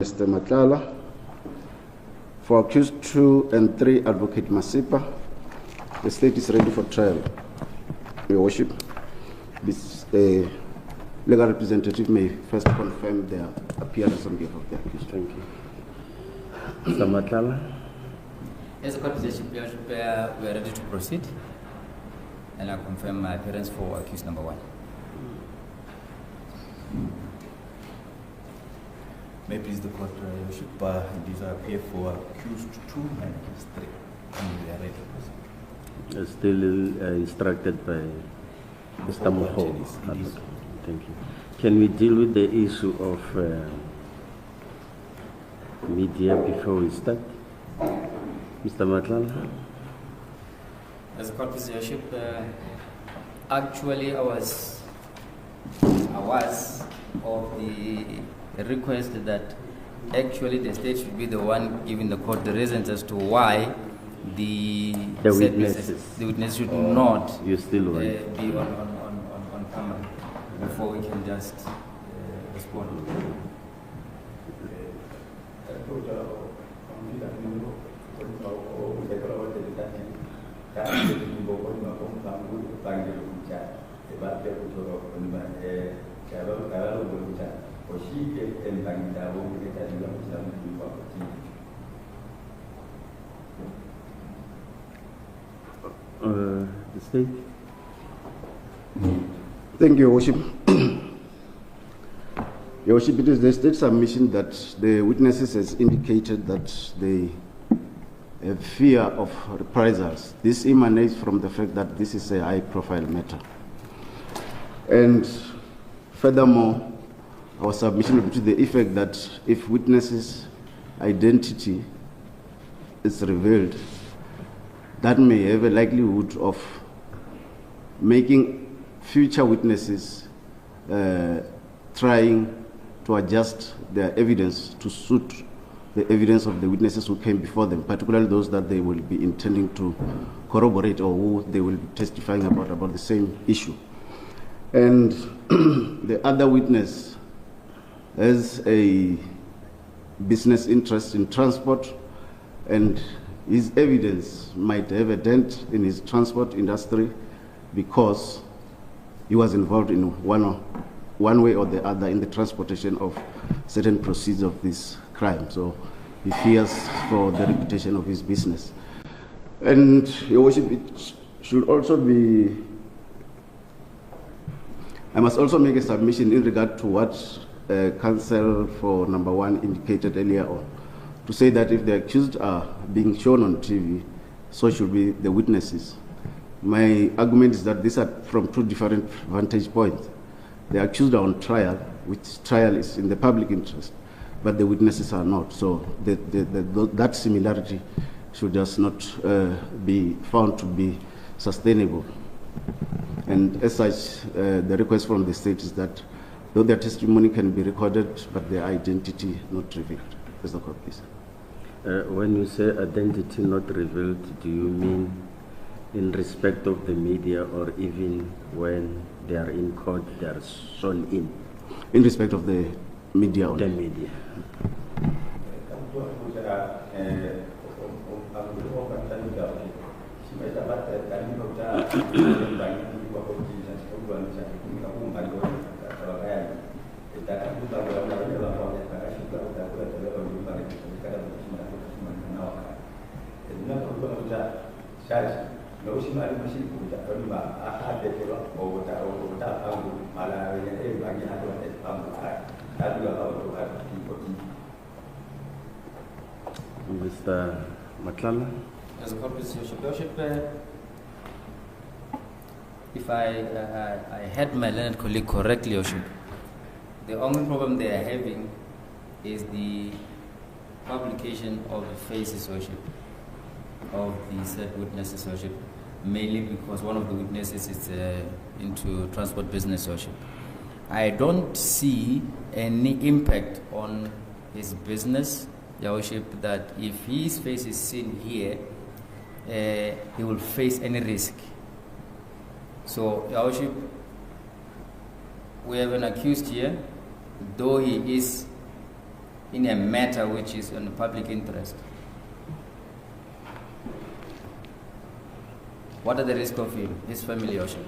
Mr. Phala. For accused 2 and 3, Advocate Masipa, the state is ready for trial. Your Worship, this legal representative may first confirm their appearance on behalf of the accused. Thank you. Mr. Phala. As a court position, we are ready to proceed, and I confirm my appearance for accused number 1. May I please the court, Your Worship, these appear for accused 2 and accused 3, and we are ready to proceed. Still instructed by Mr. Ramaphosa. Thank you. Can we deal with the issue of media before we start? Mr. Phala. As a court position, actually I was of the request that actually the state should be the one giving the court the reasons as to why the witness should not you still want be on camera before we can just respond. The state? Thank you, Your Worship. Your Worship, it is the state submission that the witnesses has indicated that they have fear of reprisals. This emanates from the fact that this is a high-profile matter. And furthermore, our submission will be to the effect that if witnesses' identity is revealed, that may have a likelihood of making future witnesses trying to adjust their evidence to suit the evidence of the witnesses who came before them, particularly those that they will be intending to corroborate or who they will be testifying about the same issue. And the other witness has a business interest in transport, and his evidence might have a dent in his transport industry because he was involved in one way or the other in the transportation of certain proceeds of this crime. So he fears for the reputation of his business. And Your Worship, it should also be, I must also make a submission in regard to what counsel for number 1 indicated earlier on, to say that if the accused are being shown on TV, so should be the witnesses. My argument is that these are from 2 different vantage points. The accused are on trial, which trial is in the public interest, but the witnesses are not. So that similarity should just not be found to be sustainable. And as such, the request from the state is that though their testimony can be recorded, but their identity not revealed. That's the court, please. When you say identity not revealed, do you mean in respect of the media, or even when they are in court, they are shown in? In respect of the media only. The media. Mr. Phala. As a court position, Your Worship, if I heard my learned colleague correctly, Your Worship, the only problem they are having is the publication of the faces, Your Worship, of the said witnesses, Your Worship, mainly because one of the witnesses is into transport business, Your Worship. I don't see any impact on his business, Your Worship, that if his face is seen here, he will face any risk. So, Your Worship, we have an accused here, though he is in a matter which is in the public interest. What are the risks of him? His family, Your Worship.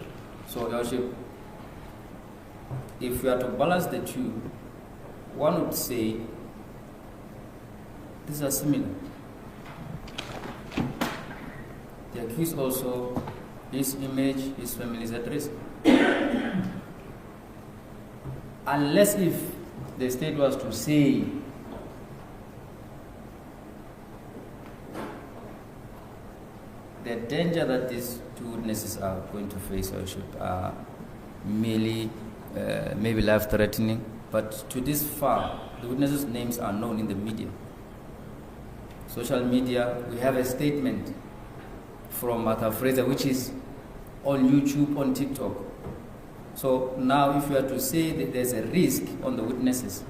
So, Your Worship, if we are to balance the two, one would say these are similar. The accused also, his image, his family is at risk. Unless if the state was to say the danger that these two witnesses are going to face, Your Worship, are merely maybe life-threatening, but to this far, the witnesses' names are known in the media. Social media, we have a statement from Martha Fraser, which is on YouTube, on TikTok. So now if you are to say that there's a risk on the witnesses,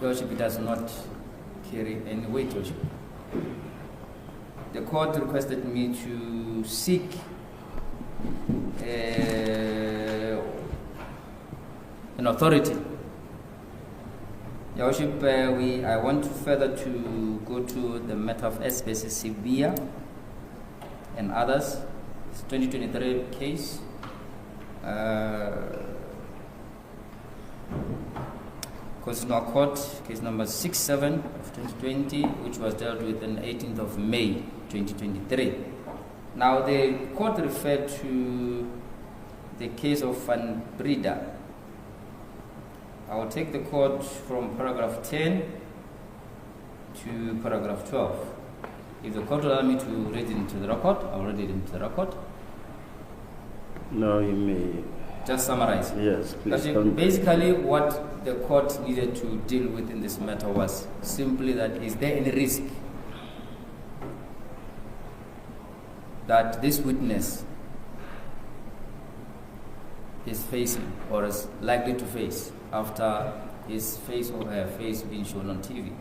Your Worship, it does not carry any weight, Your Worship. The court requested me to seek an authority. Your Worship, I want further to go to the matter of SBS Sibia and others. It's 2023 case. Constitutional Court, case number 67 of 2020, which was dealt with on 18th of May 2023. Now, the court referred to the case of Van Breda. I will take the court from paragraph 10 to paragraph 12. If the court will allow me to read it into the record, I will read it into the record. No, you may. Just summarize. Yes, please. Basically, what the court needed to deal with in this matter was simply that is there any risk that this witness is facing or is likely to face after his face or her face being shown on TV.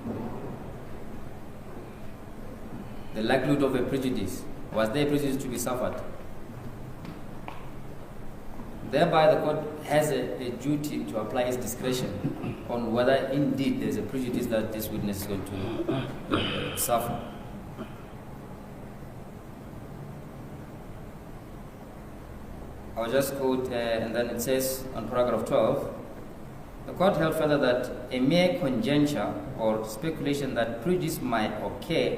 The likelihood of a prejudice. Was there a prejudice to be suffered? Thereby, the court has a duty to apply its discretion on whether indeed there is a prejudice that this witness is going to suffer. I'll just quote, and then it says on paragraph 12, the court held further that a mere conjecture or speculation that prejudice might occur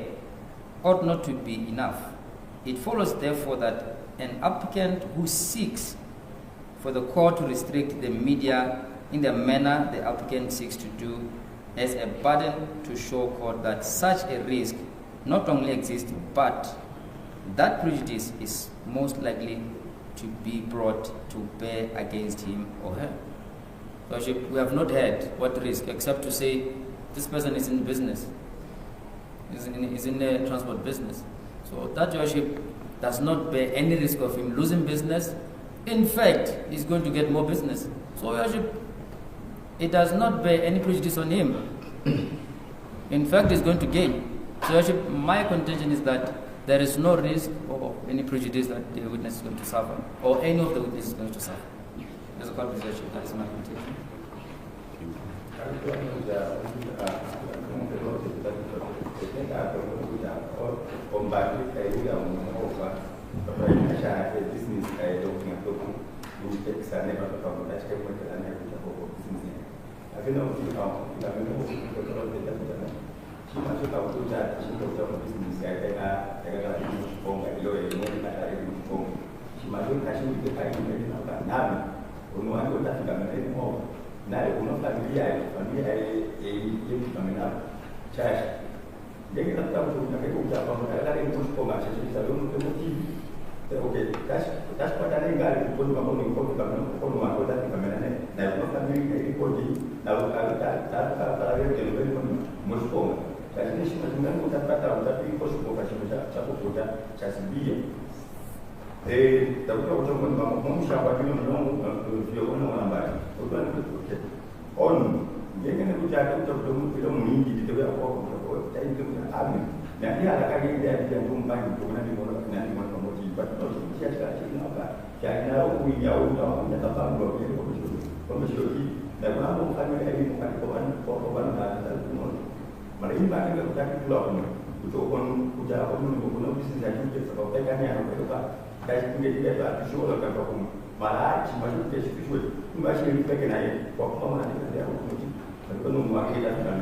ought not to be enough. It follows, therefore, that an applicant who seeks for the court to restrict the media in the manner the applicant seeks to do has a burden to show court that such a risk not only exists, but that prejudice is most likely to be brought to bear against him or her. So we have not heard what risk, except to say this person is in business, is in the transport business. So that worship does not bear any risk of him losing business. In fact, he's going to get more business. So worship, it does not bear any prejudice on him. In fact, he's going to gain. So worship, my contention is that there is no risk or any prejudice that the witness is going to suffer, or any of the witnesses is going to suffer. There's a court worship, that is my contention. แต่ว่าผมคันไม่ได้มีการตัวนั้นพอวันนั้นแต่ทุกคนมันอินบ้านก็ได้ทุกหลอกคุณตัวคนคุณจะเอาคนคุณต้องพิสูจน์ใจคุณจะสอบได้กันเนี่ยเราไม่รู้ว่าได้คุณได้แบบพิสูจน์แล้วกันว่าคุณมาได้ชิมาช่วยพิสูจน์คุณมาช่วยไปกันไหนบอกเขามาที่เดียวคุณที่มันก็นุ่มว่าที่ได้กัน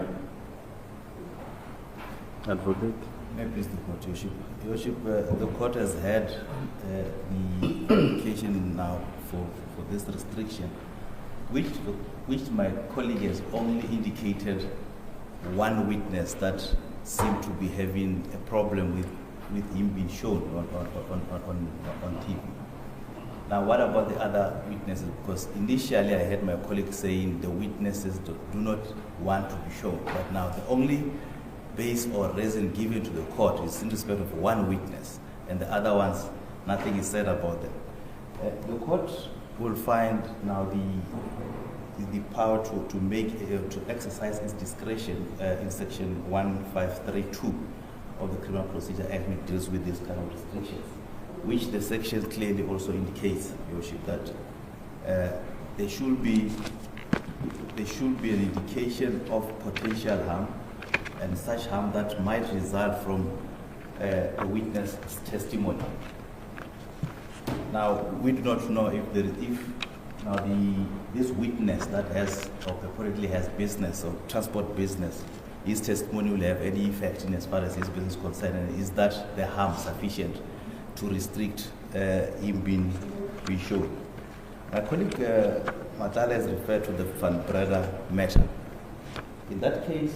Advocate. May I please the court, Your Worship? Your Worship, the court has had the application now for this restriction, which my colleague has only indicated one witness that seemed to be having a problem with him being shown on TV. Now, what about the other witnesses? Because initially I heard my colleague saying the witnesses do not want to be shown, but now the only base or reason given to the court is in respect of one witness, and the other ones, nothing is said about them. The court will find now the power to exercise its discretion in section 1532 of the Criminal Procedure Act, which deals with this kind of restrictions, which the section clearly also indicates, Your Worship, that there should be an indication of potential harm, and such harm that might result from a witness' testimony. Now, we do not know if this witness that has or purportedly has business or transport business, his testimony will have any effect in as far as his business is concerned, and is that the harm sufficient to restrict him being shown? My colleague Matala has referred to the Van Breda matter. In that case,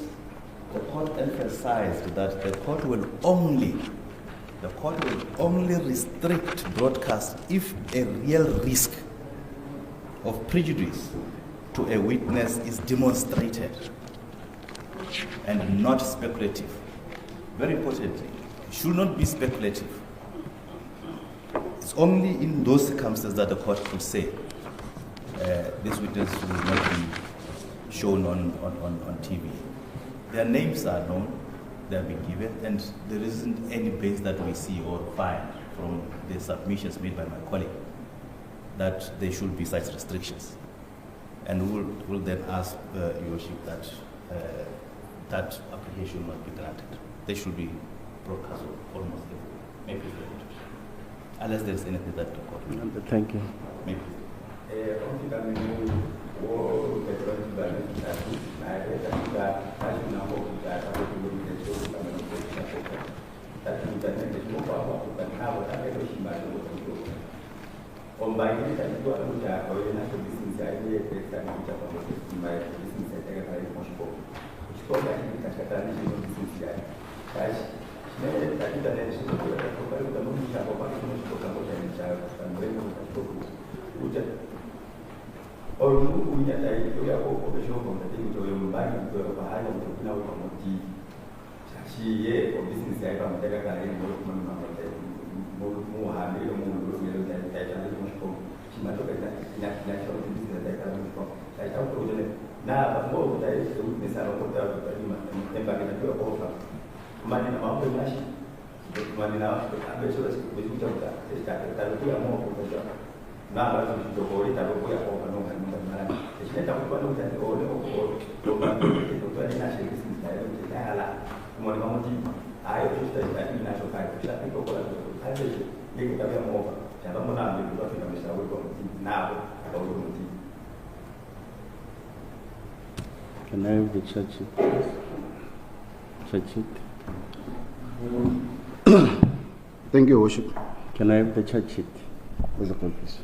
the court emphasized that the court will only restrict broadcast if a real risk of prejudice to a witness is demonstrated and not speculative. Very importantly, it should not be speculative. It's only in those circumstances that the court could say this witness will not be shown on TV. Their names are known, they have been given, and there isn't any base that we see or find from the submissions made by my colleague that there should be such restrictions. And we'll then ask Your Worship that that application must be granted. They should be broadcast almost everywhere, maybe unless there's anything that the court will. Thank you. Maybe. Can I have the charge sheet, please? Charge sheet. Thank you, Your Worship. Can I have the charge sheet? With the please.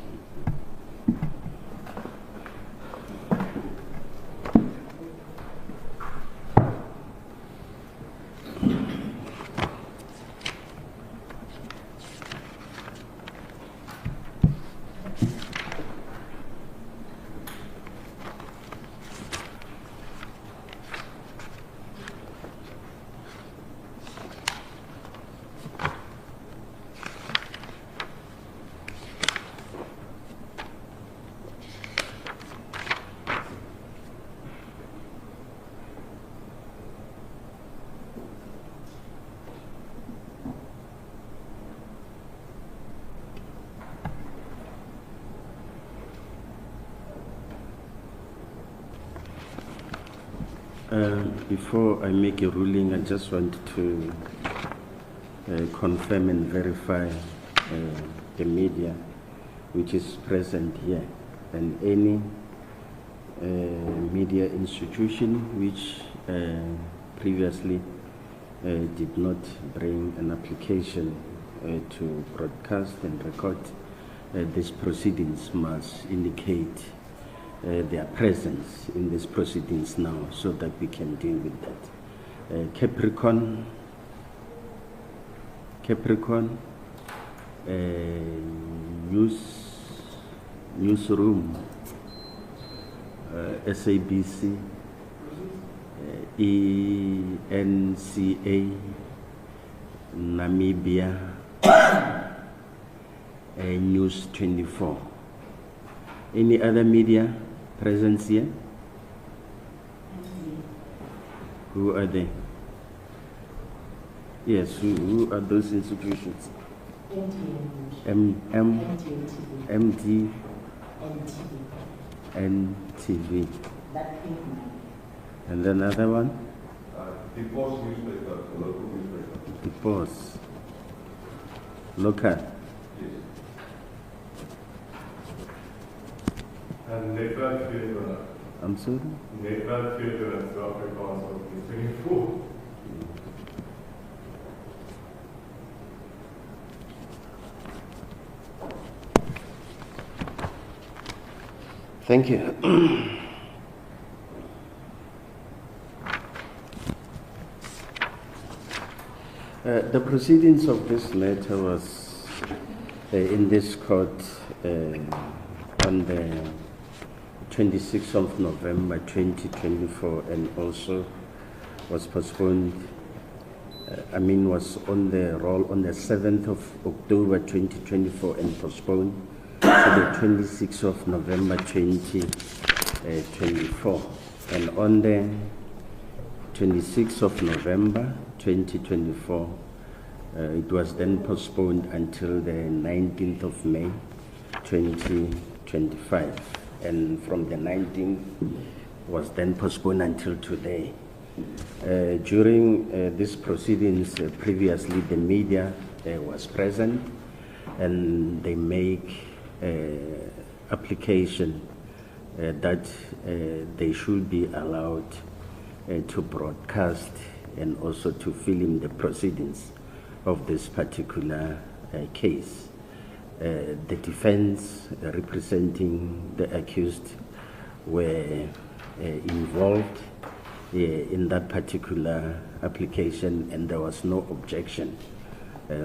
Before I make a ruling, I just want to confirm and verify the media which is present here, and any media institution which previously did not bring an application to broadcast and record these proceedings must indicate their presence in these proceedings now, so that we can deal with that. Capricorn, newsroom, SABC, ENCA, Namibia, News 24. Any other media presence here? Who are they? Yes, who are those institutions? MT, NTV. And then another one? The Post newspaper, the local newspaper. The Post. Local. Yes. And Network Theatre. I'm sorry? Network Theatre and South Africa, 24. Thank you. The proceedings of this matter was in this court on the 26th of November 2024, and also was postponed, was on the roll on the 7th of October 2024 and postponed to the 26th of November 2024. And on the 26th of November 2024, it was then postponed until the 19th of May 2025. And from the 19th was then postponed until today. During these proceedings, previously the media was present, and they make application that they should be allowed to broadcast and also to film the proceedings of this particular case. The defense representing the accused were involved in that particular application, and there was no objection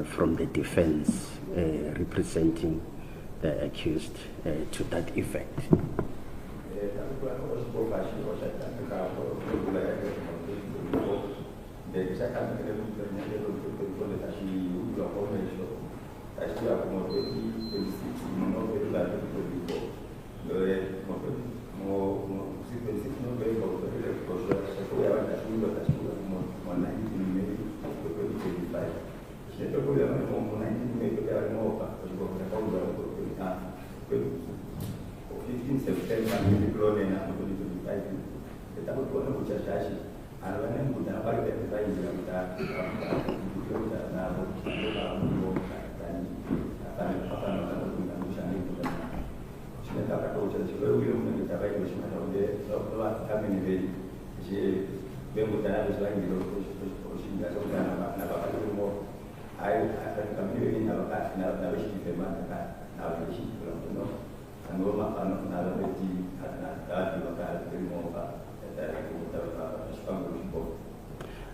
from the defense representing the accused to that effect.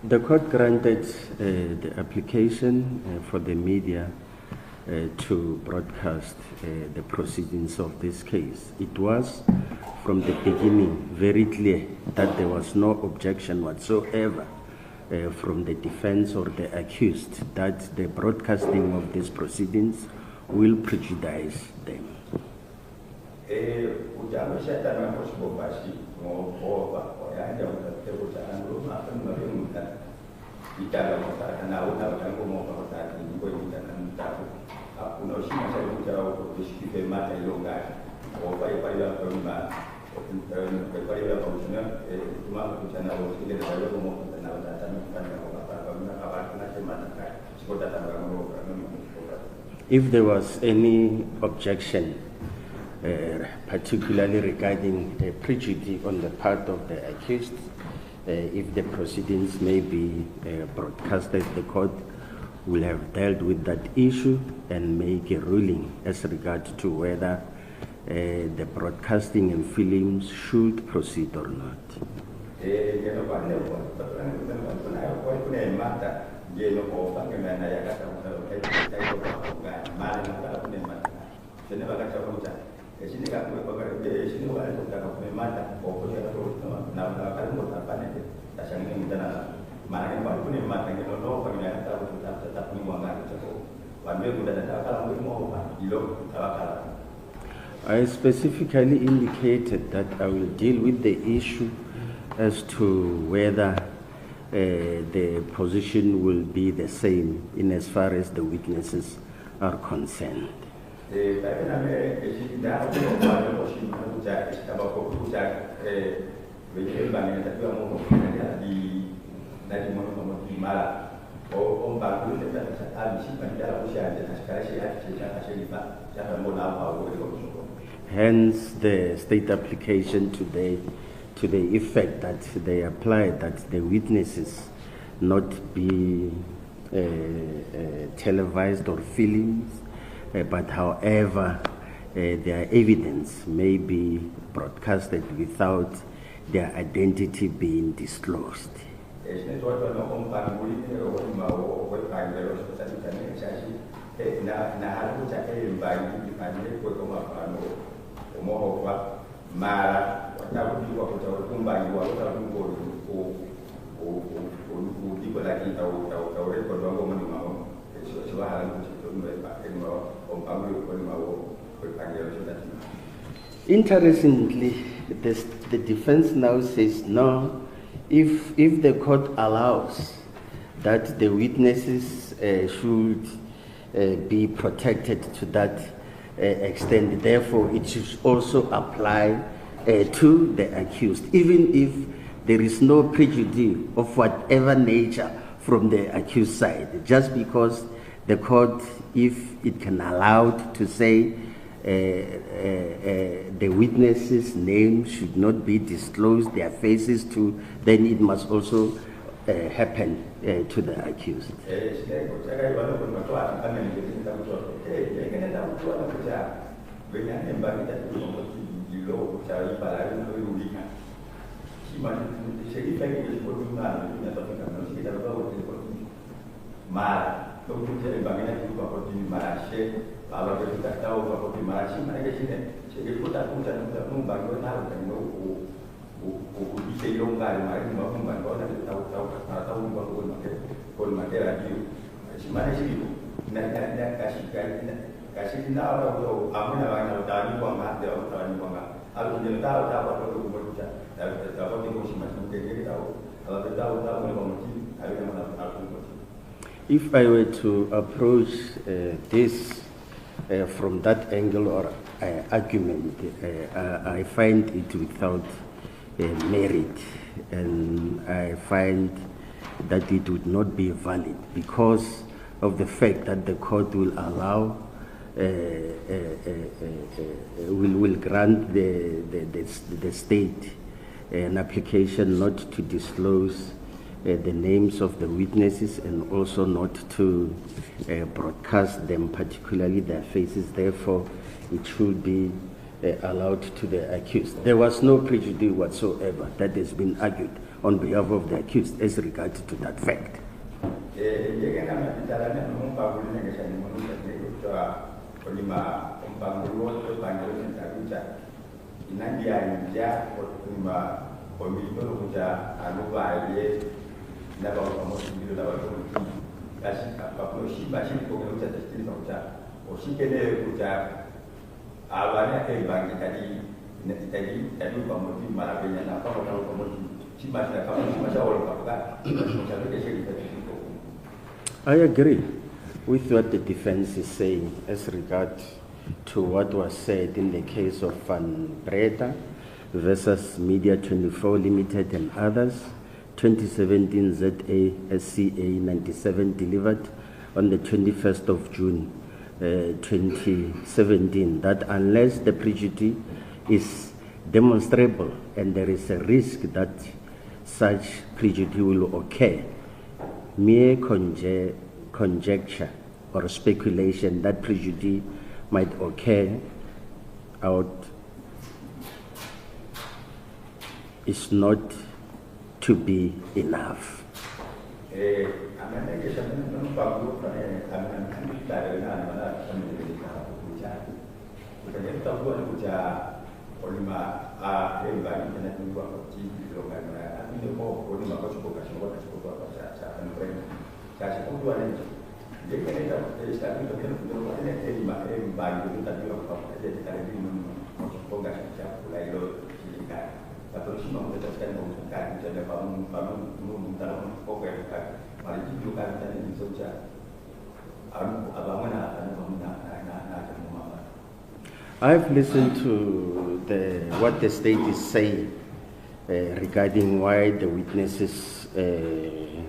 The court granted the application for the media to broadcast the proceedings of this case. It was from the beginning very clear that there was no objection whatsoever from the defense or the accused that the broadcasting of these proceedings will prejudice them. If there was any objection, particularly regarding prejudice on the part of the accused, if the proceedings may be broadcasted, the court will have dealt with that issue and make a ruling as regard to whether the broadcasting and films should proceed or not. I specifically indicated that I will deal with the issue as to whether the position will be the same in as far as the witnesses are concerned. Hence the state application today to the effect that they apply that the witnesses not be televised or filmed, but however their evidence may be broadcasted without their identity being disclosed. Interestingly, the defense now says no, if the court allows that the witnesses should be protected to that extent, therefore it should also apply to the accused, even if there is no prejudice of whatever nature from the accused side, just because the court, if it can allow to say the witnesses' names should not be disclosed, their faces too, then it must also happen to the accused. If I were to approach this from that angle or argument, I find it without merit, and I find that it would not be valid because of the fact that the court will allow, will grant the state an application not to disclose the names of the witnesses and also not to broadcast them, particularly their faces. Therefore, it should be allowed to the accused. There was no prejudice whatsoever that has been argued on behalf of the accused as regards to that fact. I agree with what the defense is saying as regard to what was said in the case of Van Breda, versus Media 24 Limited and others, 2017 ZA SCA 97 delivered on the 21st of June 2017, that unless the prejudice is demonstrable and there is a risk that such prejudice will occur, mere conjecture or speculation that prejudice might occur out is not to be enough. I've listened to what the state is saying regarding why the witnesses do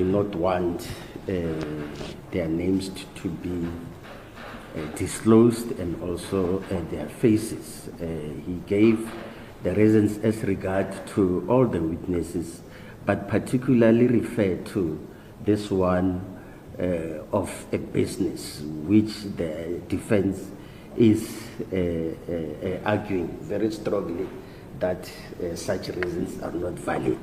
not want their names to be disclosed and also their faces. He gave the reasons as regard to all the witnesses, but particularly referred to this one of a business, which the defense is arguing very strongly that such reasons are not valid.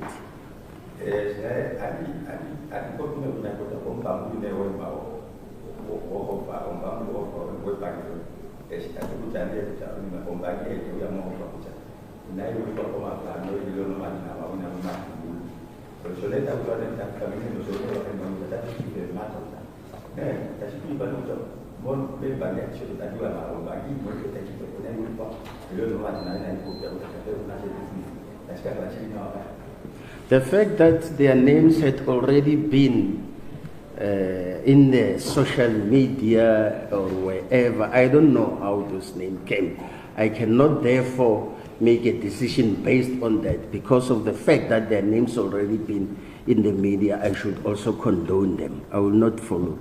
The fact that their names had already been in the social media or wherever, I don't know how those names came. I cannot therefore make a decision based on that. Because of the fact that their names already been in the media, I should also condone them. I will not follow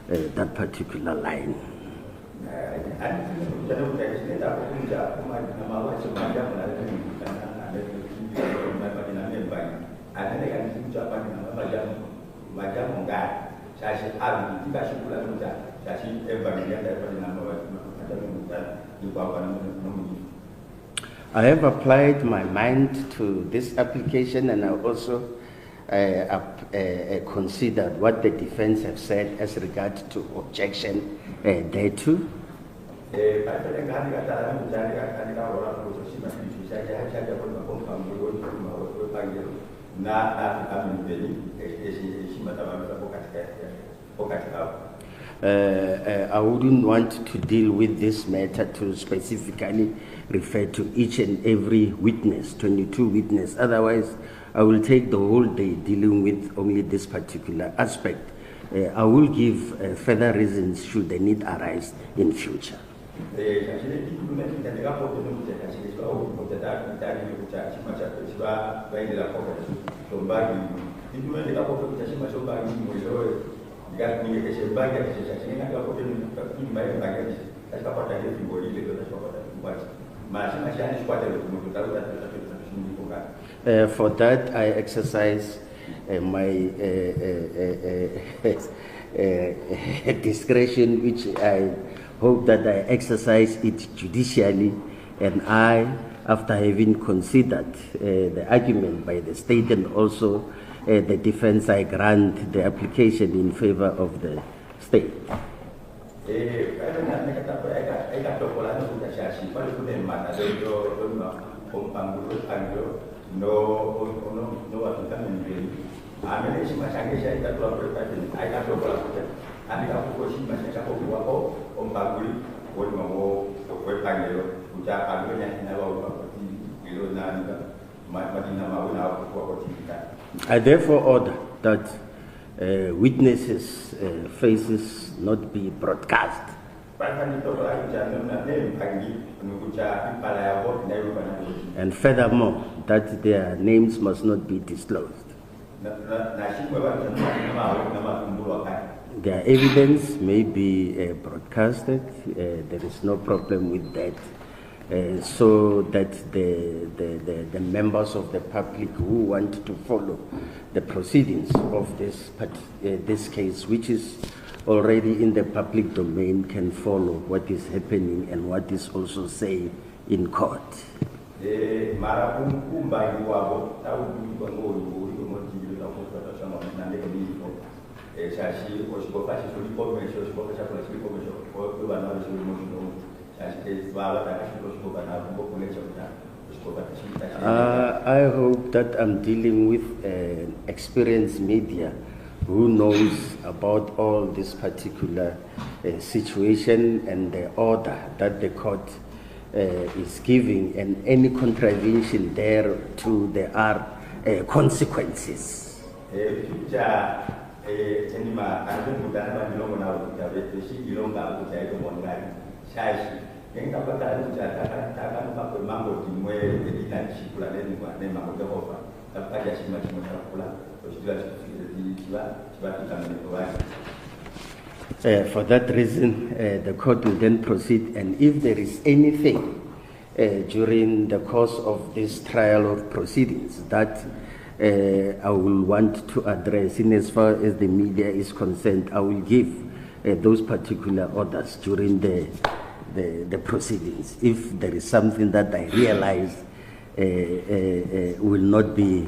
that particular line. I have applied my mind to this application, and I also considered what the defense have said as regard to objection thereto. I wouldn't want to deal with this matter to specifically refer to each and every witness, 22 witnesses. Otherwise, I will take the whole day dealing with only this particular aspect. I will give further reasons should the need arise in future. For that, I exercise my discretion, which I hope that I exercise it judicially, and I, after having considered the argument by the state and also the defense, I grant the application in favor of the state. I therefore order that witnesses' faces not be broadcast And furthermore, that their names must not be disclosed. Their evidence may be broadcasted, there is no problem with that, so that the members of the public who want to follow the proceedings of this case, which is already in the public domain, can follow what is happening and what is also said in court. I hope that I'm dealing with an experienced media who knows about all this particular situation and the order that the court is giving, and any contravention there to there are consequences. For that reason, the court will then proceed, and if there is anything during the course of this trial of proceedings that I will want to address, in as far as the media is concerned, I will give those particular orders during the proceedings. If there is something that I realize will not be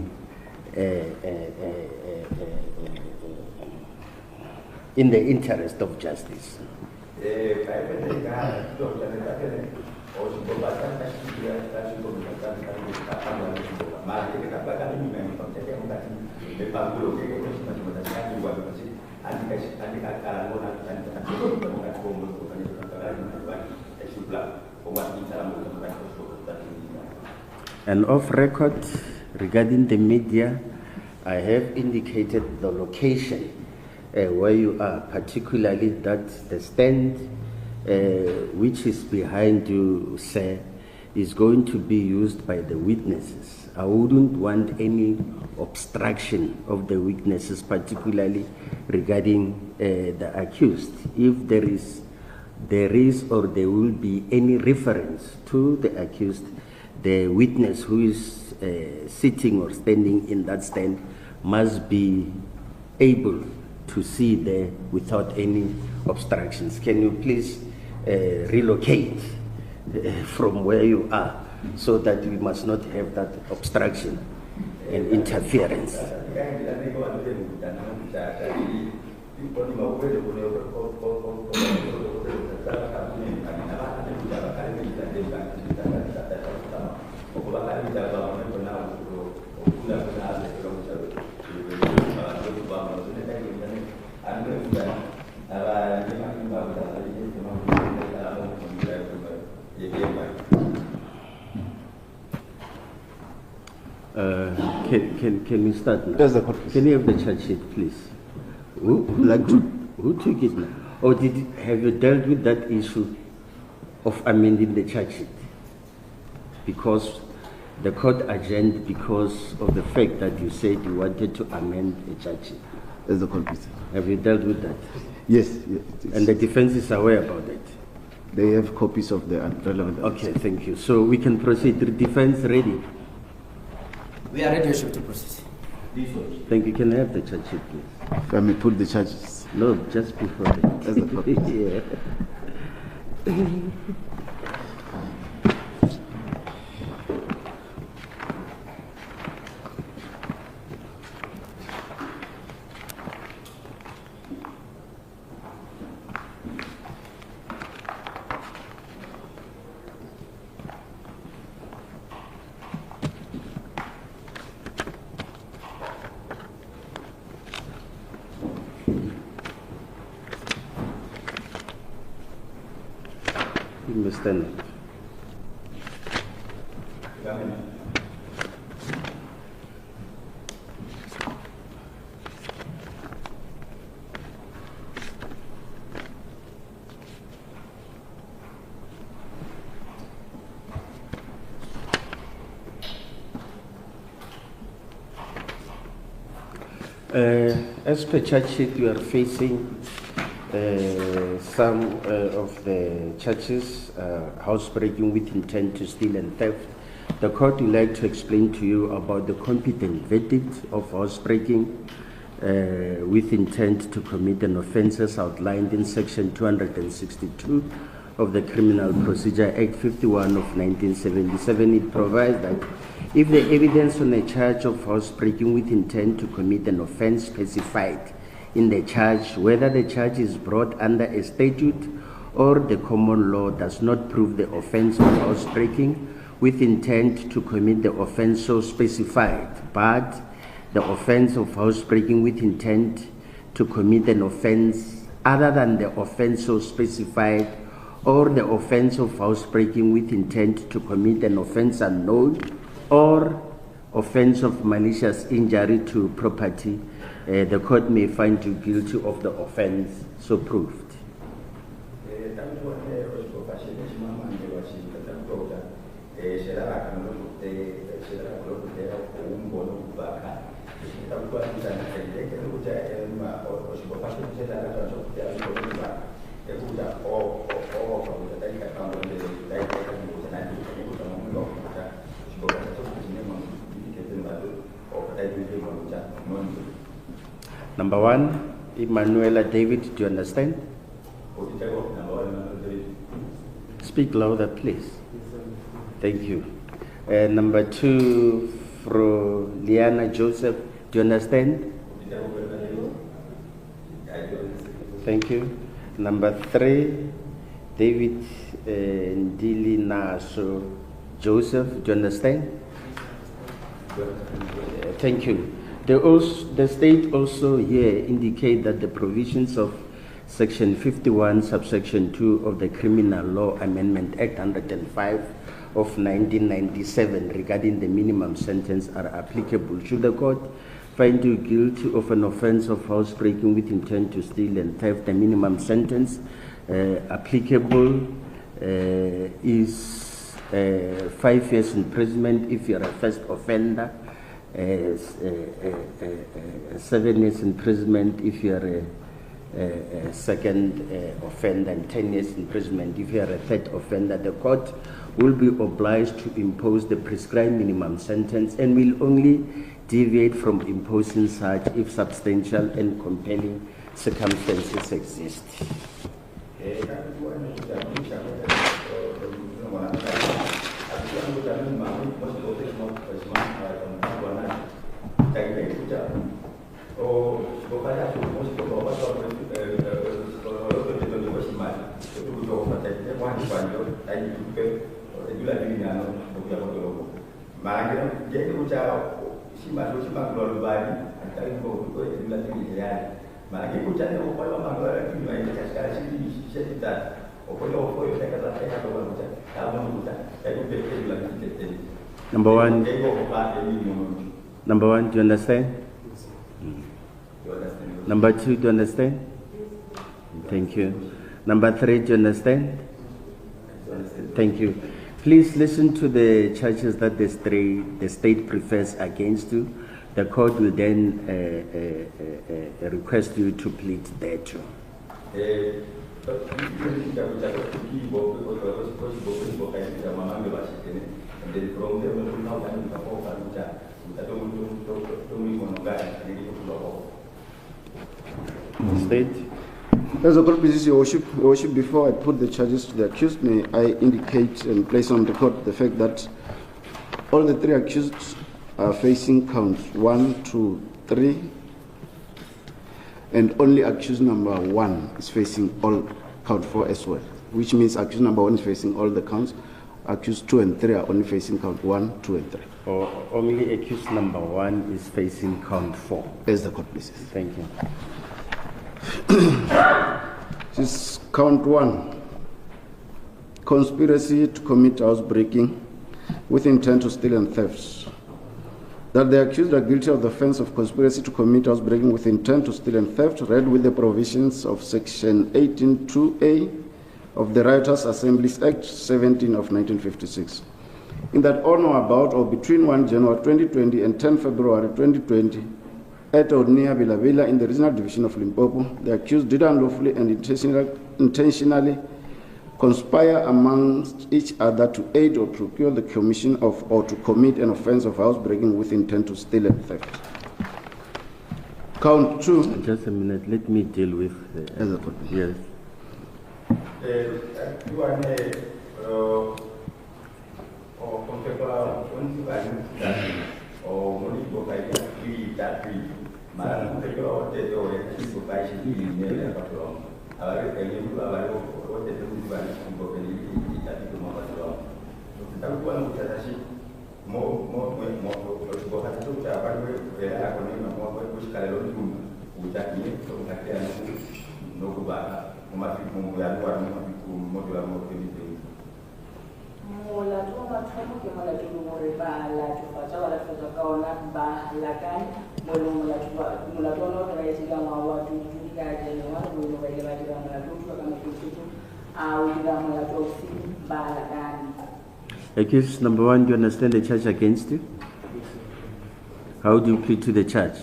in the interest of justice. And off record, regarding the media, I have indicated the location where you are, particularly that the stand which is behind you, sir, is going to be used by the witnesses. I wouldn't want any obstruction of the witnesses, particularly regarding the accused. If there is or there will be any reference to the accused, the witness who is sitting or standing in that stand must be able to see there without any obstructions. Can you please relocate from where you are, so that we must not have that obstruction and interference? Can we start now? Yes, the court. Can you have the charge sheet, please? Who took it now? Or have you dealt with that issue of amending the charge sheet? Because the court adjourned because of the fact that you said you wanted to amend the charge sheet. Yes, the court, please. Have you dealt with that? Yes. And the defense is aware about it? They have copies of the relevant. Okay, thank you. So we can proceed. The defense ready? We are ready, Your Worship, to proceed. Thank you. Can I have the charge sheet, please? If I may put the charges. No, just before that. As the court. Yeah. You must stand up. As per charge sheet, you are facing some of the charges, housebreaking with intent to steal and theft. The court would like to explain to you about the competent verdict of housebreaking with intent to commit an offence as outlined in section 262 of the Criminal Procedure Act 51 of 1977. It provides that if the evidence on a charge of housebreaking with intent to commit an offence specified in the charge, whether the charge is brought under a statute or the common law, does not prove the offence of housebreaking with intent to commit the offence so specified, but the offence of housebreaking with intent to commit an offence other than the offence so specified, or the offence of housebreaking with intent to commit an offence unknown, or offence of malicious injury to property, the court may find you guilty of the offence so proved. Number one, Emanuela David, do you understand? Speak louder, please. Thank you. Number two, Liana Joseph, do you understand? Thank you. Number three, David Ndili Naso Joseph, do you understand? Thank you. The state also here indicate that the provisions of Section 51, subsection 2 of the Criminal Law Amendment Act 105 of 1997 regarding the minimum sentence are applicable. Should the court find you guilty of an offence of housebreaking with intent to steal and theft, the minimum sentence applicable is 5 years imprisonment if you are a first offender, 7 years imprisonment if you are a second offender, and 10 years imprisonment if you are a third offender. The court will be obliged to impose the prescribed minimum sentence and will only deviate from imposing such if substantial and compelling circumstances exist. Number one, do you understand? Number two, do you understand? Thank you. Number three, do you understand? Thank you. Please listen to the charges that the state prefers against you. The court will then request you to plead thereto. State. As the court pleases your worship, before I put the charges to the accused, may I indicate and place on the court the fact that all the three accused are facing counts 1, 2, 3, and only accused number 1 is facing all count 4 as well, which means accused number 1 is facing all the counts. Accused 2 and 3 are only facing count 1, 2, and 3. Or only accused number 1 is facing count 4. As the court pleases. Thank you. This is count 1. Conspiracy to commit housebreaking with intent to steal and theft. That the accused are guilty of the offence of conspiracy to commit housebreaking with intent to steal and theft, read with the provisions of Section 18(2)(a) of the Riotous Assemblies Act 17 of 1956. In that on or about or between 1 January 2020 and 10 February 2020, at or near Villa Villa in the regional division of Limpopo. The accused did unlawfully and intentionally conspire amongst each other to aid or procure the commission of or to commit an offense of housebreaking with intent to steal and theft. Count 2. Just a minute, let me deal with yes. Accused number 1, do you understand the charge against you? How do you plead to the charge?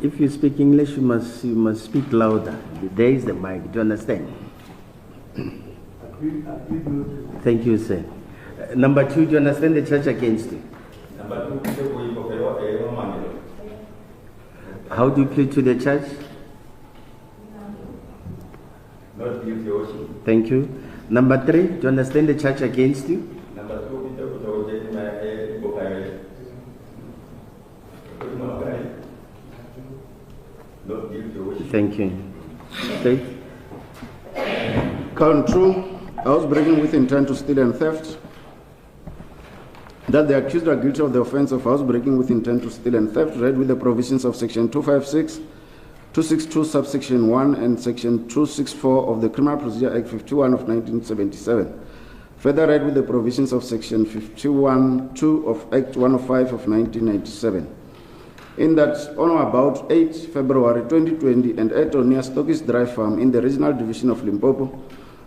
If you speak English, you must speak louder. There is the mic. Do you understand? Thank you, sir. Number 2, do you understand the charge against you? How do you plead to the charge? Not guilty also. Thank you. Number 3, do you understand the charge against you? Number 2, not guilty also. Thank you. State. Count 2. Housebreaking with intent to steal and theft. That the accused are guilty of the offense of housebreaking with intent to steal and theft, read with the provisions of Section 256, 262 subsection 1 and Section 264 of the Criminal Procedure Act 51 of 1977. Further read with the provisions of Section 51(2) of Act 105 of 1997. In that, on or about 8 February 2020 and at or near Stockist Drive Farm in the regional division of Limpopo,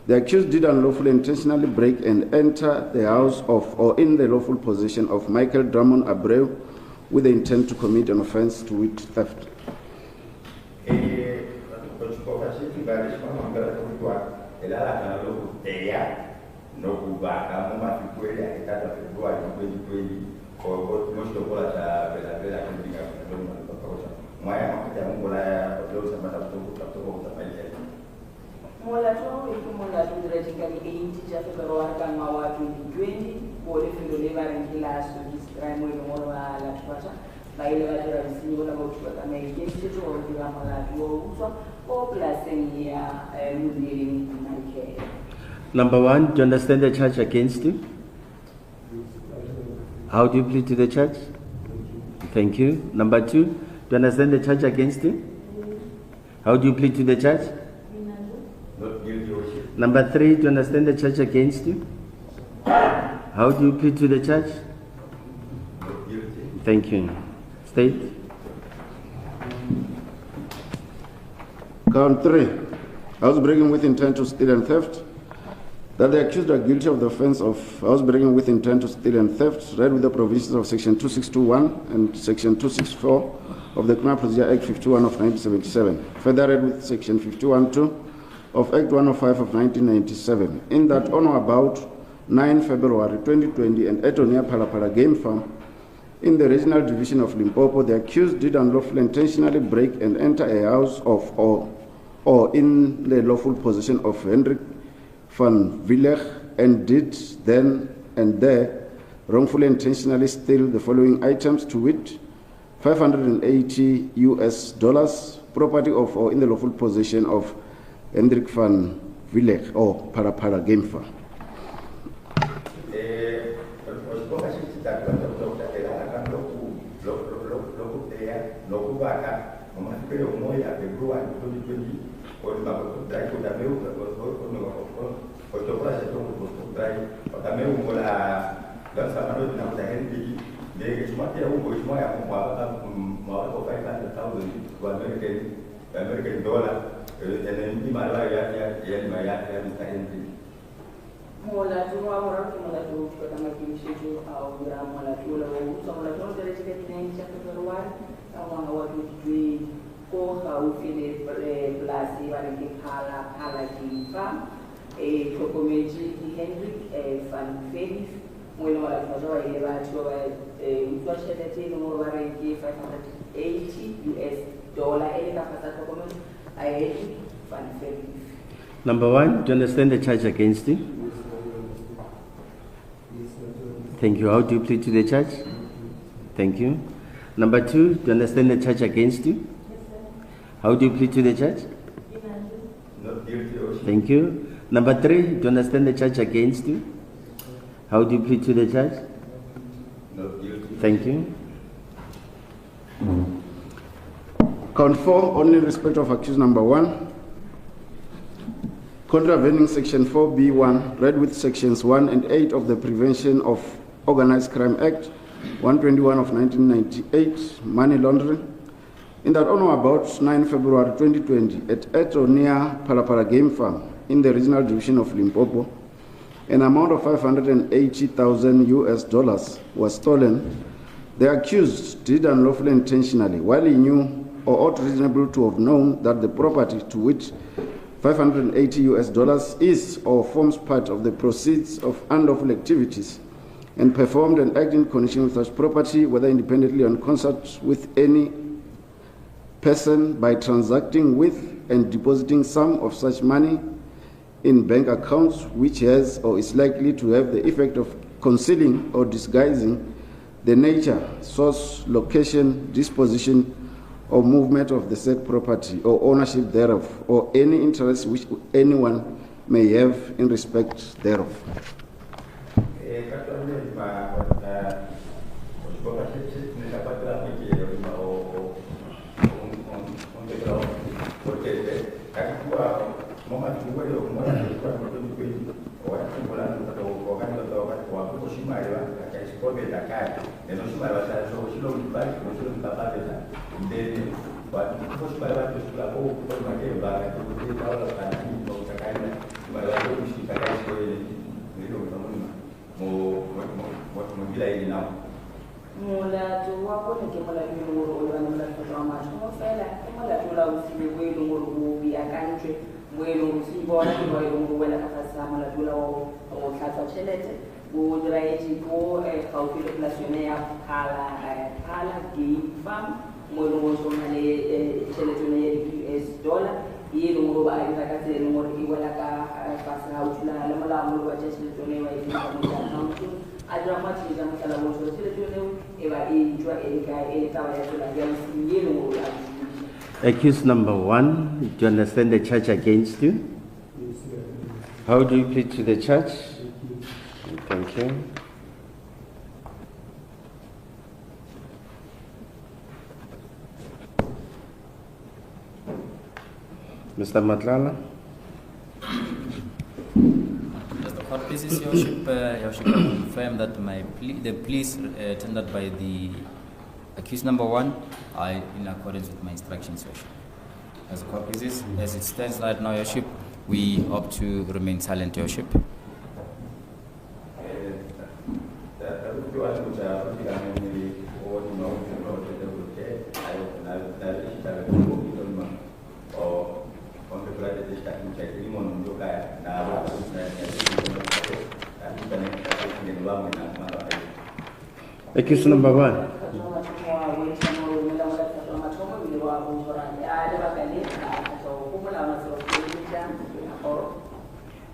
the accused did unlawfully intentionally break and enter the house of or in the lawful possession of Michael Drummond Abreu with the intent to commit an offense to wit theft. Number 1, do you understand the charge against you? How do you plead to the charge? Thank you. Number 2, do you understand the charge against you? How do you plead to the charge? Number 3, do you understand the charge against you? How do you plead to the charge? Thank you. State. Count 3. Housebreaking with intent to steal and theft. That the accused are guilty of the offense of housebreaking with intent to steal and theft, read with the provisions of Section 2621 and Section 264 of the Criminal Procedure Act 51 of 1977. Further read with Section 51(2) of Act 105 of 1997. In that, on or about 9 February 2020 and at or near Phala Phala Game Farm in the regional division of Limpopo, the accused did unlawfully intentionally break and enter a house of or in the lawful possession of Hendrik van Villeg and did then and there wrongfully intentionally steal the following items, to wit, $580 property of or in the lawful possession of Hendrik van Villeg or Phala Phala Game Farm. Molatu wa mora molatu ko tama kimshijo au ya molatu la wo so molatu no dere chike tnen cha perwa awa watu tui ko au file plasi wa ki phala ki fa e kokomeji ki Henry fan Felix mwino wala kwa ile watu wa mtu shete no mora ki $580 ele kafasa kokomeji ai fan Felix. Number one, do you understand the charge against you? Thank you. How do you plead to the charge? Thank you. Number two, do you understand the charge against you? How do you plead to the charge? Not guilty. Thank you. Number three, do you understand the charge against you? How do you plead to the charge? Not guilty. Thank you. Conform only in respect of accused number 1. Contravening section 4B1, read with sections 1 and 8 of the Prevention of Organized Crime Act 121 of 1998, money laundering, in that on or about 9 February 2020 at or near Phala Phala Game Farm in the regional division of Limpopo, an amount of $580,000 was stolen. The accused did unlawfully intentionally, while he knew or ought reasonably to have known that the property to which $580 is or forms part of the proceeds of unlawful activities, and performed an act in connection with such property, whether independently or in concert with any person, by transacting with and depositing some of such money in bank accounts, which has or is likely to have the effect of concealing or disguising the nature, source, location, disposition, or movement of the said property or ownership thereof, or any interest which anyone may have in respect thereof. Molatu wako ni molatu ngoro wana molatu kwa macho fela molatu la usibe welo ngoro ubi akanje welo usibona ngo welo wela kafasa molatu la o tlhatsa chelete go dira eti go kaufile plasione ya Phala Game Farm mo go sona le chelete ne $US yelo ngoro ba ita ka tsere ngoro I wela ka fasa utula le mola mo wa chelete ne wa ita mo account adra mati za msala mo chelete ne Accused number 1, do you understand the charge against you? How do you plead to the charge? Thank you. Mr. Matlala? Court pleases Your Worship, confirm that the pleas tendered by the accused number 1 are in accordance with my instructions, Your Worship. As the court pleases, as it stands right now, Your Worship, we opt to remain silent, Your Worship. Accused number 1.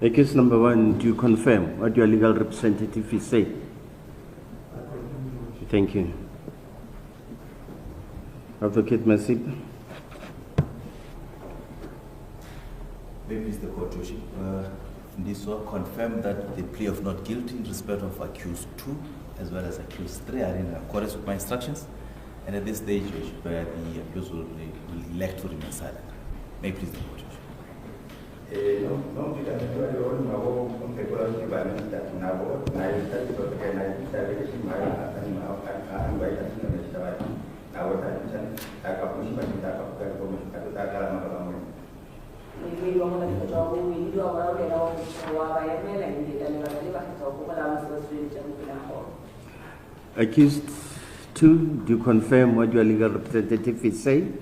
Accused number 1, do you confirm what your legal representative is saying? Thank you. Advocate Masip. Please the court, Your Worship. This will confirm that the plea of not guilty in respect of accused 2 as well as accused 3 are in accordance with my instructions, and at this stage, Your Worship, the accused will elect to remain silent. May I please the court, Your Worship. Accused 2, do you confirm what your legal representative is saying?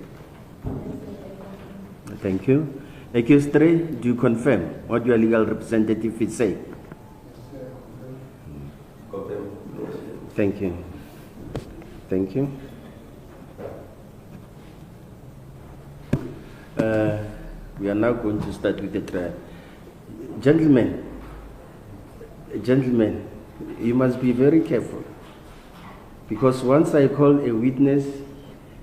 Thank you. Accused 3, do you confirm what your legal representative is saying? Thank you. Thank you. We are now going to start with the trial. Gentlemen, you must be very careful, because once I call a witness,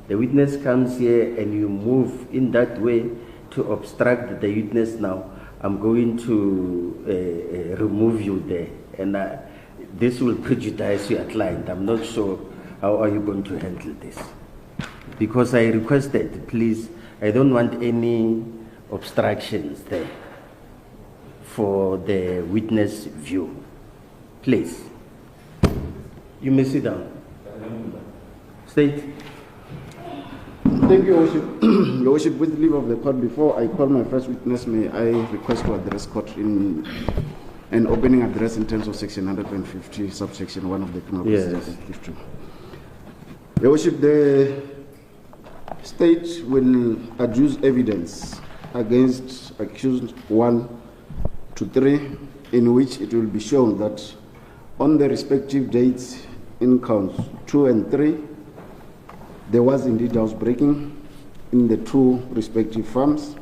the witness comes here and you move in that way to obstruct the witness. Now I'm going to remove you there, and this will prejudice your client. I'm not sure how are you going to handle this, because I requested, please, I don't want any obstructions there for the witness view. Please, you may sit down. State. Thank you, Your Worship. Your Worship, with leave of the court, before I call my first witness, may I request to address court in an opening address in terms of section 150, subsection 1 of the Criminal Procedure Act. Your Worship, the state will adduce evidence against accused 1 to 3, in which it will be shown that on the respective dates in counts 2 and 3, there was indeed housebreaking in the 2 respective farms.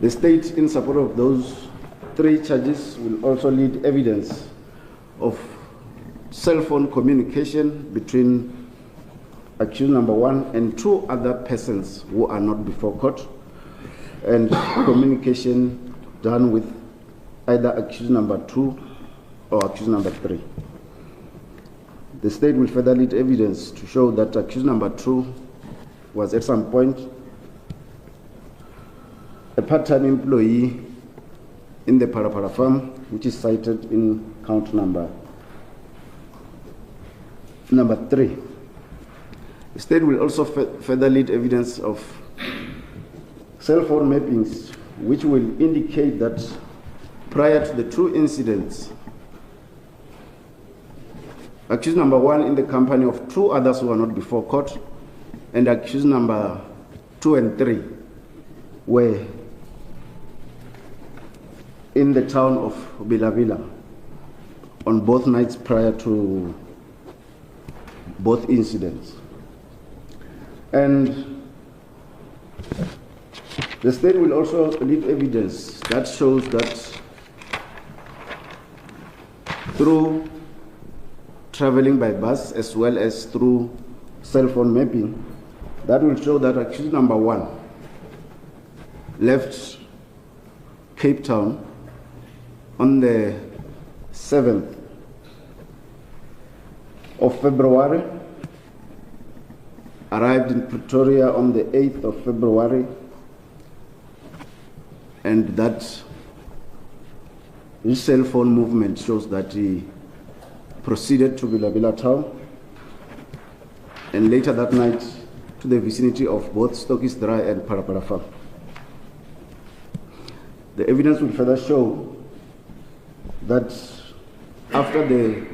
The state, in support of those 3 charges, will also lead evidence of cell phone communication between accused number 1 and 2 other persons who are not before court, and communication done with either accused number 2 or accused number 3. The state will further lead evidence to show that accused number 2 was at some point a part-time employee in the Phala Phala farm, which is cited in count number 3. The state will also further lead evidence of cell phone mappings, which will indicate that prior to the 2 incidents, accused number 1 in the company of 2 others who are not before court, and accused number 2 and 3 were in the town of Phala on both nights prior to both incidents. And the state will also lead evidence that shows that through traveling by bus as well as through cell phone mapping, that will show that accused number 1 left Cape Town on the 7th of February, arrived in Pretoria on the 8th of February, and that his cell phone movement shows that he proceeded to Phala town, and later that night to the vicinity of both Stockist Dry and Phala Phala farm. The evidence will further show that after the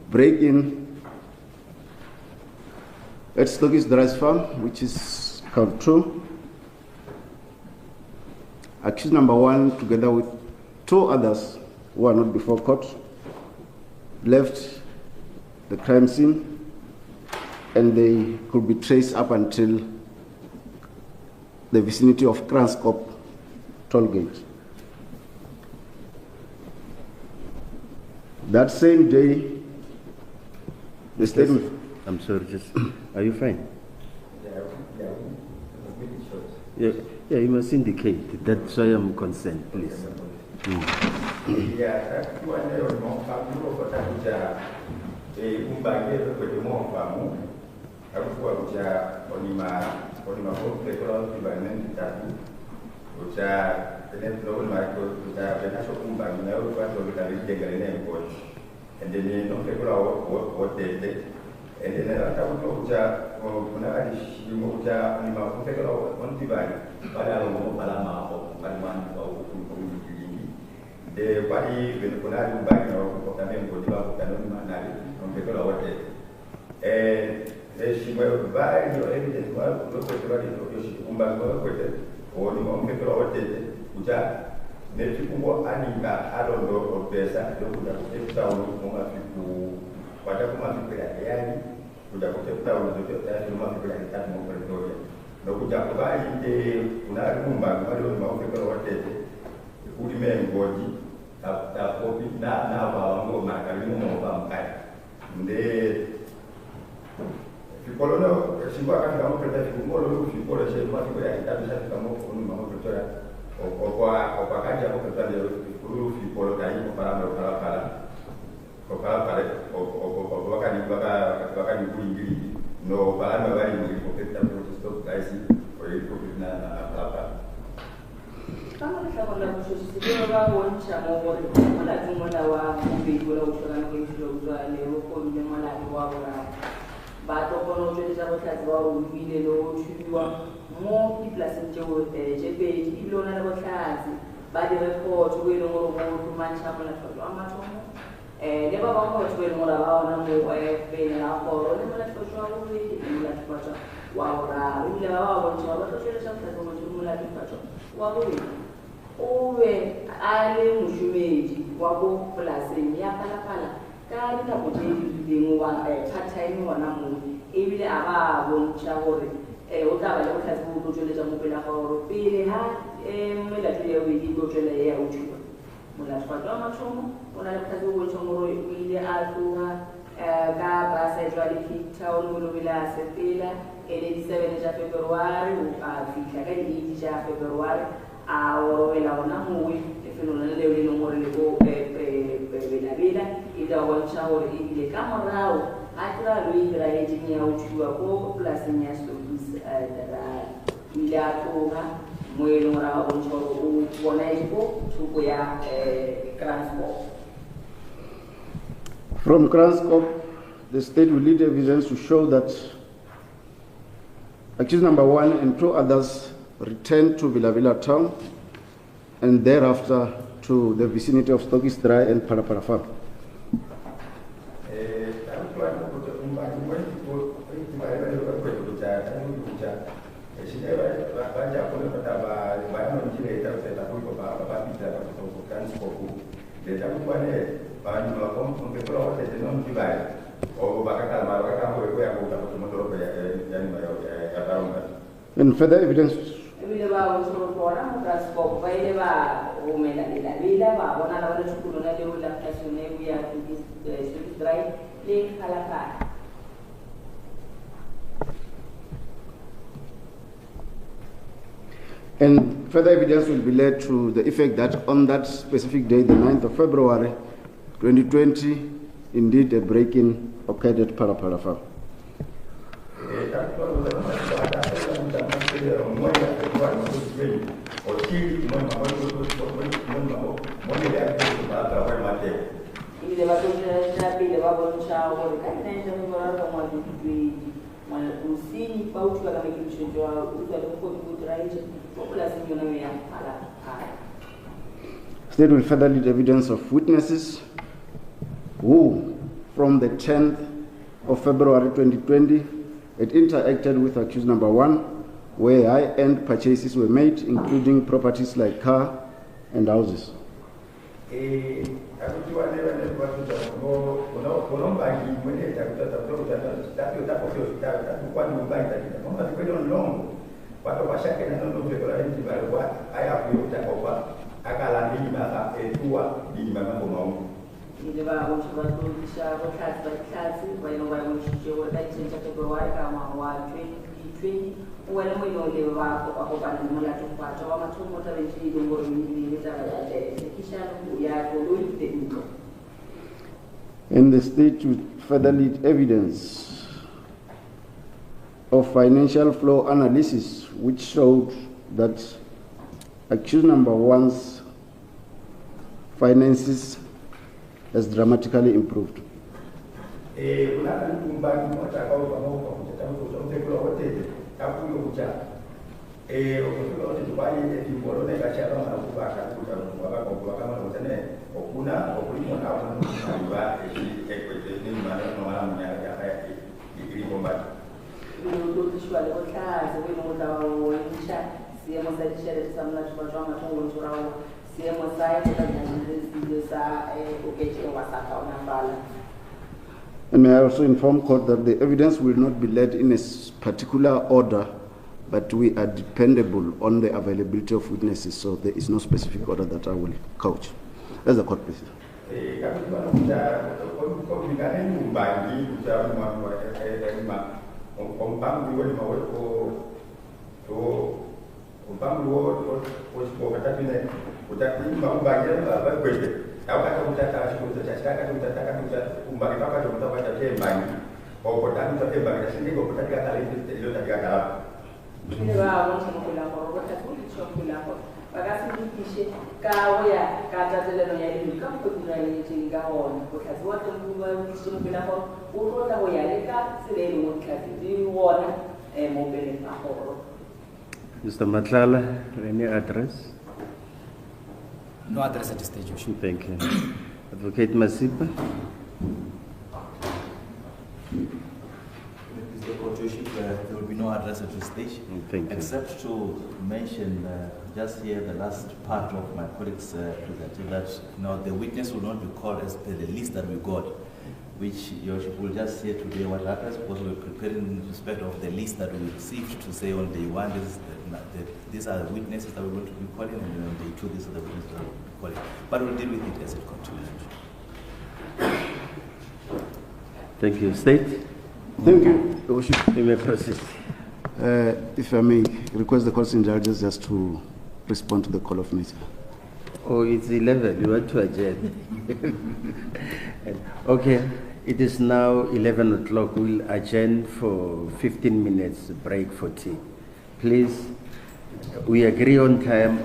break-in at Stockist Dry's farm, which is count 2, accused number 1, together with 2 others who are not before court, left the crime scene, and they could be traced up until the vicinity of Kranskop toll gate. That same day, the statement. I'm sorry, just, are you fine? Yeah, you must indicate. That's why I'm concerned, please. And then kuna shimo cha ni mafuta kwa ontibai pada lo pala ma ko kalman ko lingi de padi ben kuna ri ba no ko kame ko diba ko kanon manali on be ko wote shimo ba yo evidence ba ko ko diba ni ko shi kumba ko ko te o ni mo be ko wote uja ne ti ko ani ka alondo o pesa do ko da ko te ta o mo ma fi ku pada ko ma fi pera yani kuja kutafuta uzote tayari mwa kwa kitatu mwa Pretoria na kuja kwa inde kuna rumba wale wa Afrika wote kuli mengoji ta kopi na ba wango makalimu mwa mkai nde kikolona simba kan kama peta kimolo lu kikola shema kwa kitatu sasa kama mwa Pretoria kwa kaja kwa Pretoria lu kikola kai kwa Phala Phala Phala wakati kuingili no balama bali ni kopeta protest kaisi kwa hiyo na hapa kama nishakwenda kushuhudia wao wancha mwa wala tumona wa mbingu la ushirika kwa hiyo leo kwa mle mala wao na bato kono jeli za wakazi wao vile lo shujua mo ki place njo jepe ilo na wakazi baada ya report welo ngoro tumancha mala kwa amatomo leba bango tuwe mora wao na mo bene na koro le mala kwa wuli mala kwa wao ra ile wao wancha wao tuwe sasa kwa mala kwa wao uwe ale mushumeji wabo plasini ya Phala Phala kali na kujeli dingo wa part-time wana mu ibile aba boncha hore utaba le uthazi bu tjole tsa mopela horo pele ha mela tjole ya widi go tjole ya uchuwa mula tshwatwa mathomo ona le uthazi bu tshomoro ile athuha ka basa jwale Cape Town lo bila sepela ele 7 ja February fihla ka di ja February ahora la ona muy fenómeno de le no le go la vida y da wancha hore ile kamarao atra lui dra engineer uchua ko plus nya service dra ila toga mwelo ra wancha u bona ipo tuko ya transport. From Kranscope, the state will lead evidence to show that accused number 1 and 2 others returned to Phala Phala town and thereafter to the vicinity of Stokis Dry and Phala Phala farm. And further evidence. And further evidence will be led to the effect that on that specific day, the 9th of February 2020, indeed a break-in occurred at Phala Phala farm. State will further lead evidence of witnesses who, from the 10th of February 2020, had interacted with accused number 1, where high-end purchases were made, including properties like car and houses. And the state would further lead evidence of financial flow analysis, which showed that accused number 1's finances has dramatically improved. kucha okusuka kuti tikwali etimbolo nekachapa malakubaka kucha wakakokuwa kama kutene okuna okulimona kunaaliwa ekwetenemala munyaka ilikombati lutishwale kohlaze kwinomuda woisha siyemo sadishele tisamla chipatwa matongoloturawo siyemo saye kutanyanyizezile sa ukeche wasaka unambala. And may I also inform court that the evidence will not be led in a particular order, but we are dependable on the availability of witnesses, so there is no specific order that I will couch. As the court, please. Mr. Matlala, any address? No address at this stage, Your Worship. Thank you. Advocate Masipa? Mr. Court, Your Worship, there will be no address at this stage. Thank you. Except to mention just here the last part of my colleagues presented that the witness will not be called as per the list that we got, which Your Worship will just hear today what happens, because we're preparing in respect of the list that we received to say on day one, these are the witnesses that we're going to be calling, and then on day two, these are the witnesses that we'll be calling. But we'll deal with it as it continues. Thank you. State? Thank you, Your Worship. You may proceed. If I may request the courts and judges just to respond to the call of nature. Oh, it's 11. You want to adjourn? Okay. It is now 11 o'clock. We'll adjourn for 15 minutes break for tea. Please, we agree on time.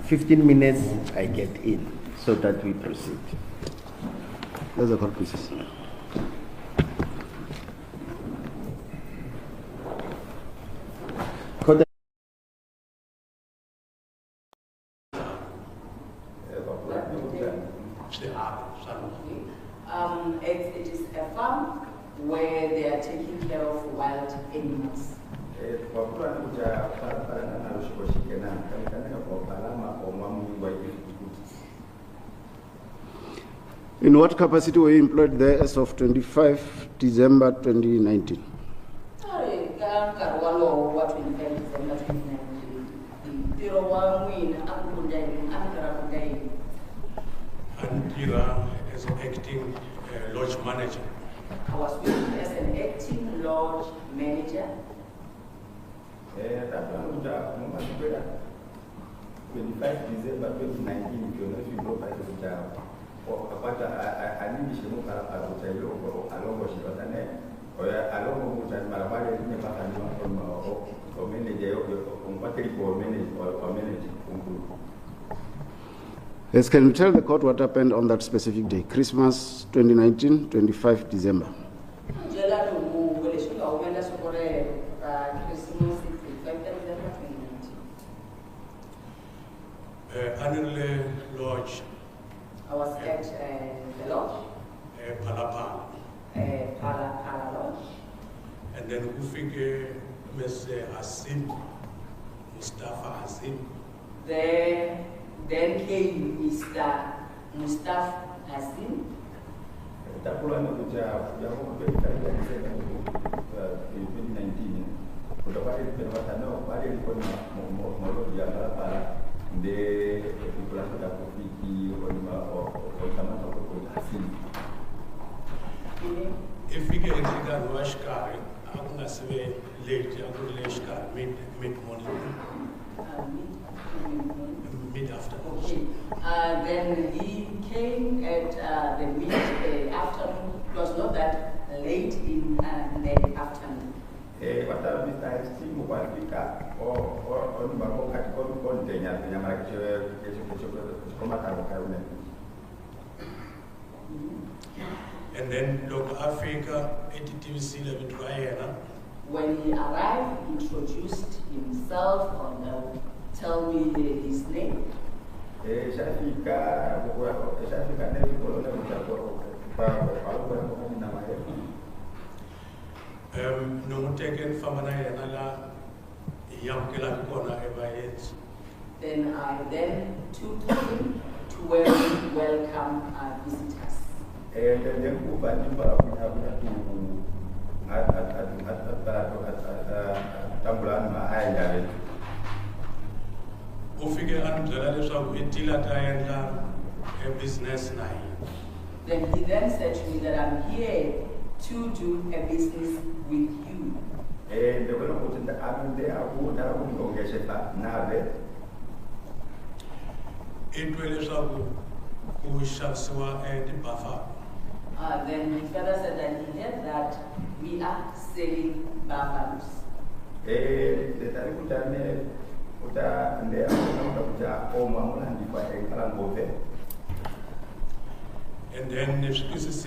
15 minutes, I get in, so that we proceed. That's the court, please. It is a farm where they are taking care of wild animals. In what capacity were you employed there as of 25 December 2019? Antira as an acting lodge manager. I was working as an acting lodge manager. 25 December 2019, if you know by the job, or about I need to look at along what she got an egg, or along with Marabari or manager or manage. Yes, can you tell the court what happened on that specific day, Christmas 2019, 25 December? Annual lodge. I was at the lodge. Phala Phala. Phala Phala lodge. And then who figure Mr. Hasim, Mustafa Hasim. Then came Mr. Mustafa Hasim. That was 2019. The people are not if we get a wash car, I'm going to say late, I'm going to car mid-morning, mid-afternoon. Okay. Then he came at the mid-afternoon. It was not that late in the afternoon. What are Mr. Esteem Walpika or Mako Category Container, the and then look Africa, ATTVC 11 to Ayana. When he arrived, he introduced himself and tell me his name. Then I took him to where we welcome our visitors. Then he then said to me that I'm here to do a business with you. Then he further said that he heard that we are selling buffaloes. And then if this is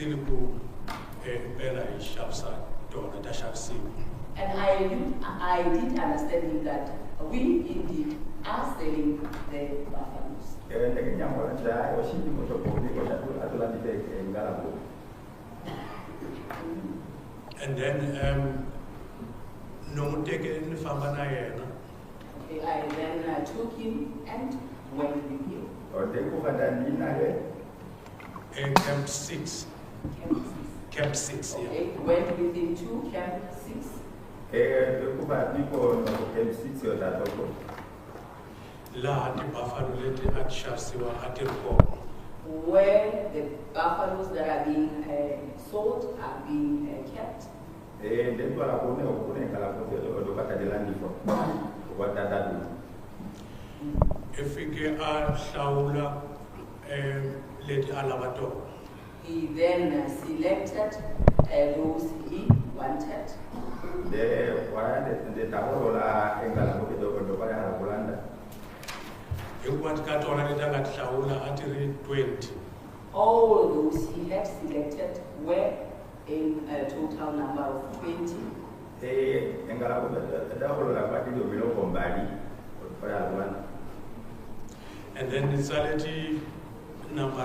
and I did understand him that we indeed are selling the buffaloes. And then no take in the family. Okay, I then took him and went with him. Camp 6. Camp 6, yeah. Okay, went with him to Camp 6. Where the buffaloes that are being sold are being kept. If we get our he then selected those he wanted. All those he had selected were in a total number of 20. And then the salary number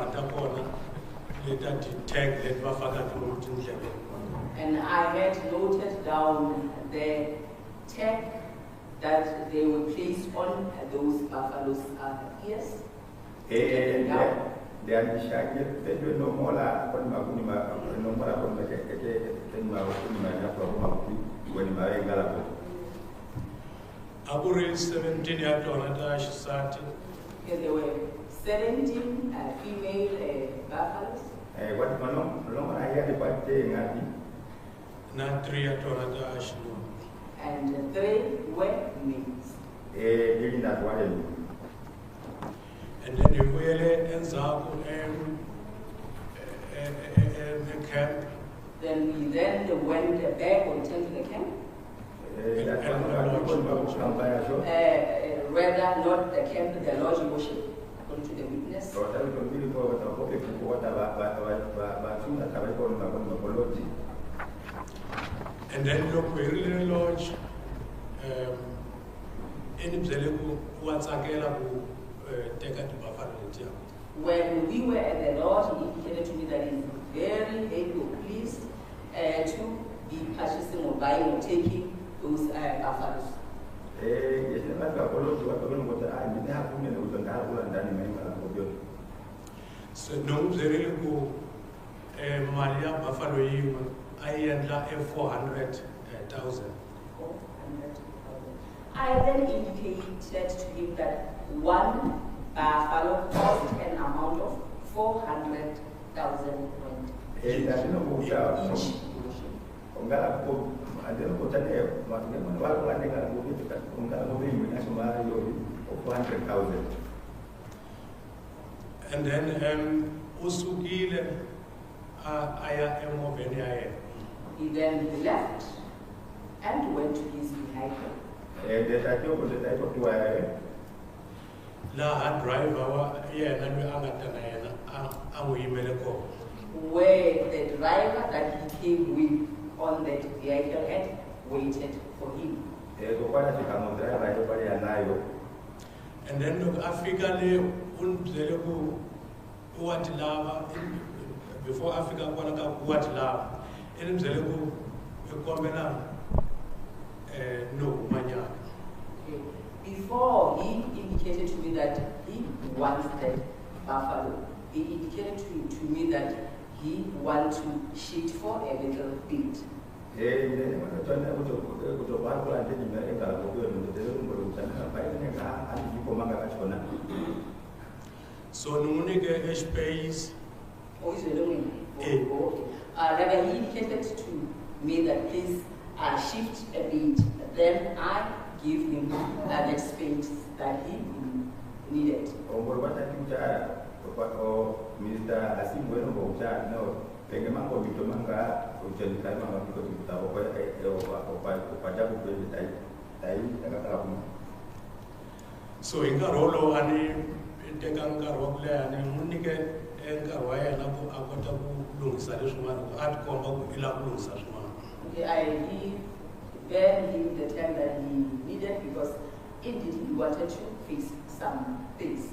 and I had noted down the tag that they were placed on those buffaloes' ears. There were 17 female buffaloes. And 3 were males. And then you ends up camp. Then we then went back and turned to the camp. Rather not the camp, the lodge worship, according to the witness. And then look, we really lodge in Bzeleku, what's again take to Buffalo. When we were at the lodge, he indicated to me that he's very able, pleased to be purchasing or buying or taking those buffaloes. So no, Cyril, Maria Buffalo, I end up 400,000. I then indicated to him that one buffalo cost an amount of 400,000 each. And then Usugile he then left and went to his vehicle. Where the driver that he came with on that vehicle waited for him. And then look, Africa le unbzele ku what lava before Africa kwala what lava. Unbzele ku ekomela no manyaka. Before he indicated to me that he wants that buffalo, he indicated to me that he wants to shift for a little bit. So numunike space. Rather, he indicated to me that please shift a bit. Then I give him that space that he needed. So in Carolo, and take Angarole and Munike and Kawaii and Akotabu Lungisarishman, at Combo Ilablusashman. I gave him the time that he needed because indeed he wanted to fix some things.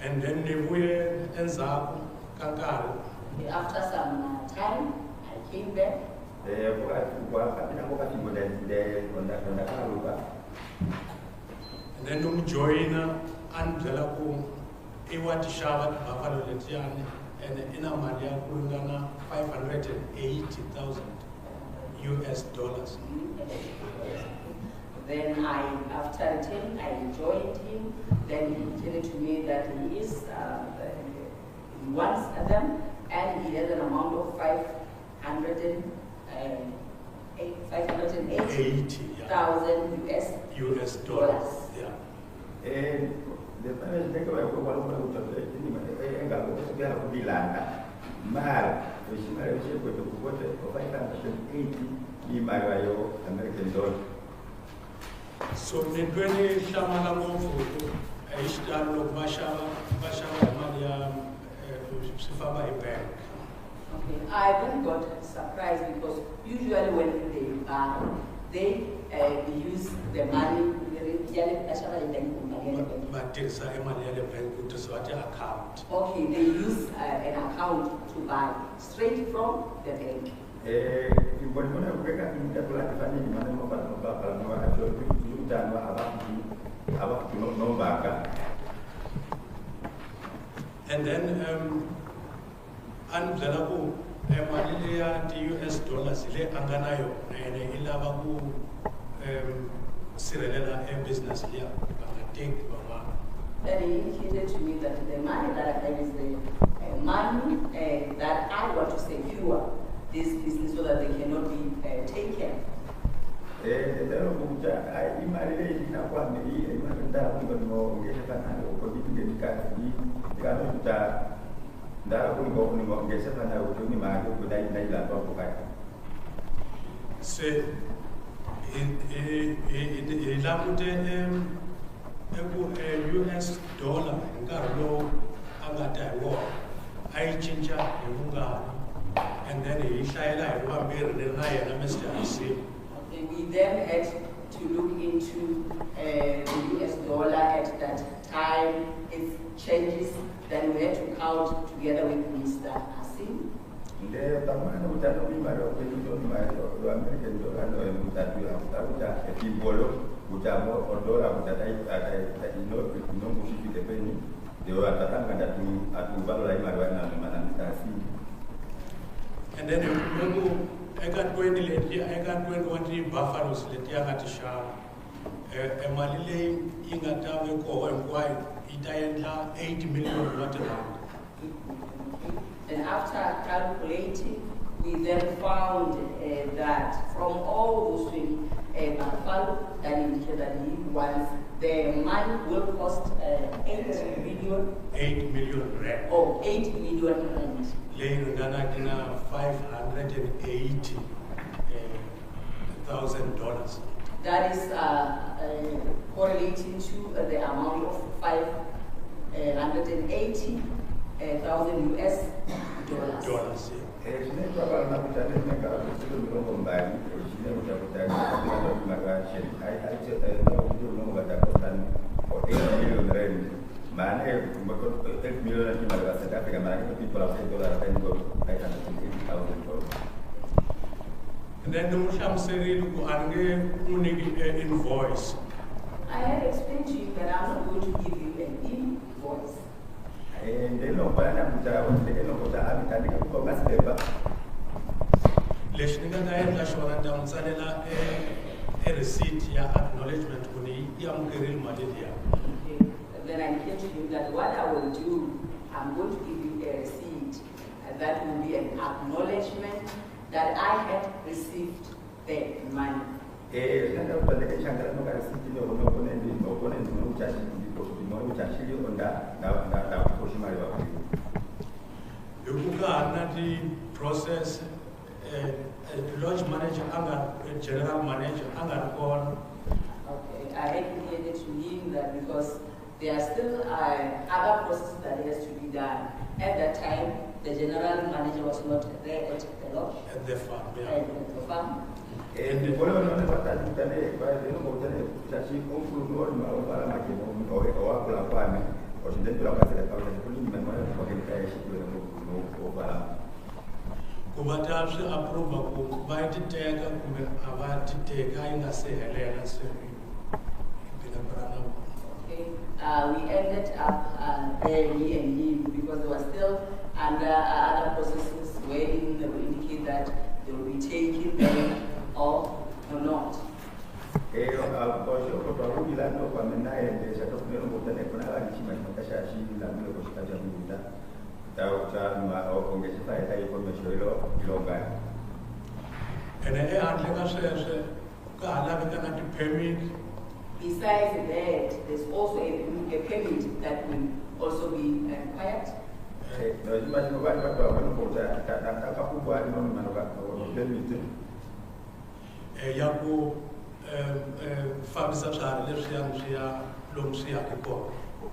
And then we ends up Kankar. After some time, I came back. And then join and Zelaku, Ewa Tishavat, Buffalo Letian, and in Amalia Kulungana, $580,000 US. Then after returning, I joined him. Then he indicated to me that he wants them, and he has an amount of $580,000 US. Yeah. So the 20 Shamala Mofu, Ishtan Bashama Maria Sifaba Bank. Okay, I then got surprised because usually when they buy, they use the money. Okay, they use an account to buy straight from the bank. And then Anzalaku Malilia US dollars le Anganayo and Ilabaku Cyril business here. Then he indicated to me that the money that I have is the money that I want to secure this business so that they cannot be taken. So, US dollar ngaro angata wo I change and then he shayla Mr. Asim. We then had to look into the US dollar at that time, its changes. Then we had to count together with Mr. Asim. And then I got 20 buffaloes let Yahatisha. A Malay Ingatawe Ko and White, Itayana 8 million water. And after calculating, we then found that from all those 20 buffalo that indicated that he wants, the money will cost 8 million. 8 million rand. Oh, 8 million rand. Later than $580,000. That is correlating to the amount of $580,000 $1,000 US. dollars. And then the Musham Cyril and invoice. I have explained to you that I'm not going to give you an invoice. A receipt ya acknowledgement kuni ya mkeril malidia. Then I came to you that what I will do, I'm going to give you a receipt, and that will be an acknowledgement that I have received the money. The process, lodge manager, general manager, Okay, I indicated to him that because there are still other processes that has to be done. At that time, the general manager was not there at the lodge. At the farm, yeah. At the farm. Kubatapsi approve ku bayititeka kumbe abatiteka ingasehelela Okay, we ended up there, me and him, because they were still under other processes wherein they will indicate that they will be taking them off or not. And permit. Besides that, there's also a permit that will also be required.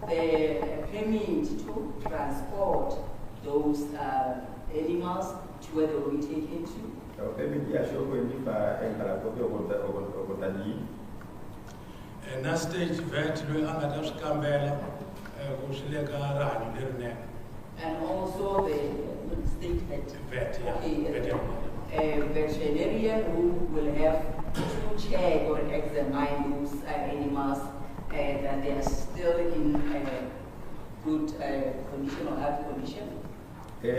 The permit to transport those animals to where they will be taken to. Na stage vet lo anga skambela and also the state vet. Okay, a veterinarian who will have to check or examine those animals that they are still in good condition or health condition. And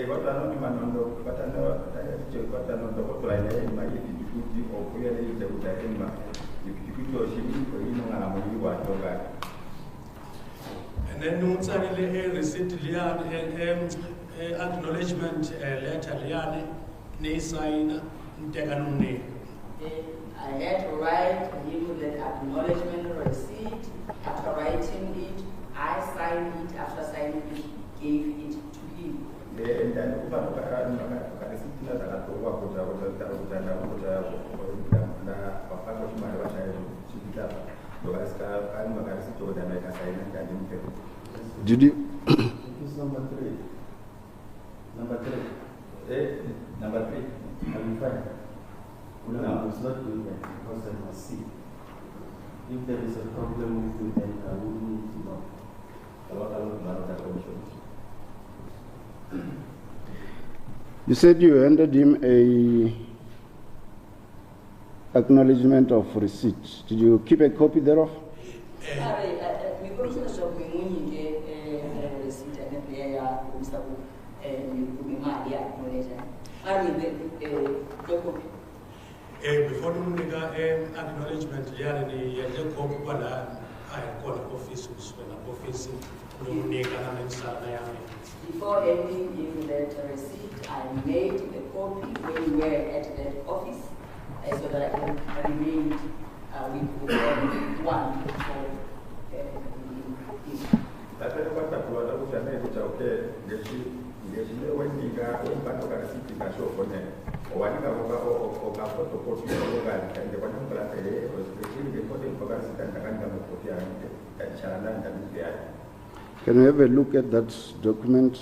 then no receipt acknowledgement letter ne sign I had to write him that acknowledgement receipt. After writing it, I signed it. After signing it, gave it to him. Did you? It's number 3. Number 3. Number 3. I'm fine. No, I was not doing that because I must see. If there is a problem with you, then I will need to know. You said you handed him a acknowledgement of receipt. Did you keep a copy thereof? Before the acknowledgement, before ending in that receipt, I made the copy when we were at that office, so that I can remain with one for Can we have a look at that document?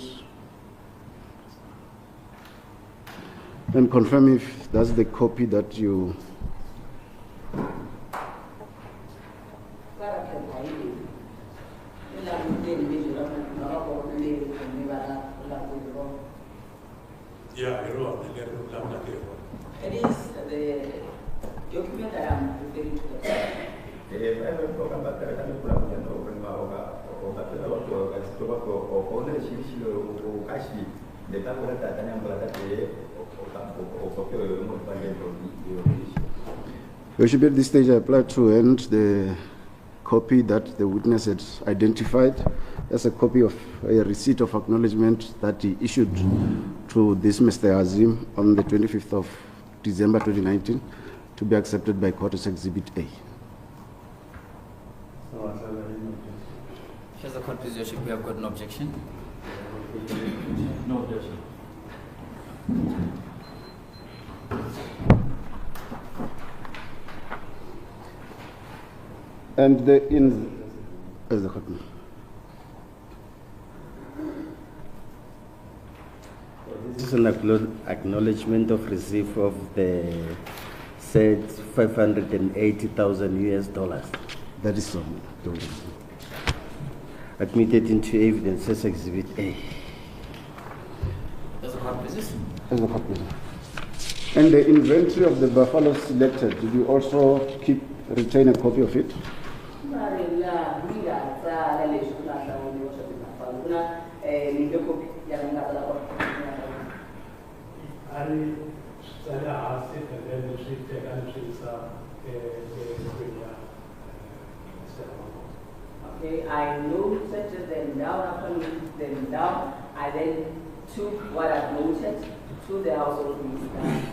And confirm if that's the copy that you. Yeah, you're wrong. It is the document that I'm referring to. Worship, at this stage, I apply to hand the copy that the witness had identified as a copy of a receipt of acknowledgement that he issued to this Mr. Azim on the 25th of December 2019 to be accepted by court as Exhibit A. Here's the court, please, Your Worship. We have got no objection. No objection. And as the court. This is an acknowledgement of receipt of the said 580,000 US dollars. That is so. Admitted into evidence as Exhibit A. Here's the court, please. As the court. And the inventory of the buffalo selected, did you also retain a copy of it? Okay, I noted them down. After noting them down, I then took what I've noted to the House of Ministers.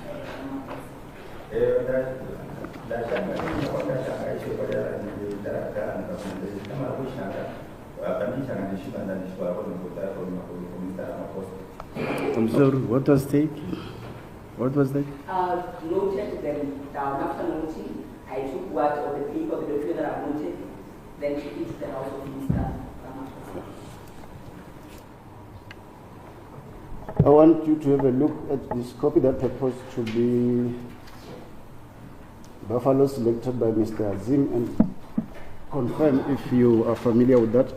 I'm sorry, what was taken? What was that? Noted them down. After noting, I took what of the people, the document that I've noted, then took it to the House of Ministers. I want you to have a look at this copy that purports to be buffalo selected by Mr. Azim and confirm if you are familiar with that.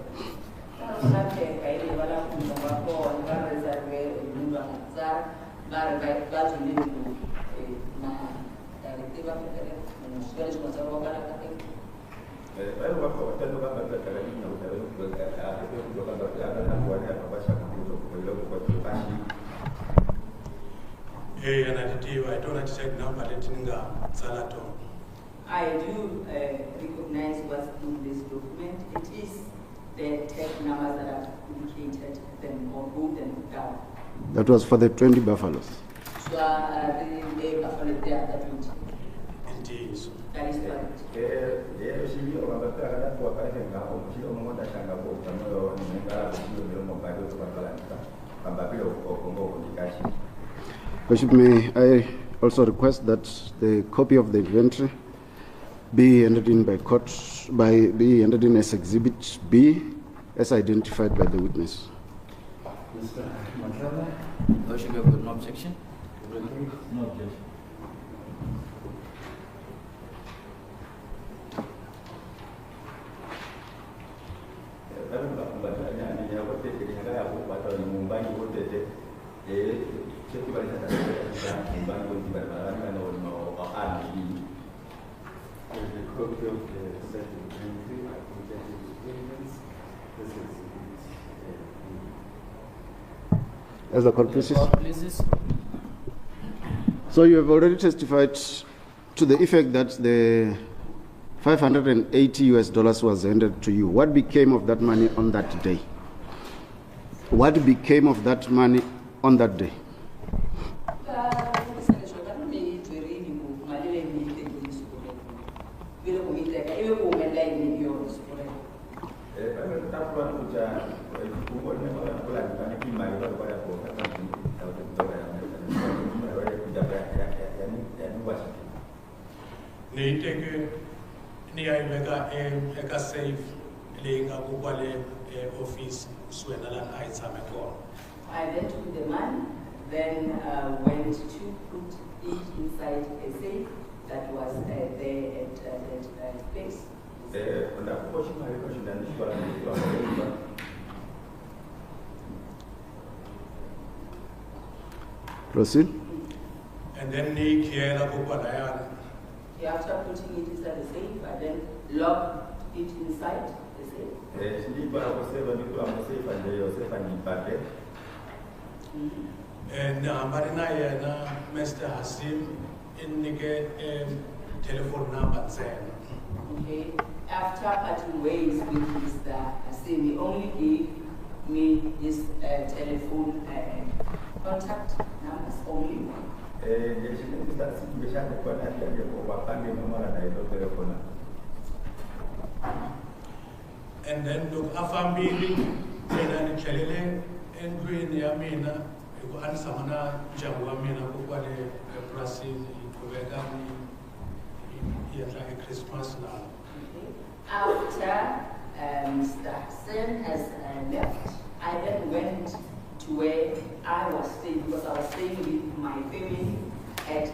Hey, and I don't understand now, but it's Salato. I do recognize what's in this document. It is the tag numbers that I've indicated, then or moved and down. That was for the 20 buffaloes. So the buffalo there, that would. Indeed. That is correct. Worship, may I also request that the copy of the inventory be entered in by court, be entered in as Exhibit B, as identified by the witness. Mr. Makala? Worship, we have got no objection. No objection. Copy of the set inventory, evidence, As the court pleases. Pleases. So you have already testified to the effect that the 580 US dollars was handed to you. What became of that money on that day? What became of that money on that day? I then took the money, then went to put it inside a safe that was there at that place. Proceed. And then they care about After putting it inside the safe, I then locked it inside the safe. And Marina Mr. Hasim in the telephone number there. Okay. After parting ways with Mr. Hasim, he only gave me his telephone contact numbers only. And then look afambili and chelele and green yamina and samana jamwamina kukwale Brazil ikuvegani in Christmas now. After Mr. Hassan has left, I then went to where I was staying because I was staying with my family at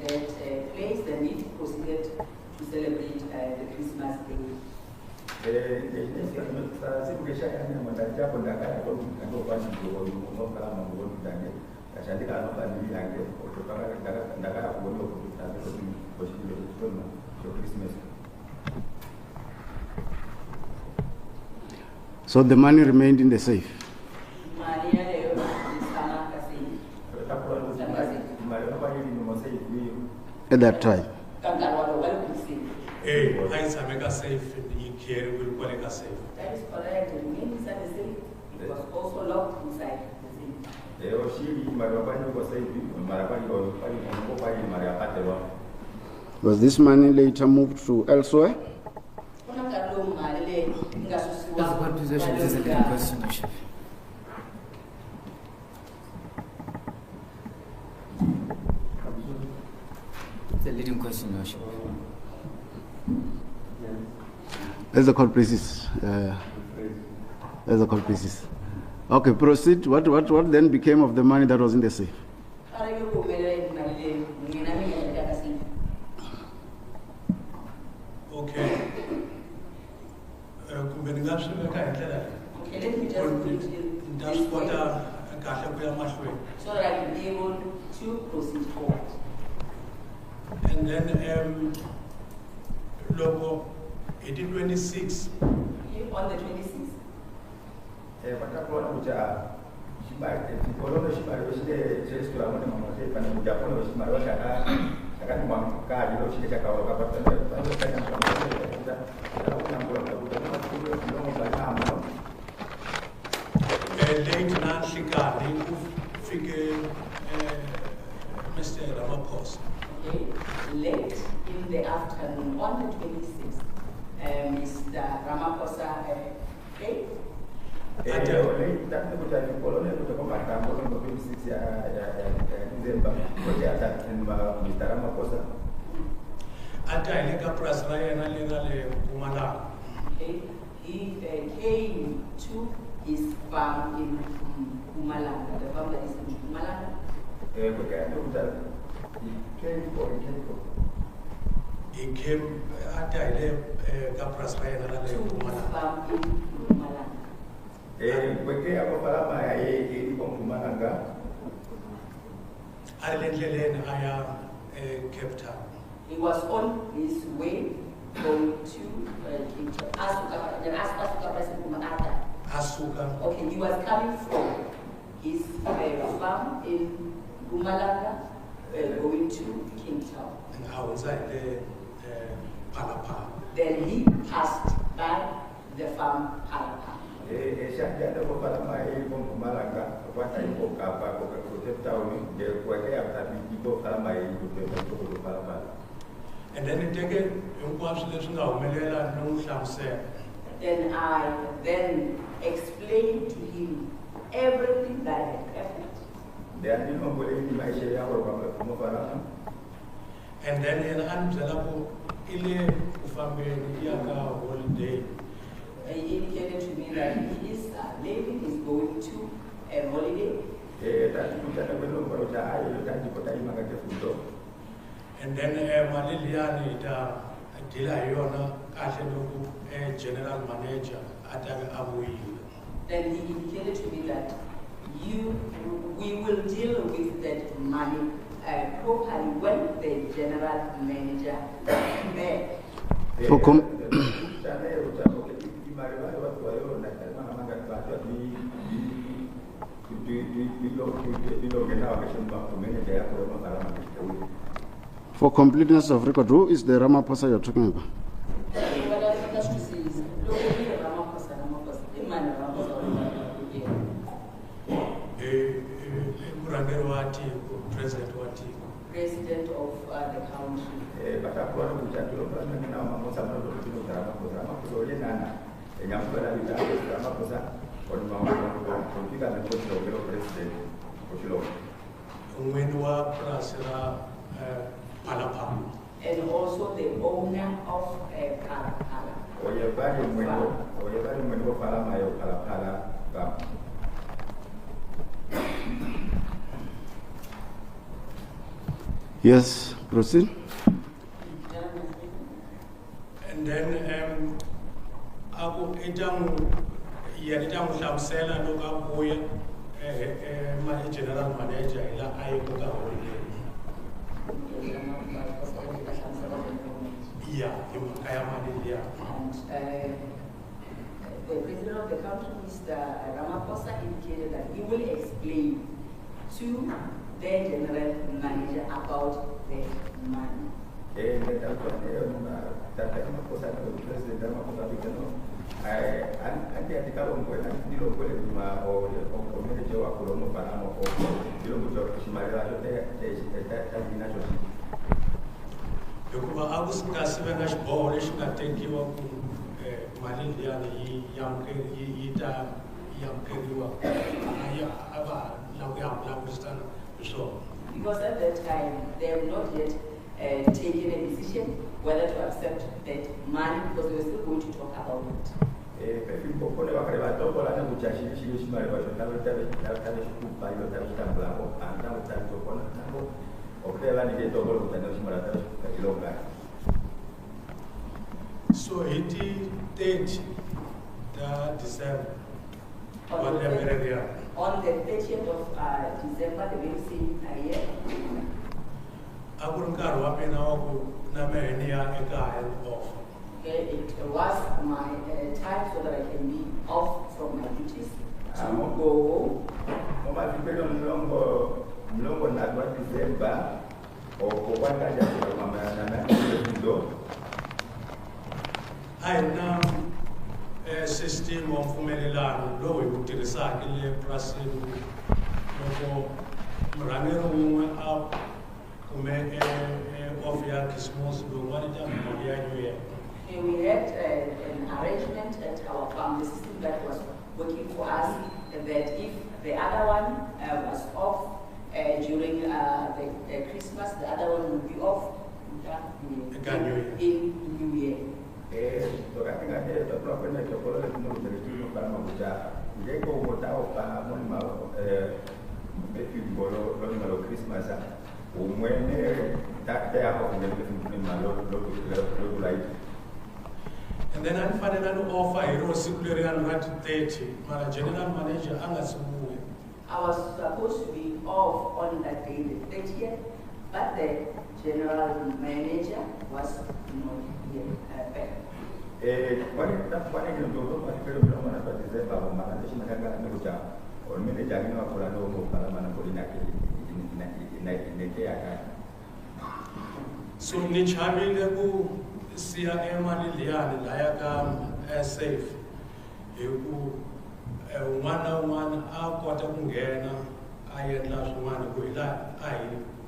that place. Then we proceeded to celebrate the Christmas Day. So the money remained in the safe. At that time. I make safe and he care will collect a safe. That is correct. It remained inside the safe. It was also locked inside the safe. Was this money later moved to elsewhere? That's what possession is a leading question, Your Worship. It's a leading question, Your Worship. As the court pleases. As the court pleases. Okay, proceed. What then became of the money that was in the safe? Okay. Okay, let me just put it in this way so that I can be able to proceed forward. And then logo 1826. Okay, on the 26th. Late Nanshikani, Mr. Ramaphosa. Okay, late in the afternoon, on the 26th, Mr. Ramaphosa came. Okay, he came to his farm in Mpumalanga, the farm that is in Mpumalanga. He came at the farm in Mpumalanga. Cape Town. He was on his way going to Asuka. Okay, he was coming from his farm in Mpumalanga, going to King Town. And outside the Phala Phala. Then he passed by the farm Phala Phala. And then he take it in consideration of Melela no Shamse. Then I then explained to him everything that had happened. And then in Anjalapo, Ile Ufambe Yaka holiday. He indicated to me that he is leaving, he's going to a holiday. And then Maliliani Dilayona Kashenuku, general manager at Abui. Then he indicated to me that we will deal with that money properly when the general manager is there. For completeness of record, who is the Ramaphosa you're talking about? President of the country. Phala Phala. And also the owner of Phala Phala. Yes, proceed. And then aku itamu hlamsela loko a vuya general manager ila ayikuka holiday. Yeah, and the president of the country, Mr. Ramaphosa, indicated that he will explain to the general manager about the money. Hikuva a ku nga si va na xiboho lexi nga tekiwa ku mali liyani yi ta yamukeriwa a va langutisana hi swona. Because at that time, they have not yet taken a decision whether to accept that money, because we were still going to talk about it. So it is 30 December. On the 30th of December, the very same year, it was my time so that I can be off from my duties to go. I now system of Melilano, low to the cycle, Brazil, logo, Ranero up to make of your Christmas, one year. We had an arrangement at our farm, the system that was working for us, that if the other one was off during the Christmas, the other one would be off in New Year. And then I found an offer, it was simply around 30, my general manager, I was supposed to be off on that day, the 30th, but the general manager was not here back. So Nichabile who see Emma Lilian, Layaka safe. One quarter Mungena, I had last one go I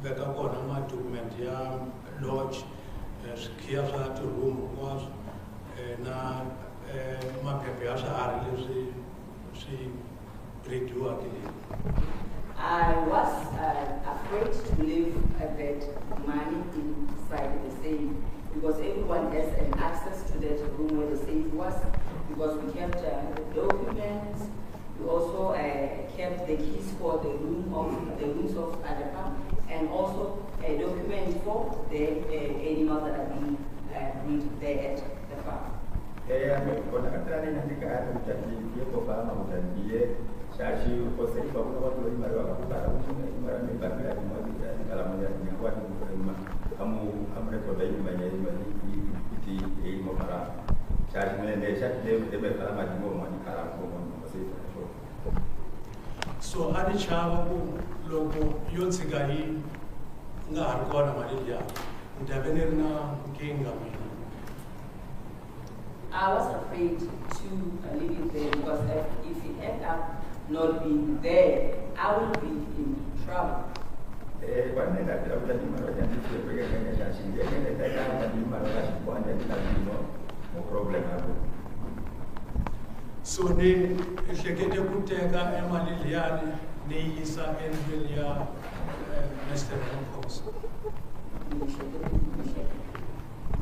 better go on my document, lodge, Kiasa to room was na Macapiasa are she break you again. I was afraid to leave that money inside the safe because everyone has an access to that room where the safe was, because we kept documents, we also kept the keys for the rooms of the farm, and also a document for the animals that are being breed there at the farm. So ani chava ku logo yonsigai nga harkona malia ndavenerna kinga mi. I was afraid to leave it there because if it ended up not being there, I will be in trouble. So ne hlekete kuteka emaliliani ne isa envelia Mr. Ramaphosa.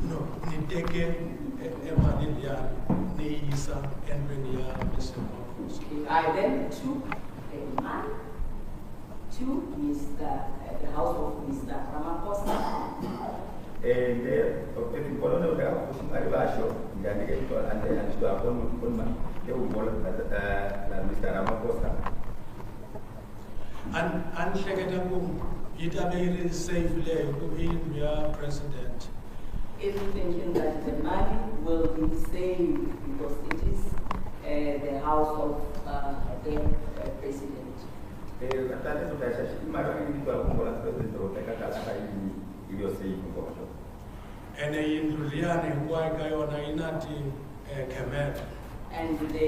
No, ni teke emaliliani ne isa envelia Mr. Ramaphosa. I then took a man to the house of Mr. Ramaphosa. And Sheketakum, Itabe is safe there, be our president. In thinking that the money will be saved because it is the house of the president. And in Juliani, why Guyana inati Kemet. And the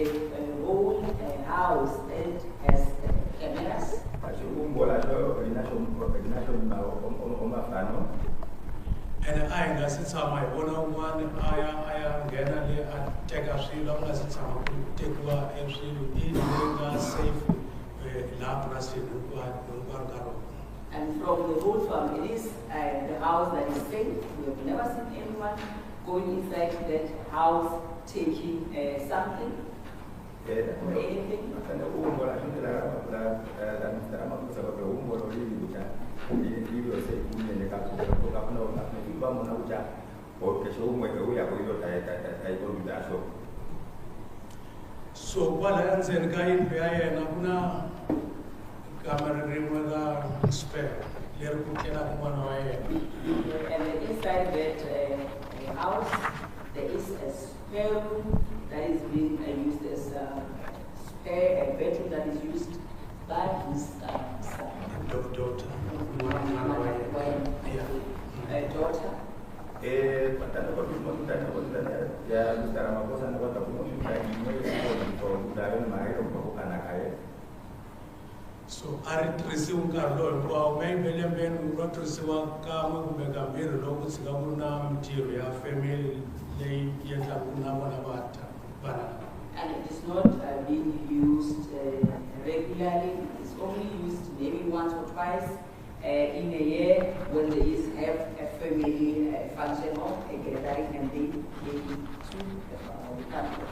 whole house it has cameras. And I guess it's how my one I get a take a seal of us, it's how to take what absolutely safe and from the whole farm, it is the house that is safe. We have never seen anyone going inside that house taking something or anything. So balance and guide and Abuna camera spare. And inside that house, there is a spare room that is being used as a spare bedroom that is used by his son. Daughter. Daughter. So I receive Carlo, wow, maybe Ben wrote to Siwa Kamu Megambir, Locus Gabuna, material, family, lay Yatabuna. And it is not being used regularly, it's only used maybe once or twice in a year when there is have a family function or a gathering and they to the country.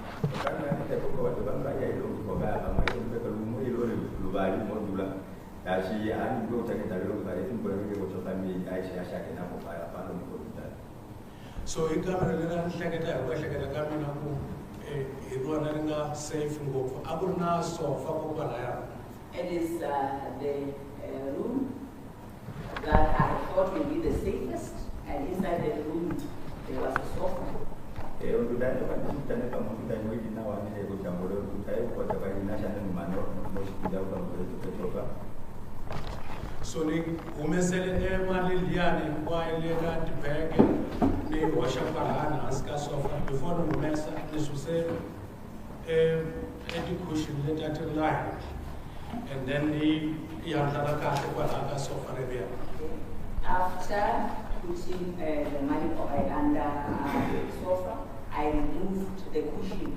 So you come and safe it is the room that I thought would be the safest, and inside the room there was a sofa. So ni umesele maliliani while you got the bag ni washa parana aska sofa before the mesa ni suse education later to line and then the yantara ka parana sofa revia. After putting the money under the sofa, I removed the cushion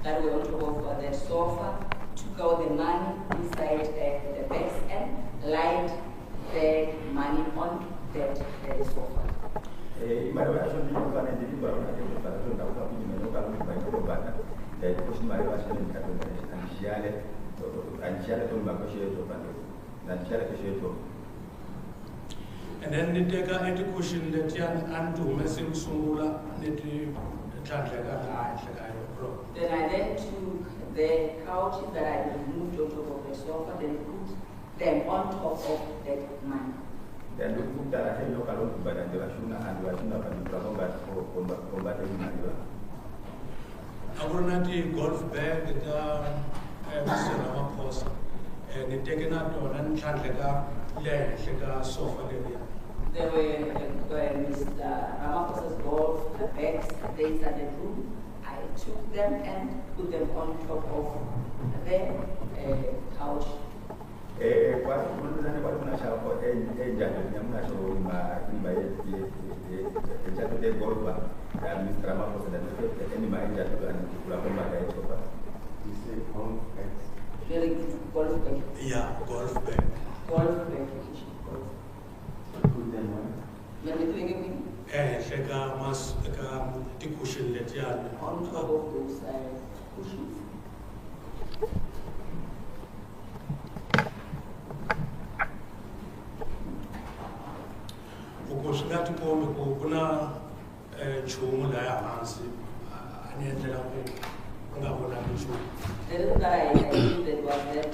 that were on top of the sofa, took out the money inside the bags and laid the money on that sofa. And then they take a education that yan antu mesim sungula niti tlandleka la bro. Then I then took the couches that I removed on top of the sofa, then put them on top of that money. Then we put that I look alone, but I do a shuna and we are not going to combat Agronati golf bag that Mr. Ramaphosa and it taken out on and tlandleka la sofa area. There were Mr. Ramaphosa's golf bags, they started room. I took them and put them on top of the couch. Really good golf bag. Yeah, golf bag. Golf bag. On top of those cushions. Ukoshingati pombe kuna chumu la hansi aniendela ngabona chumu. The reason that I did that was that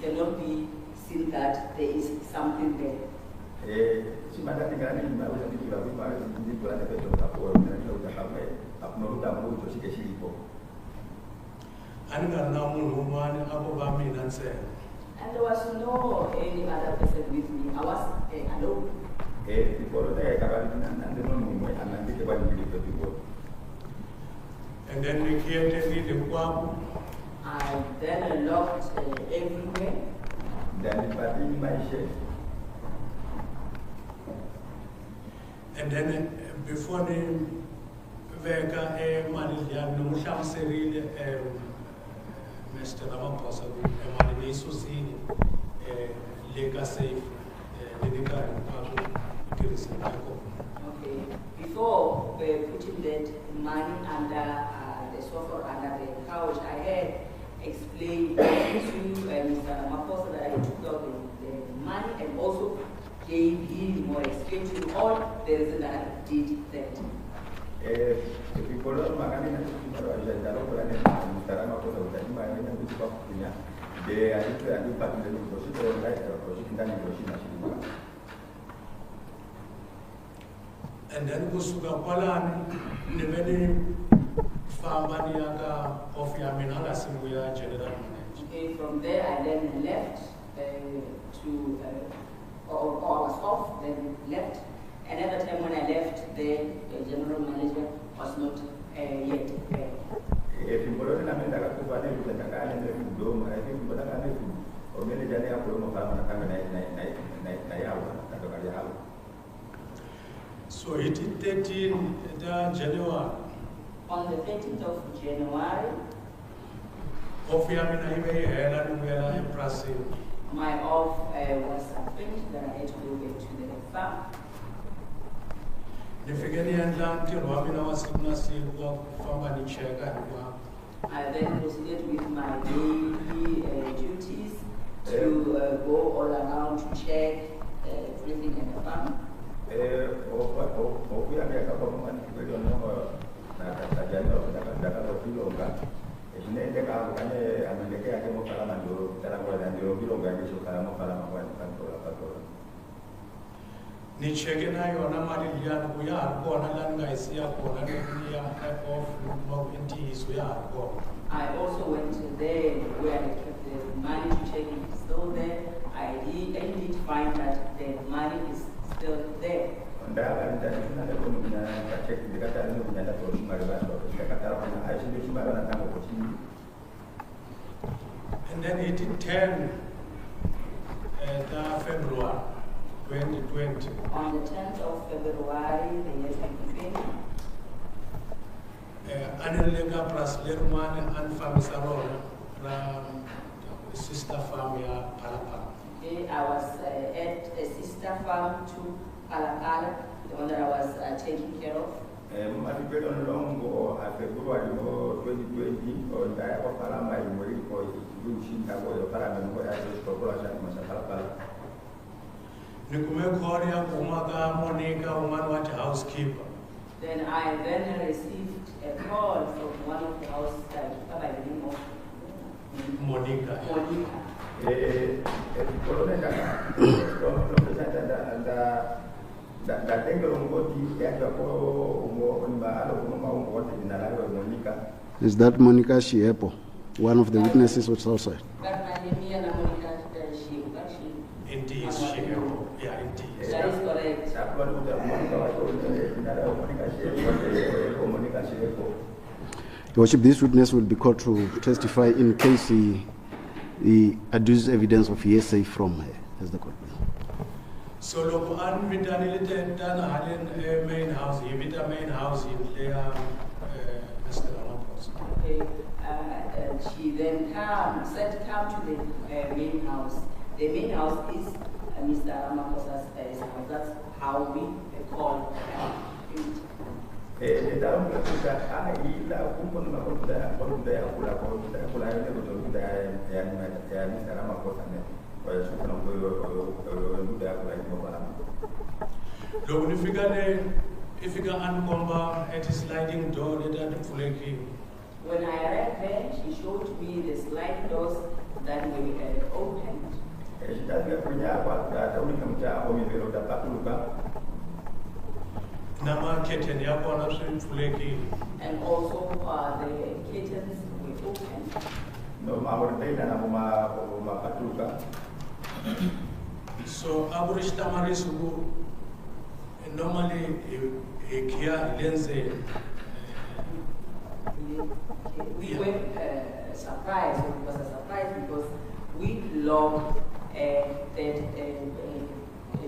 cannot be seen that there is something there. And there was no any other person with me. I was alone. And then we created the quab. I then locked everywhere. And then before the Vega Manilian, no Cyril, Mr. Ramaphosa, Manili Susi, Lega Safe, Lega Okay. Before putting that money under the sofa, under the couch, I had explained to Mr. Ramaphosa that I took out the money and also gave him or explained to him all the reason that I did that. And then kusuka pala nimeni famani yaka of Yamina Simuya General Manager. Okay, from there I then left or was off, then left. Another time when I left, the general manager was not yet there. So it is 13 January. On the 13th of January, my off was finished, then I had to go back to the farm. I then proceeded with my daily duties to go all around to check everything in the farm. Ni cheke na yona malilian kuya arko na langa isia ko na niya of no inti suya arko. I also went there where I kept the money to check if it's still there. I did find that the money is still there. And then it did 10 February 2020. On the 10th of February, the year 2020, Anelega plus Lerman and Famisarona from sister farm ya Phala Phala. okay, I was at a sister farm to Phala Phala, the one that I was taking care of. kushinda kwa parliament kwa ya corporation masha Phala Phala. Nikume Korea kumaka Monica woman housekeeper. Then I received a call from one of the house staff by the name of Monica. Is that Monica Shiepo, one of the witnesses was outside? Indeed, Shiepo. Yeah, indeed. That is correct. Your Worship, this witness will be called to testify in case he adduces evidence of hearsay from her, as the court will. So, look, I'm with the main house, the main house in Mr. Ramaphosa. Okay. She then said, come to the main house. The main house is Mr. Ramaphosa's house. That's how we call it. If you can uncover at his sliding door, when I arrived there, she showed me the sliding doors that were opened. And also the curtains were open. So Aburish Tamarisugu normally a care lense. We were surprised. It was a surprise because we locked that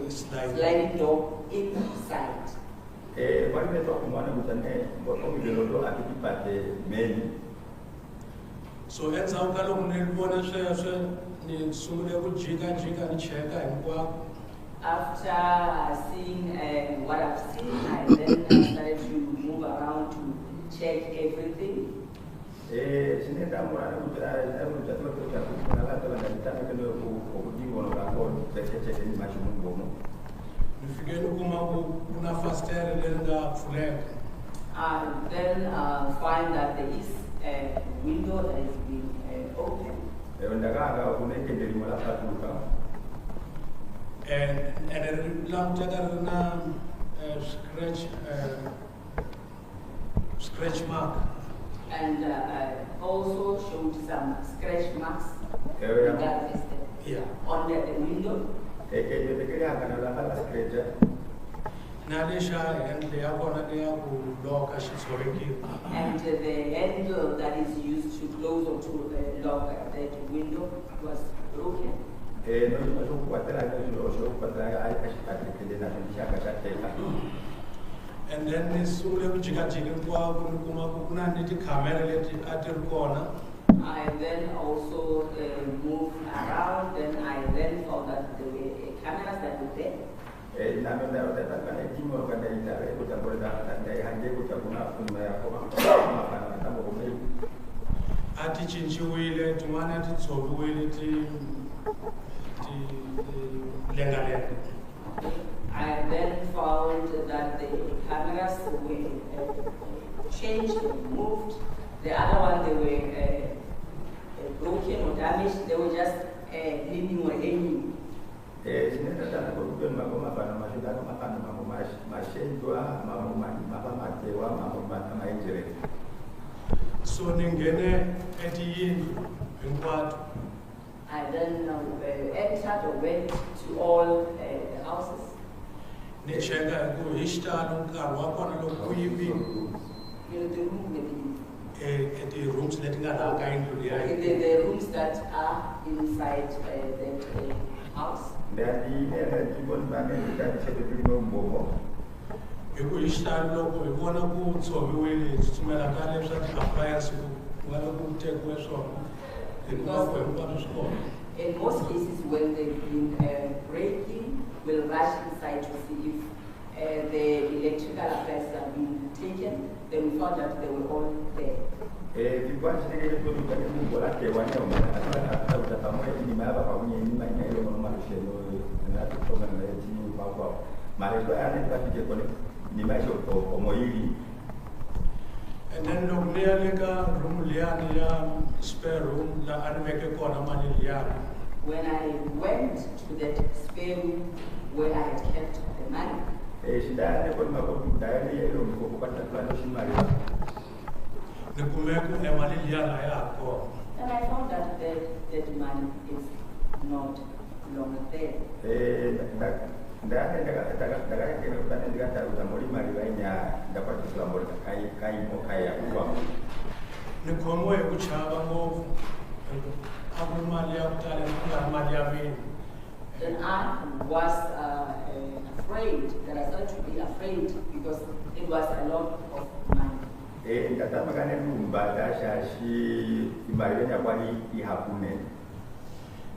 sliding door inside. So as our after seeing what I've seen, I then started to move around to check everything. Then find that there is a window that is being open. And a scratch mark. And also showed some scratch marks on the window. And the handle that is used to close or to lock that window was broken. And then this I then also moved around, then I then found that there were cameras that were there. I then found that the cameras were changed, moved. The other one, they were broken or damaged. They were just leaning or hanging. So Ningene in what? I then entered or went to all the houses. The rooms letting the rooms that are inside the house. In most cases, when they've been breaking, we'll rush inside to see if the electrical appliances have been taken. Then we found that they were all there. And then look near the room lian spare room la anveke kona mali lian. When I went to that spare room where I had kept the money, Nikumeku emali lian la yako. and I found that that money is not longer there. Nikomo ekuchaba ngovu. Akumali yakutala ngamali yami. Then I was afraid, that I started to be afraid because it was a lot of money.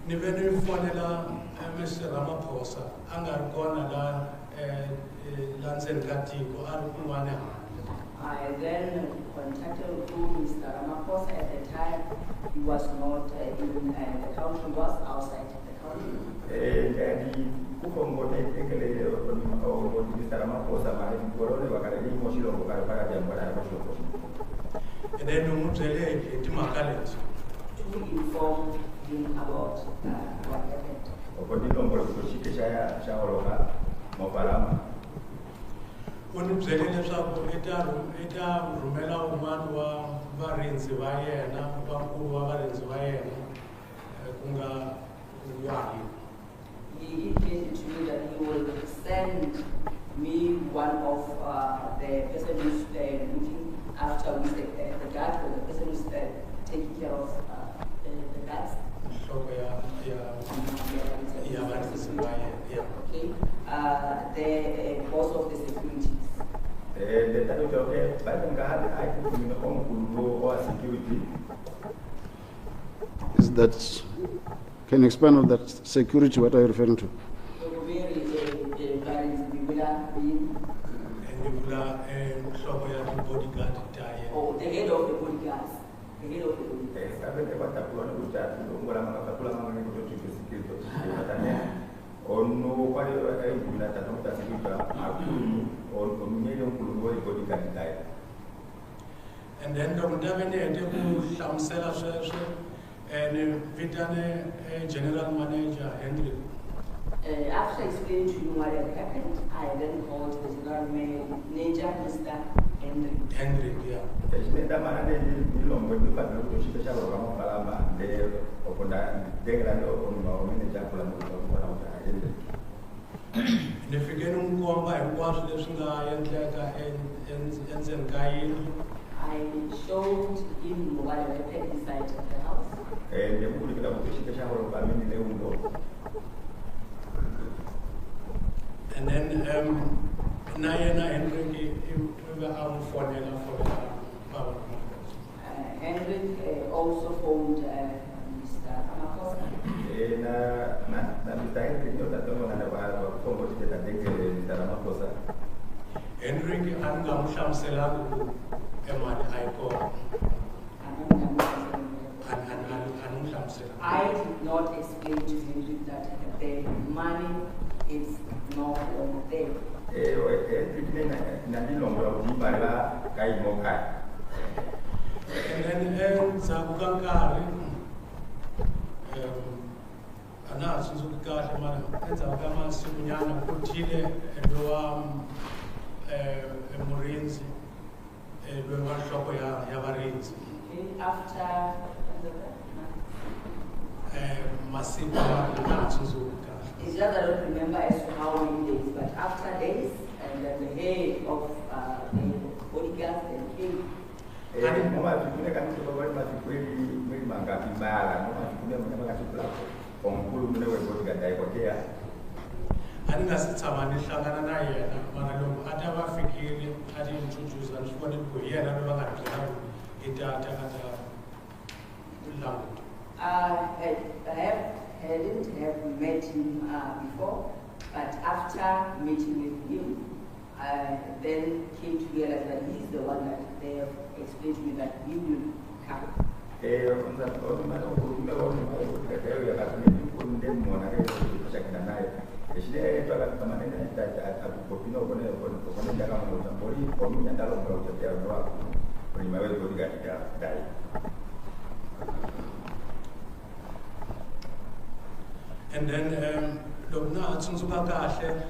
Nivene fonela Mr. Ramaphosa angarikona la lansen katiko arikulwane. I then contacted Mr. Ramaphosa at the time. He was not in the country, was outside the country. And then umutele etimakaleti. To inform him about what happened. Unibzele leswaku eta rhumela un'wana wa varinzi va yena vakulu va varinzi va yena ku nga Wahi. He indicated to me that he will send me one of the person who's looking after the guard, or the person who's taking care of the guards. Nhloko ya varinzi va yena. Okay, the boss of the securities. Is that, can you expand on that security? What are you referring to? Oh, the head of the bodyguards. The head of the bodyguards. And then the and Vitane General Manager Henry. After explaining to you what had happened, I then called the General Manager, Mr. Henry. Henry, yeah. I showed him what had happened inside the house. And then Nayana Henry for Henry also phoned Mr. Ramaphosa. Henry angamhlamselaku emali ayikho. I did not explain to him that the money is not on there. And then Zabukankari, Anas Zukari, and Zabama Simunyana Kutile, and Loam Marines, and Loam Shokoya Yavarins. After Masipa Natsuzuka. it's just I don't remember as to how many days, but after days, and then the head of the bodyguards then came. And that's Tamani Shangana, Manalo, Atava had introduced and she wanted to hear another I hadn't have met him before, but after meeting with him, I then came to realize that he's the one that they have explained to me that he will come. And then Lobna Tsunzuka Kashe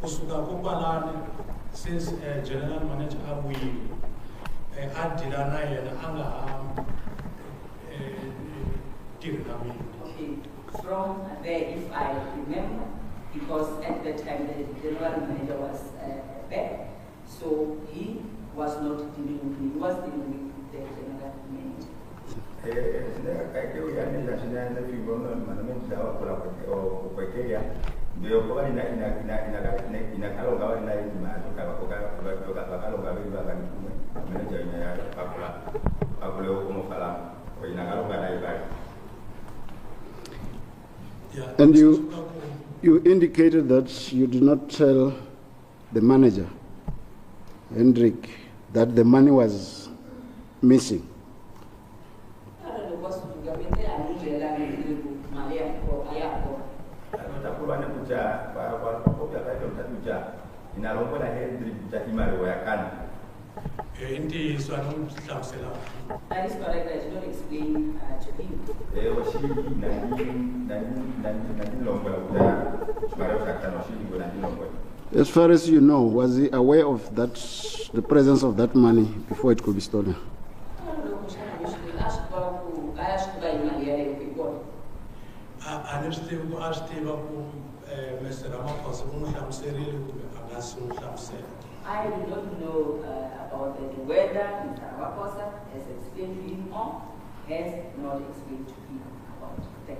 Usuka Kupalani, since General Manager we had Dilana and Anga Okay, from there, if I remember, because at that time the General Manager was back, so he was not dealing with me, he was dealing with the General Manager. And you indicated that you did not tell the manager, Hendrik, that the money was missing. That is correct, I did not explain to him. As far as you know, was he aware of that, the presence of that money before it could be stolen? Mr. Ramaphosa, Cyril, I do not know about that, whether Mr. Ramaphosa has explained to him or has not explained to him about that.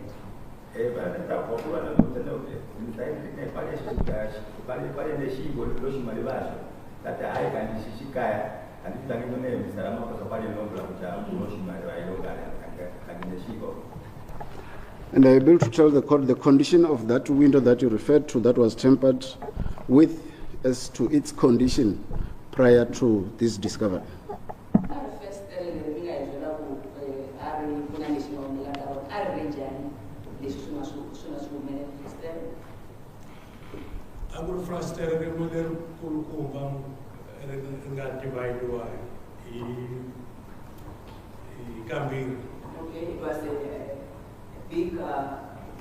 And are you able to tell the court the condition of that window that you referred to that was tampered with as to its condition prior to this discovery? I would frustrate the mother Kulkumbang and divide he can be. Okay, it was a big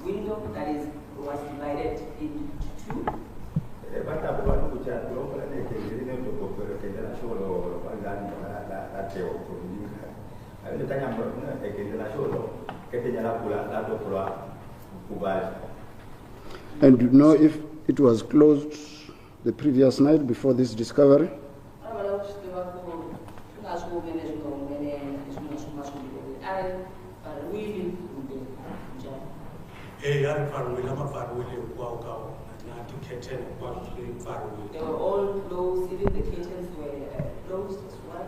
window that was divided into two. And you know if it was closed the previous night before this discovery? They were all closed, even the kitchens were closed as well.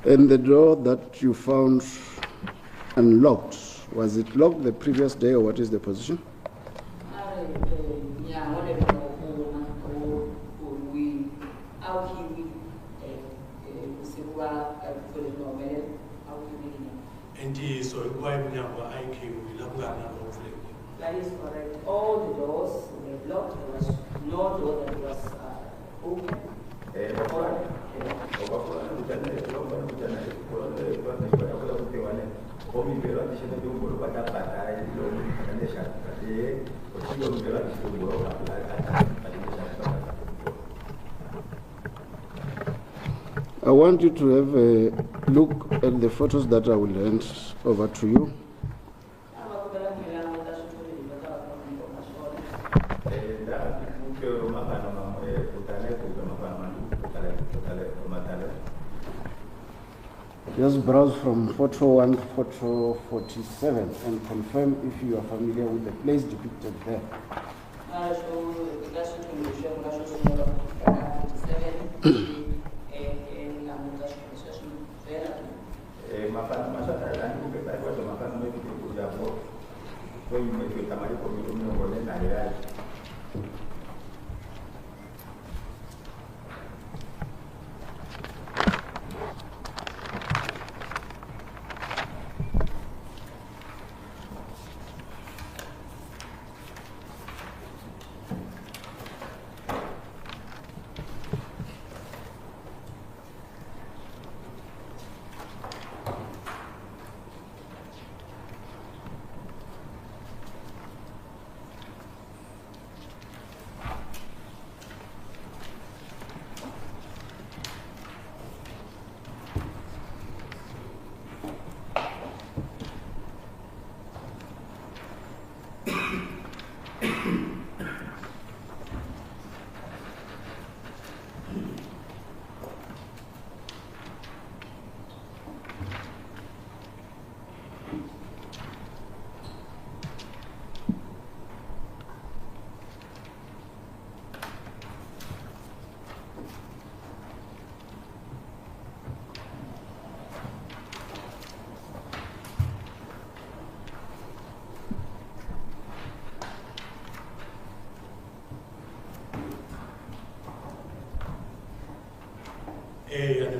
And the door that you found unlocked, was it locked the previous day or what is the position? That is correct. All the doors were blocked. There was no door that was open. I want you to have a look at the photos that I will hand over to you. Just browse from photo 1 to photo 47 and confirm if you are familiar with the place depicted there.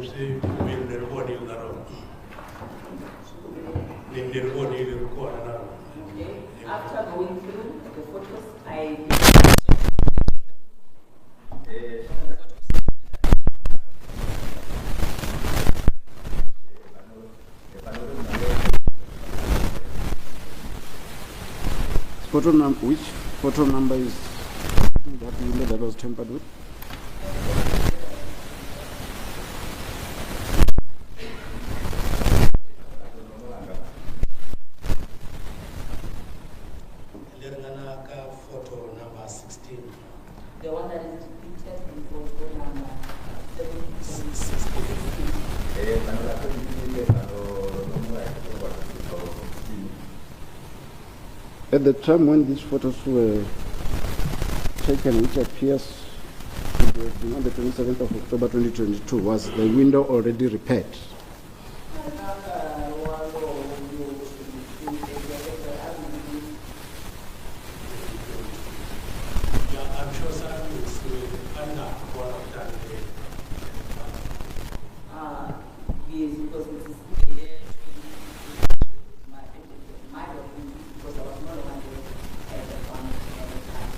see when the body in the room. In the body in the corner. Okay. After going through the photos, Which photo number is that window that was tampered with? Photo number 16. the one that is depicted in photo number 16. At the time when these photos were taken, which appears to have been on the 27th of October 2022, was the window already repaired? I'm sure something is find out what I've done today. Yes, because it is my opinion, because I was not the one there at the point at the time.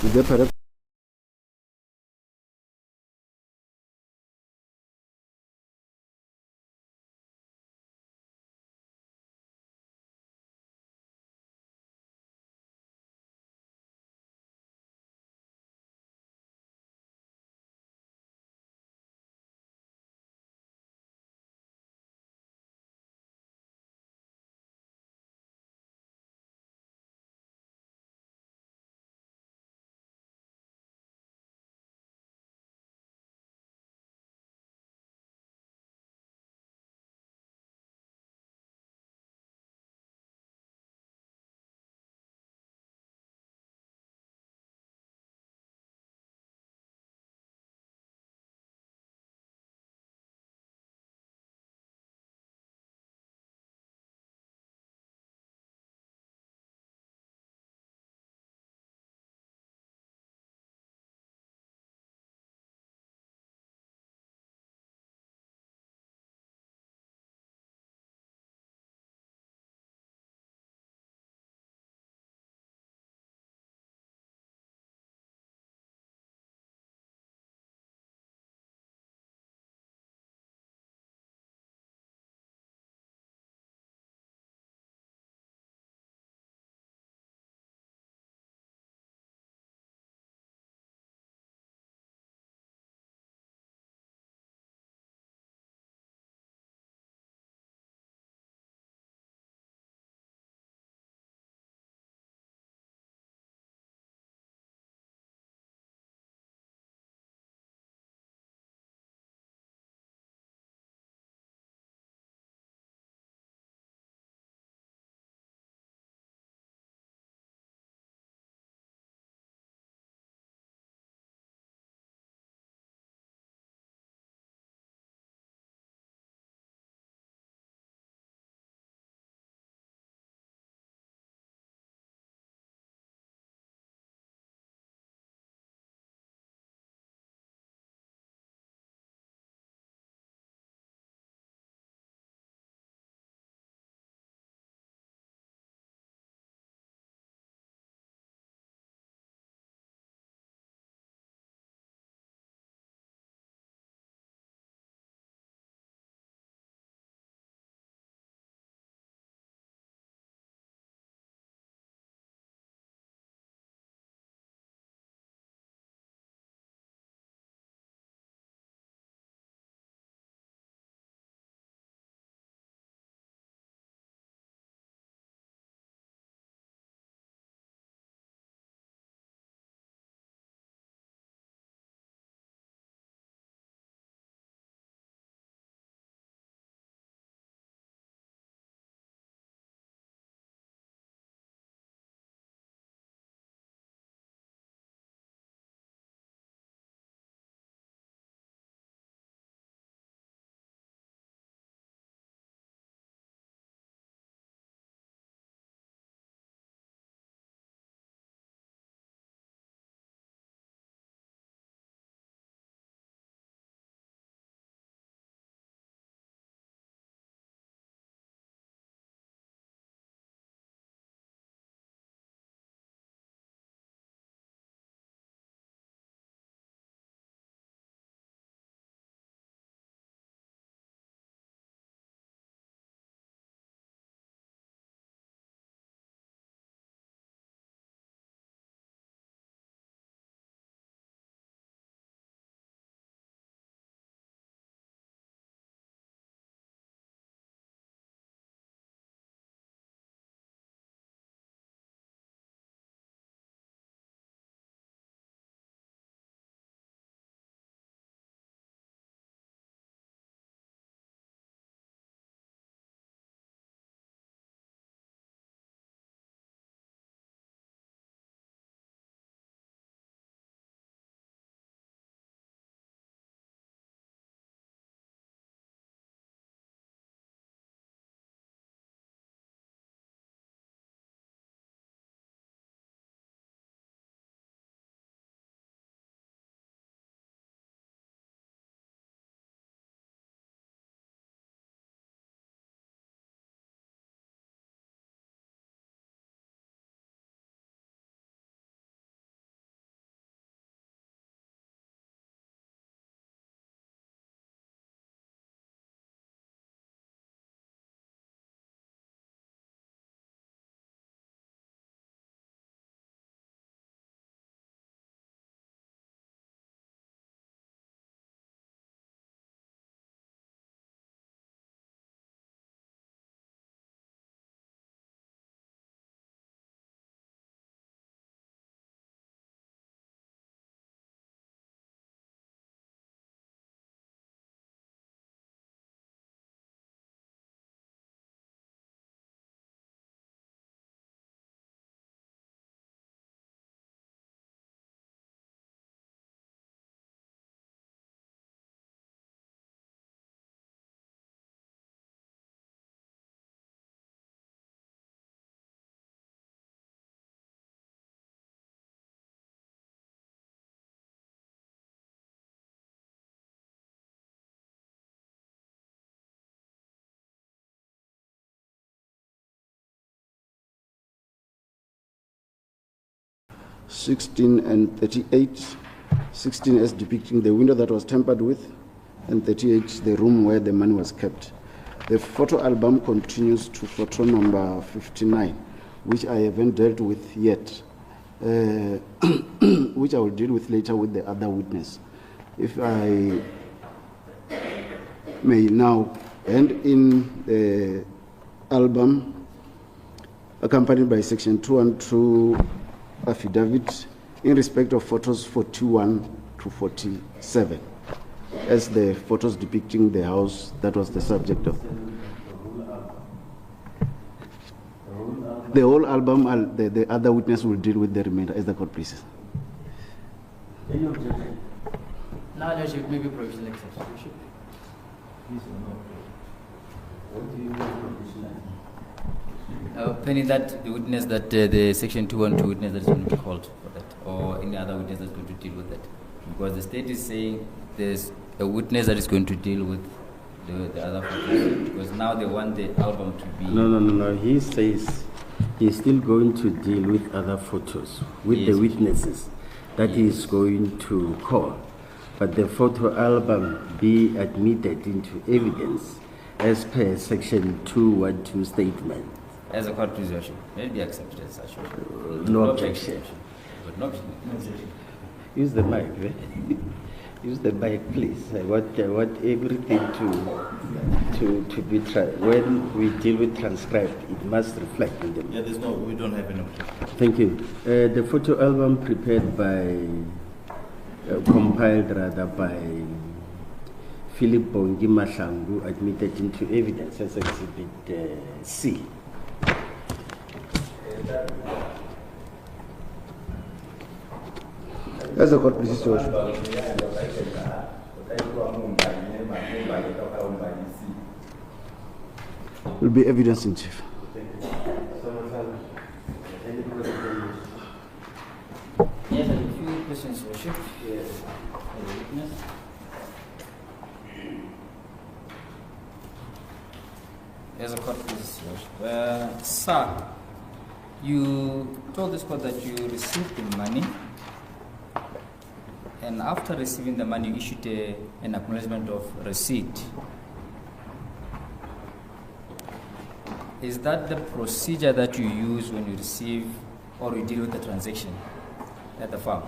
Did they perhaps 16 and 38. 16 as depicting the window that was tampered with, and 38 the room where the money was kept. The photo album continues to photo number 59, which I haven't dealt with yet, which I will deal with later with the other witness. If I may now hand in the album accompanied by section 212 affidavit in respect of photos 41 to 47 as the photos depicting the house that was the subject of the whole album. The other witness will deal with the remainder as the court pleases. Any objection? Now, Lordship, maybe provisional exception. What do you mean provisional? Pending that the witness that the section 212 witness that is going to be called for that, or any other witness that's going to deal with that, because the state is saying there's a witness that is going to deal with the other photos, because now they want the album to be. No. He says he's still going to deal with other photos, with Yes. the witnesses that he is going to call, but the photo album be admitted into evidence as per section 212 statement. As a court please, Lordship, may it be accepted as such. No objection. But no objection. Use the mic. Use the mic, please. I want everything to be tried. When we deal with transcribed, it must reflect in them. Yeah, we don't have any objection. Thank you. The photo album prepared by, compiled rather by Philip Bongi Mahlangu, admitted into evidence as Exhibit C. As the court pleases, Your Worship. Will be evidence in chief. Yes, I have a few questions, Your Worship. Yes. As a witness. As a court please, Your Worship. Sir, you told this court that you received the money, and after receiving the money, you issued an acknowledgement of receipt. Is that the procedure that you use when you receive or you deal with the transaction at the farm?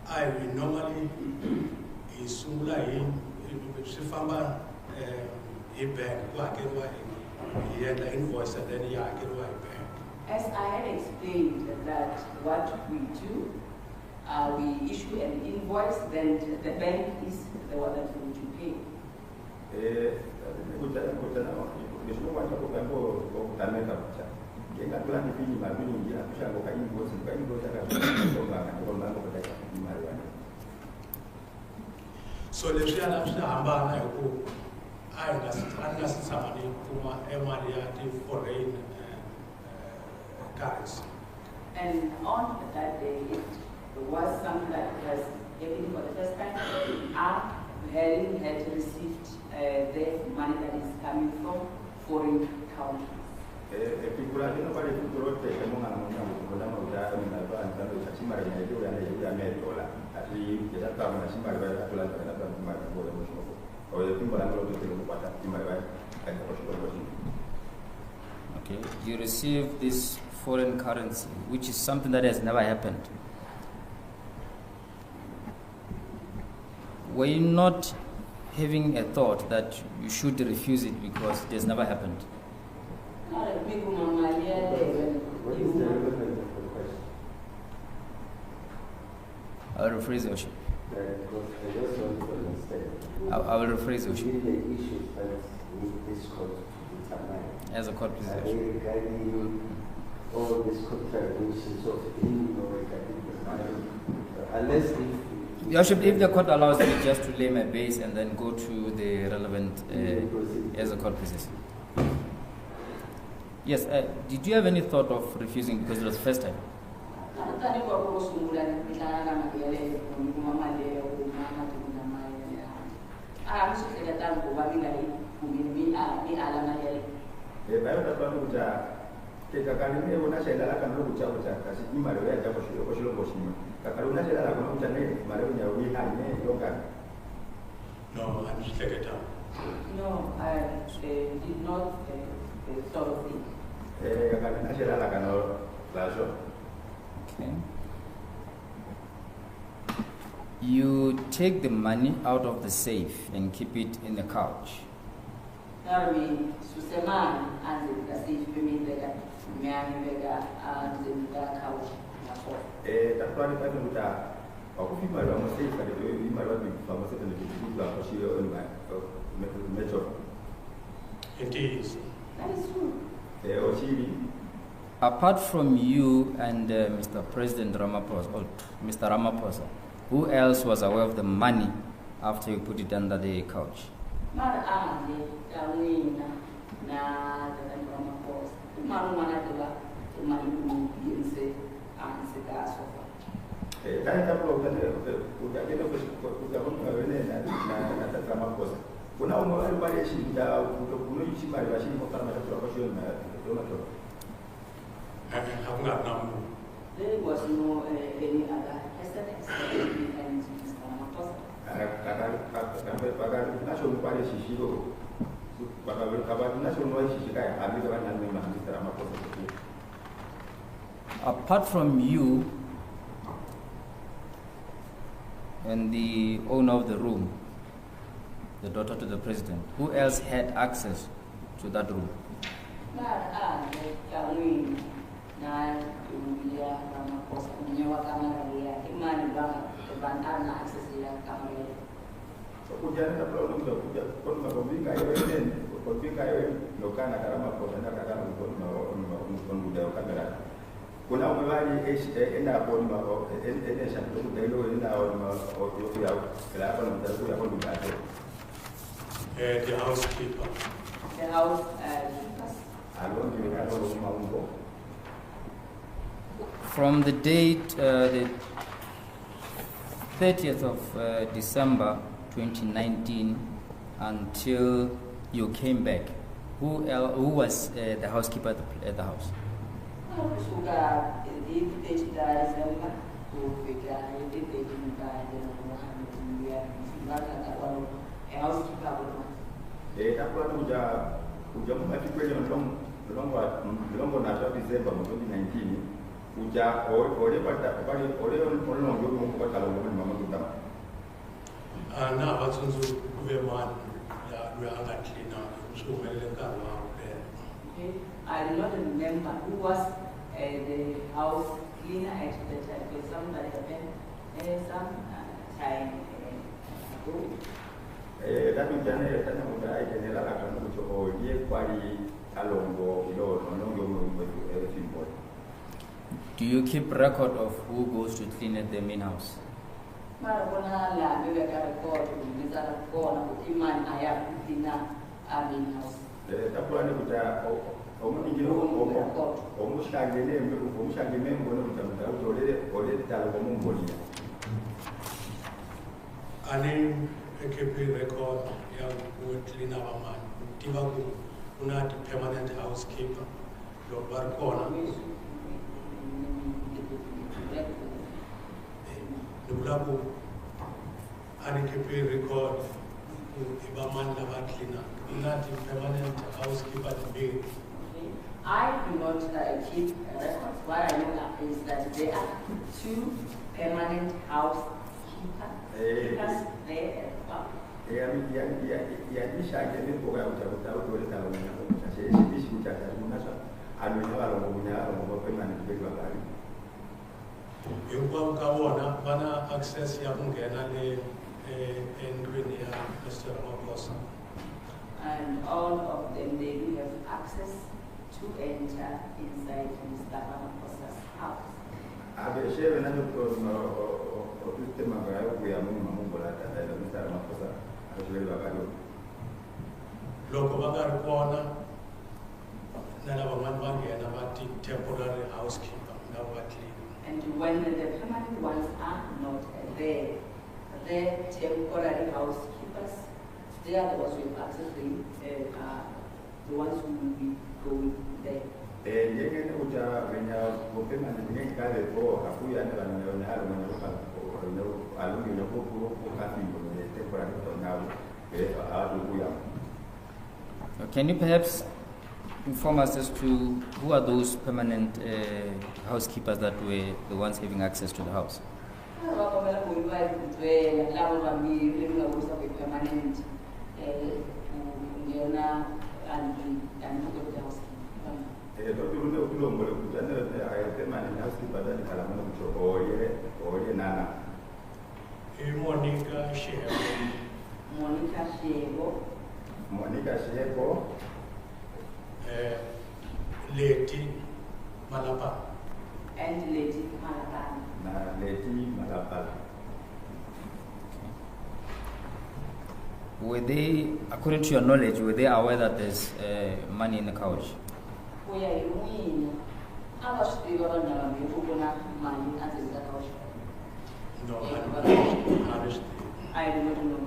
I will normally isula in sifamba the invoice and then As I had explained that what we do, we issue an invoice, then the bank is the one that's going to pay. So leswi yana swi hambana hi ku a nga si tshama ni kuma mali ya ti-foreign currency. And on that day, it was something that was happening for the first time. I had received the money that is coming from foreign countries. Okay, you receive this foreign currency, which is something that has never happened. Were you not having a thought that you should refuse it because it has never happened? What is the relevance of the question? I'll rephrase, Your Worship. Because I just want to understand. I will rephrase, Your Worship. Really the issues that need this court to determine. As a court, please, Your Are Worship. they regarding all these contradictions of him or regarding the money? Unless if Your Worship, if the court allows me just to lay my base and then go to the relevant as a court, please. Yes, did you have any thought of refusing because it was the first time? No, I'm just like a town. No, I did not sort of think. Okay. You take the money out of the safe and keep it in the couch. Narmi Suseman and the stage women that Miami Vega and the couch. It is. That is true. Apart from you and Mr. President Ramaphosa, or Mr. Ramaphosa, who else was aware of the money after you put it under the couch? There was no any other aesthetics and Mr. Ramaphosa. Apart from you and the owner of the room, the daughter to the president, who else had access to that room? The housekeeper. The house From the date, the 30th of December 2019 until you came back, who was the housekeeper at the house? I do not remember who was the house cleaner at the time, because somebody happened some time ago. Do you keep record of who goes to clean at the main house? Ani ekepe record ya clean our man. Tibaku una permanent housekeeper. Lo barkona. Nulabu ani kepe record ibaman lava cleaner. Una permanent housekeeper the I do not keep records. What I know is that there are 2 permanent housekeepers. Because they are hinkwavo ka vona va na access ya ku nghena le endlwini ya Mr. Ramaphosa. And all of them, they do have access to enter inside Mr. Ramaphosa's house. Abeshewe na sistema ya kuyamu mambo la Mr. Ramaphosa abeshewe babalo. Loko va nga ri kona na lava van'wana va nghena va temporary housekeeper na va clean. And when the permanent ones are not there, the temporary housekeepers, they are the ones who have access, the ones who will be going there. Yengene uta wenya kupema ndinge kale ko akuya ne bana halo mwana kwa alungi na ko kafi ne temporary now Can you perhaps inform us as to who are those permanent housekeepers that were the ones having access to the house? Monica Shebo, Lady Malapa. And Lady Malapa. Lady Malapa. Were they, according to your knowledge, were they aware that there's money in the couch? No, I do not know.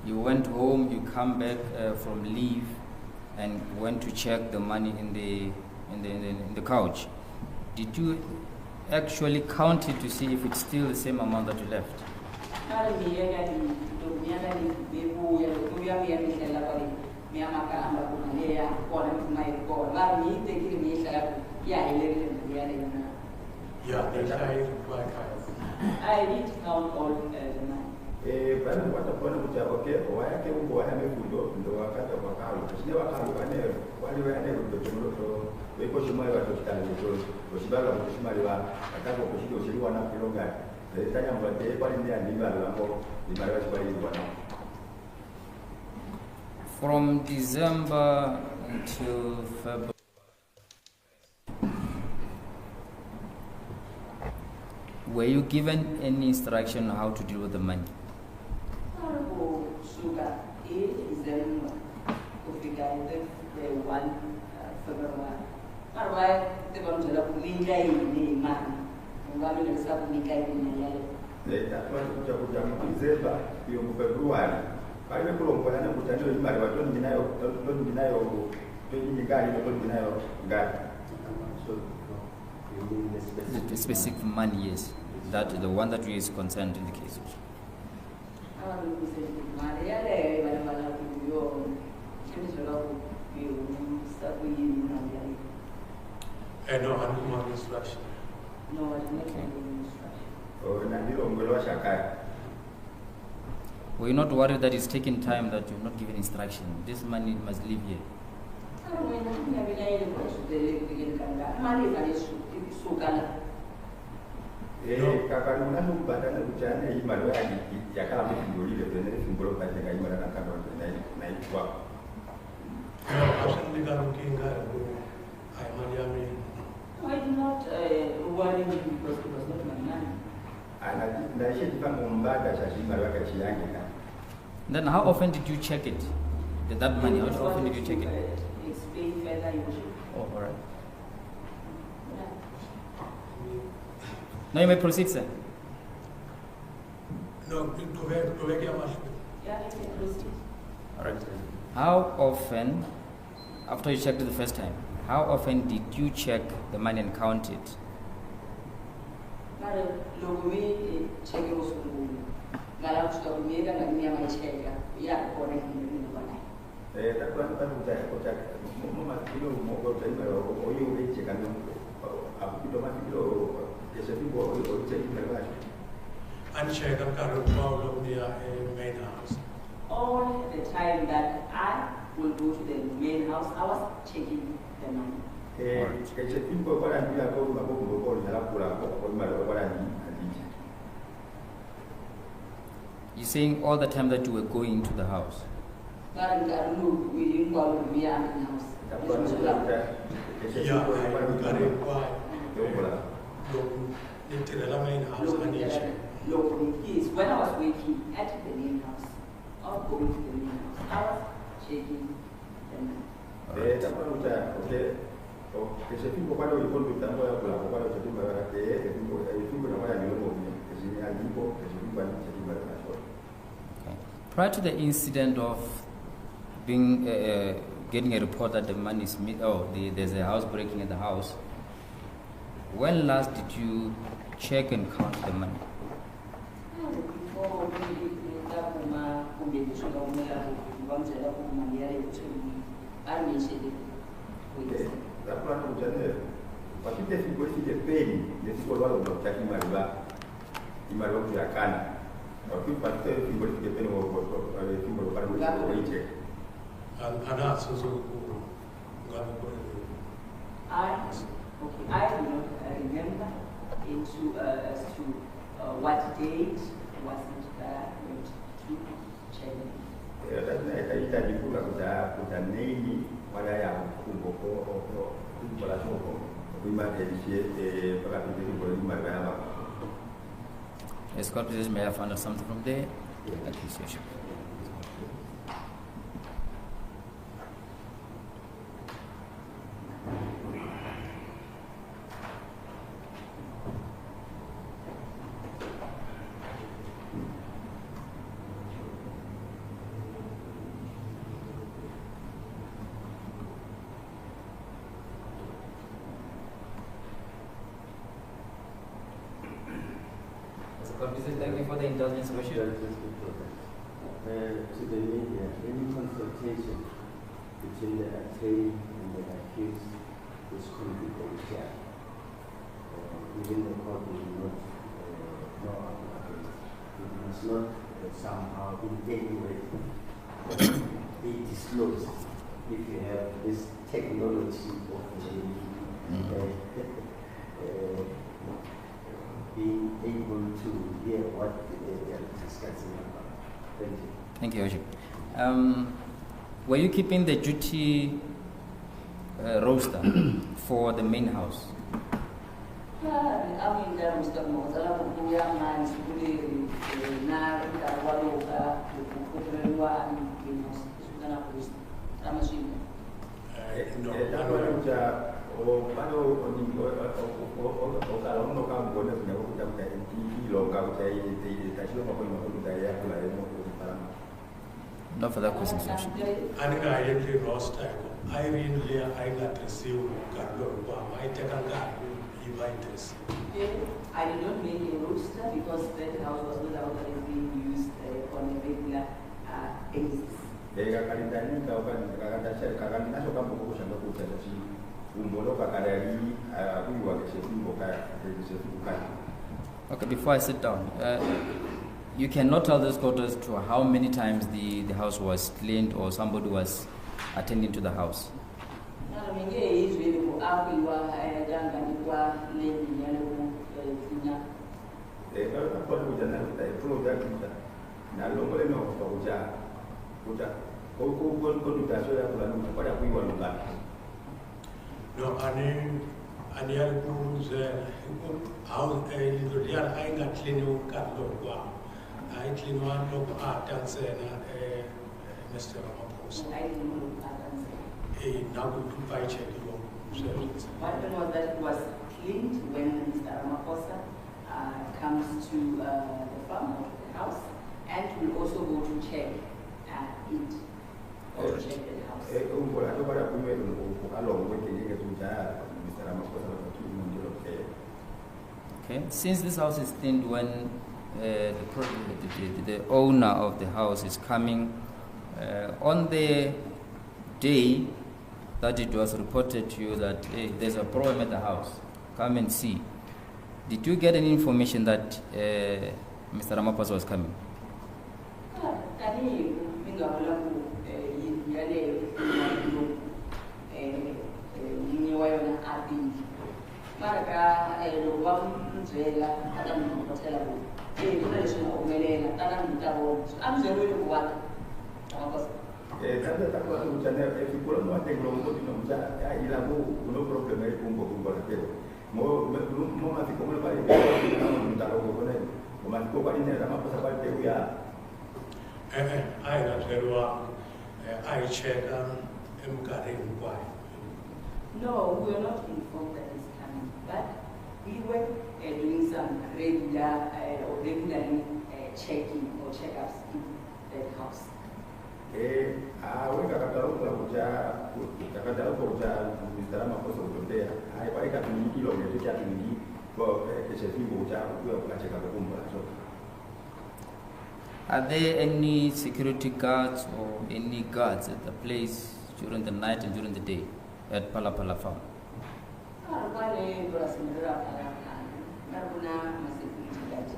You went home, you come back from leave, and went to check the money in the couch. Did you actually count it to see if it's still the same amount that you left? Yeah, they tried like I did count all the money. Bana watakuona kuchapoke wayake huko wanamefundo ndo wakati wa kalu sine wakalu wale wale ndio weko shumari watu kitani ndio ushibala kushimari wa akako kushido ushiriwa na kilonga tanya mbate pale ndio ndivyo alambo ni mara kwa hiyo bwana. From December until February, were you given any instruction on how to deal with the money? Sugar is them the 1 February. Why they want to look in man? Ngalo le sa kunika in yale. Leta kwa kuja December hiyo February. Pale kulombo na kutandao imali watu ndinayo gari. So The specific money, yes. That the one that is concerned in the case. no, I didn't want instruction. No, I did not have any instruction. Were you not worried that it's taking time, that you're not given instruction? This money must leave here. I did not worry because it was not my money. Then how often did you check it? That money, how often did you check it? Explain further, you should. Oh, all right. Now you may proceed, sir. No, to make your money. Yeah, you can proceed. All right. How often, after you checked it the first time, how often did you check the money and count it? And check and carry out of the main house. all the time that I will go to the main house, I was checking the money. You're saying all the time that you were going to the house? I don't know, we didn't go to the main house. Yes, when I was working at the main house, I was going to the main house, I was checking the money. Prior to the incident of being getting a report that the money is there's a house breaking at the house, when last did you check and count the money? Before I mentioned it. I do not remember as to what date was it that I went to check. Escort please, may I find out something from there? Accusation. Thank you for the indulgence, Worship. To the media, any consultation between the attorney and the accused is confidential. Even the court will not know about it. It must not somehow in any way be disclosed if you have this technology of being able to hear what they are discussing about. Thank you. Thank you, Worship. Were you keeping the duty roster for the main house? I mean, there was the most young man No further questions, Worship. Irene Leah, I got received Carlo, I take a car, I did not make a roster because that house was not already being used on a regular basis. Okay, before I sit down, you cannot tell this court as to how many times the house was cleaned or somebody was attending to the house. No, and the other who's how I got clean Carlo. I clean one look at and say, Mr. Ramaphosa. Now we do buy check you. What happened was that it was cleaned when Mr. Ramaphosa comes to the farm or the house, and will also go to check it or to check the house. Okay, since this house is cleaned when the owner of the house is coming, on the day that it was reported to you that hey, there's a problem at the house, come and see. Did you get any information that Mr. Ramaphosa was coming? ngabula ku yale ni wayona abi maraka lo wamzela akamutela ku kuna leswi nga humelela tana mitavo ambyeriwile ku wata Ramaphosa tanda takuwa kuchana fikula no atengo ngo dino mja ila mo no problem ai kumbo kumbo la teo mo mafiko mo pale na mtalo ko kone mo mafiko pale ne Ramaphosa pale teo ya ai na terwa ai check mkare mkwai. No, we were not informed that he's coming, but we were doing some regularly checking or checkups in that house. Weka katalo kwa kuja Mr. Ramaphosa kutembea pale katumiki kilomita cha tungi kwa kesho hiyo cha kwa cheka kumba so. Are there any security guards or any guards at the place during the night and during the day at Phala Phala farm? Wale barasimira kuna security guards.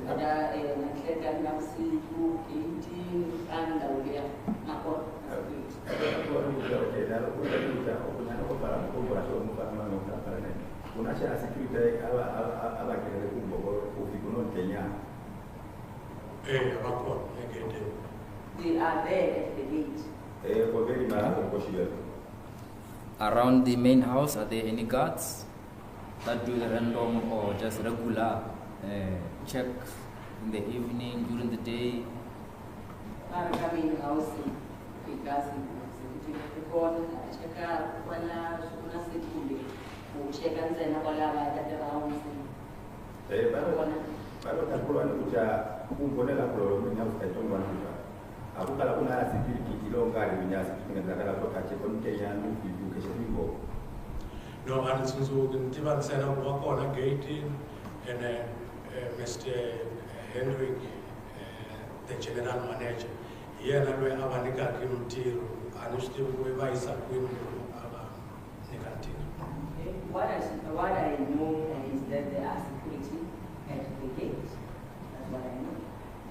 Ada nakleta namsiku 18 anda ulia makot. They are there at the gate. Around the main house, are there any guards that do the random or just regular checks in the evening, during the day? Main house, because check out wala suna security, check and then wala the house. Kalau tak keluar kuja kumpulan keluar minyak itu mana? Aku kalau pun ada security kilo kali minyak dengan negara berkaca pun kaya yang ibu keserimbo. No, and since we didn't send out work on a gate and Mr. Henrik, the general manager, here and we have a negative material, and still we buy some window of a negative. What I know is that there are security at the gate. That's what I know.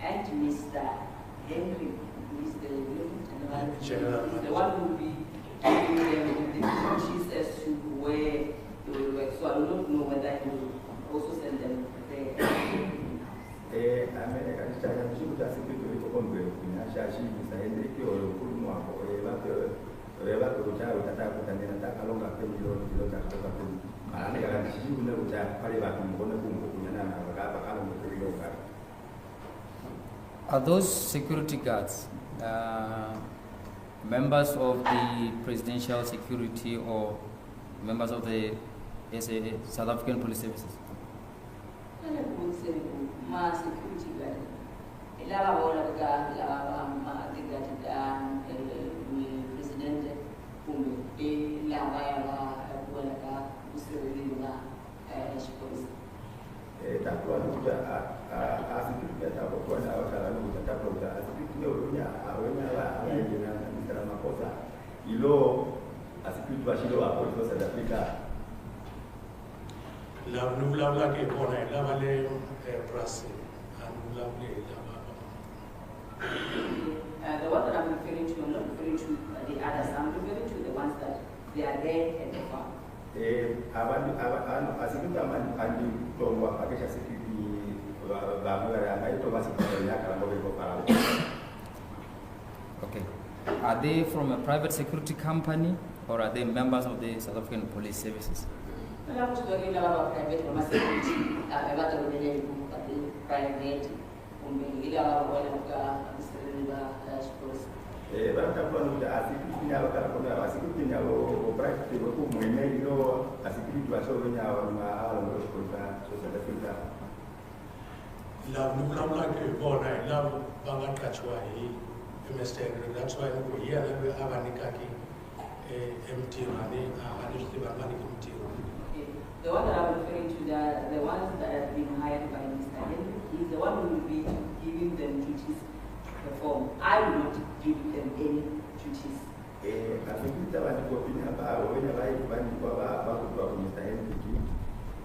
And Mr. Henry, who is the one who will be giving them the duties as to where they will work. So I do not know whether he will also send them there. Amerika nishaka nishikuta security kwa kombe kunashashi Mr. Henry kio kulimu hapo eba kuja utataka kutandika nataka longa pemilo kutoka pemilo maana kama nishiju na uta pale watu mbona kunyana na wakapa kama mkulilo kali. Are those security guards members of the presidential security or members of the SAA, South African Police Services? Ma security guard. Ilaba wala ka president kumbe ilaba ya wala ka Cyril na police. Takuwa kuja security hapo kwa na wakala kuja takuwa security ndio awenya na Mr. Ramaphosa ilo security washilo hapo kwa South Africa. La nubla ke bona la vale Brazil and nubla the one that I'm referring to, I'm not referring to the others. I'm referring to the ones that they are there at the farm. Security andi tongwa pakesha security Okay. Are they from a private security company or are they members of the South African Police Services? Private that's why we here we have a nikaki empty money and the one that I'm referring to, the ones that have been hired by Mr. Henry, he's the one who will be giving them duties to perform. I will not give them any duties. I think that was the opinion about when I went to Mr. Henry.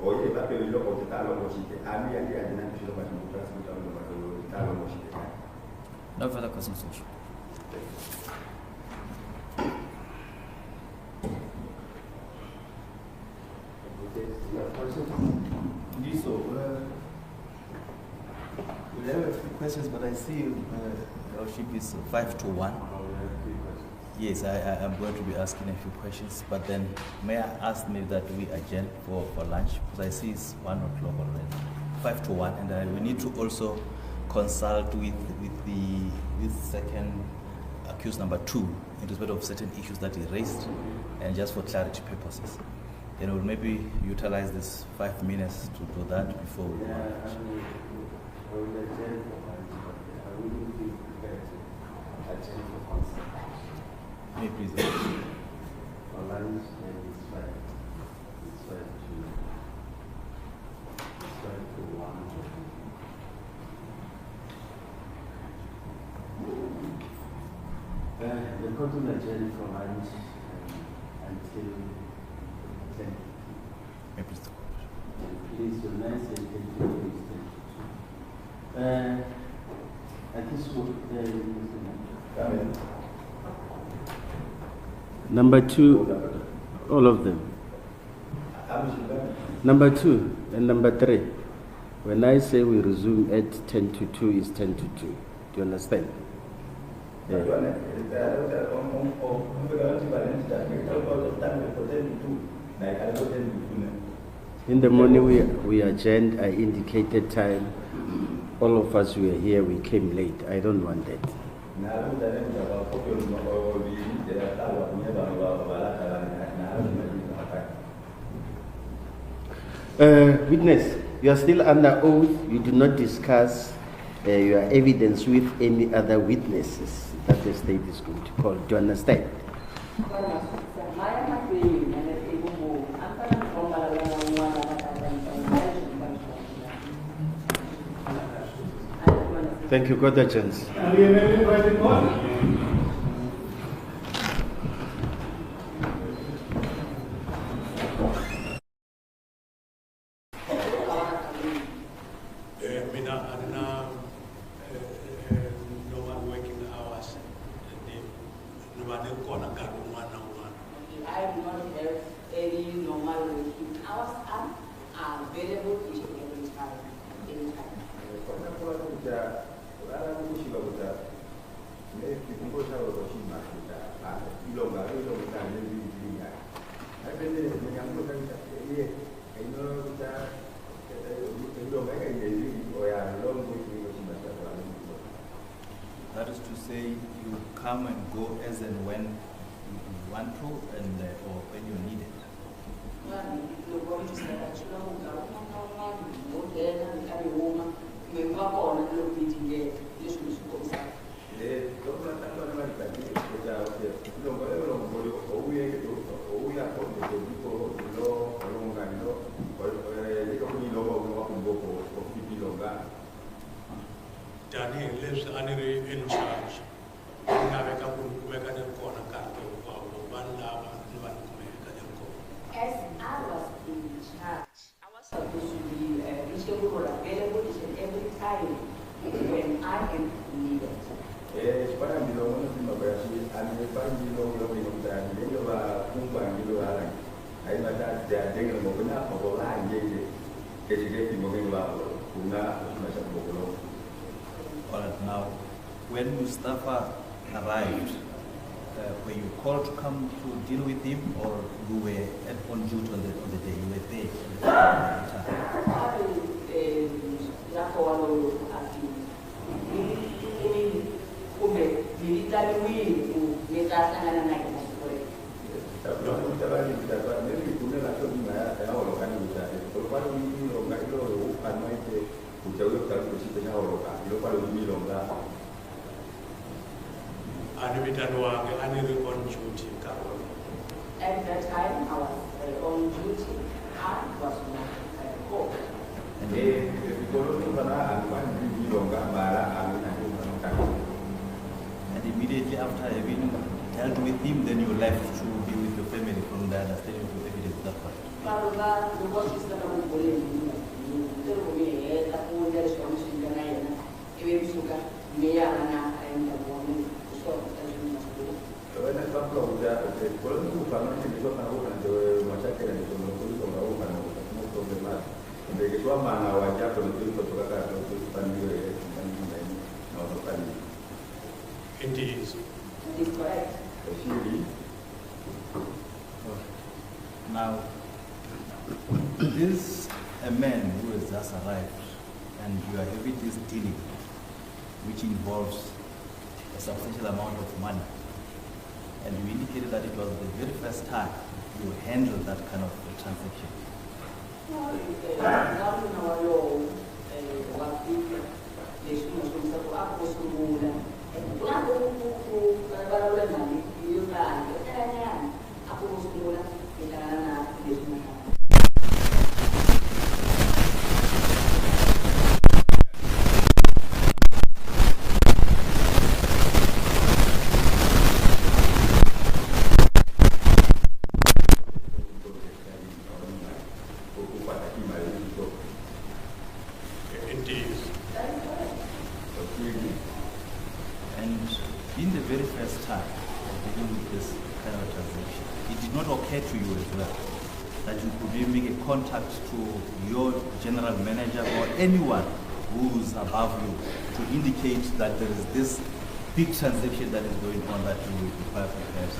Or if I look at the Talon, I No further questions. So, we have a few questions, but I see our ship is 5-1. Yes, I'm going to be asking a few questions, but then may I ask maybe that we adjourn for lunch, because I see it's 1 o'clock already, 5-1, and then we need to also consult with second accused number 2 in respect of certain issues that he raised, and just for clarity purposes. Then we'll maybe utilize this 5 minutes to do that before we go. May please. The court will adjourn from lunch until 10. May please. Please, your nice and 10 is 10. At this number 2, all of them. Number 2 and number 3. When I say we resume at 10 to 2, is 10 to 2. Do you understand? In the morning we adjourned. I indicated time. All of us were here. We came late. I don't want that. Witness, you are still under oath. You do not discuss your evidence with any other witnesses that the state is going to call. Do you understand? Thank you. Got the chance. That is to say, you come and go as and when you want to, and or when you need it. Daniel lives in charge. As I was in charge, I was supposed to be reachable or available each and every time when I am needed. All right, now, when Mustafa arrived, were you called to come to deal with him, or you were on duty on the day you were there? At that time, I was on duty. I was not home. And immediately after having dealt with him, then you left to be with your family from the understanding of evidence that part. It is. It is correct. Now, this a man who has just arrived, and you are having this dealing, which involves a substantial amount of money, and you indicated that it was the very first time you handled that kind of a transaction. It is. And in the very first time of dealing with this kind of transaction, it did not occur to you as well that you could maybe make a contact to your general manager or anyone who's above you to indicate that there is this big transaction that is going on that you will require for cash.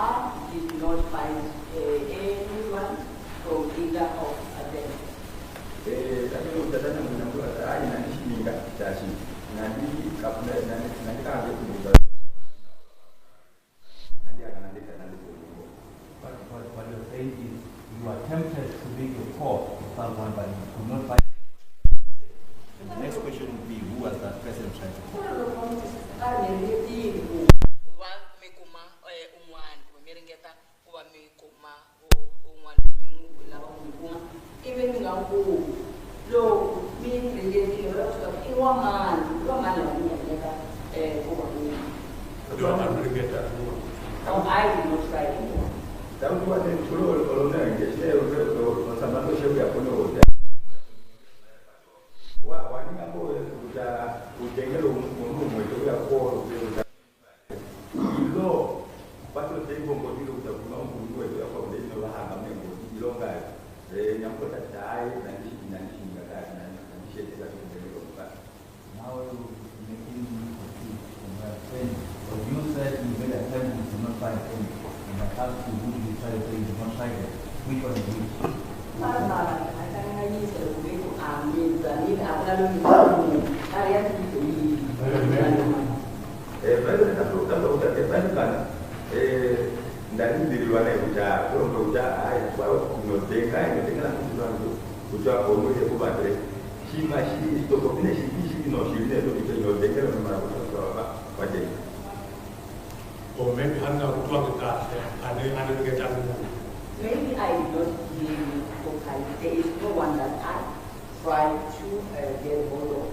I did not find anyone from either of them. What you're saying is you are tempted to make a call to someone, but you could not find. The next question would be, who was that person trying to call? I did not try anyone. Now you're making me confused from what I'm saying. But you said you made a attempt and you did not find any. And I asked you who you tried to say you did not find it. Which one is which? Or maybe I'm not talking about that. I didn't get that. Maybe I did not hear you okay. There is no one that I tried to get hold of.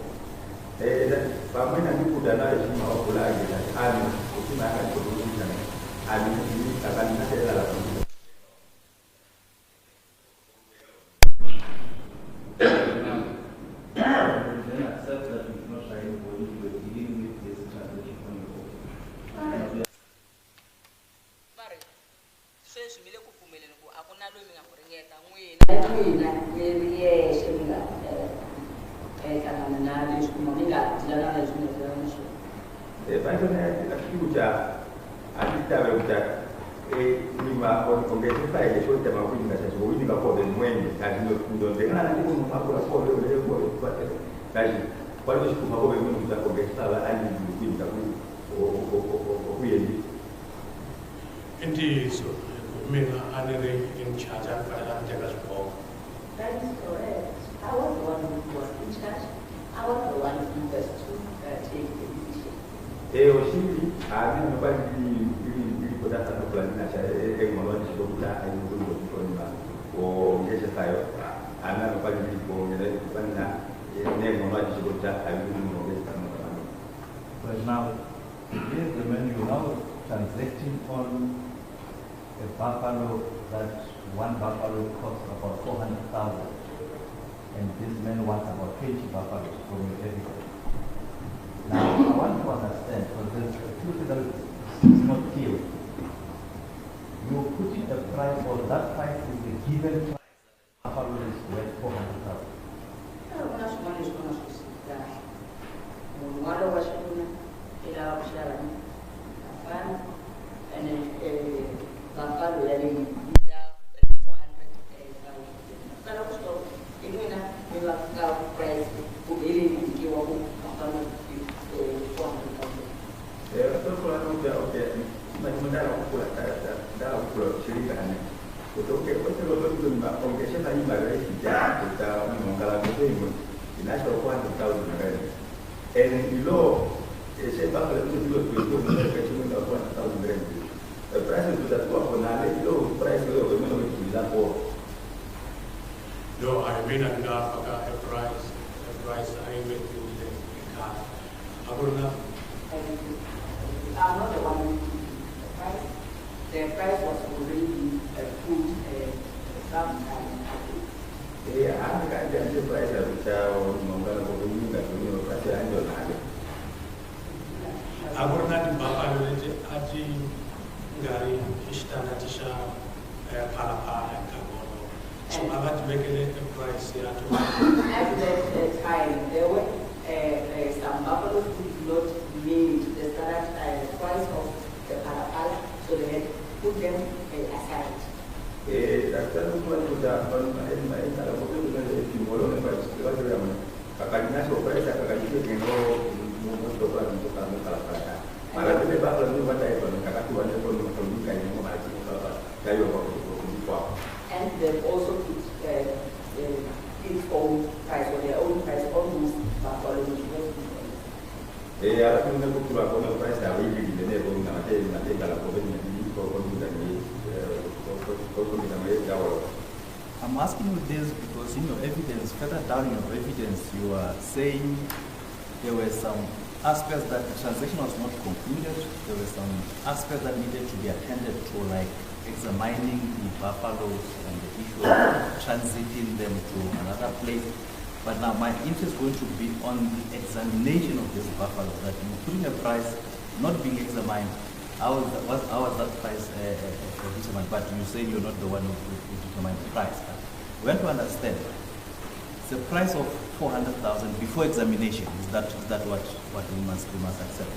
Indeed, so mina anere in charge and Phala Phala. That is correct. I was the one who was in charge. I was the one who was to take the decision. Oshiri, I'm going to put that on the plan. I say, I'm going to go to that. I'm going to go to that. Or get a fire. I'm not going to go to that. I'm going to go to that. I'm going to go to that. But now, here's the man you now transacting on a buffalo that one buffalo costs about 400,000, and this man wants about 20 buffaloes from your evidence. Now, I want to understand, because there's a few things that is not clear. You're putting a price, or that price is the given price. Buffalo is worth 400,000. And then Buffalo, I mean, 400,000 price for any give up Buffalo 400,000. And below, say back to the price of that one, low price of the No, I mean a price I will do the car. I'm not the one who the price. The price was already approved some time ago. Yeah, I'm going to the price of the Agora Buffalo ati ngari ishtana tisha Phala Phala kagono. So about making a price here to at that time there were some buffaloes who did not meet the standard price of the Phala Phala, so they had put them aside. And they've also put its own price, or their own price on those buffalo, which was I'm asking you this because in your evidence, further down in your evidence, you are saying there were some aspects that the transaction was not concluded. There were some aspects that needed to be attended to, like examining the buffaloes and the issue of transiting them to another place. But now my interest is going to be on the examination of this buffalo, that you putting a price not being examined. How was that price determined? But you say you're not the one who determined the price. We want to understand the price of 400,000 before examination. Is that what we must accept?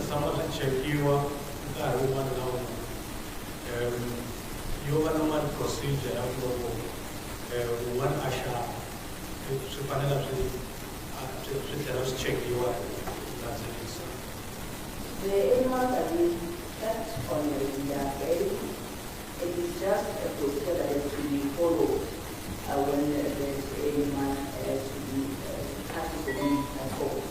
someone check you your normal procedure one asha to panel to check you that's it. The animals that we touch on it is just a procedure that is to be followed when the animal to be practically controlled.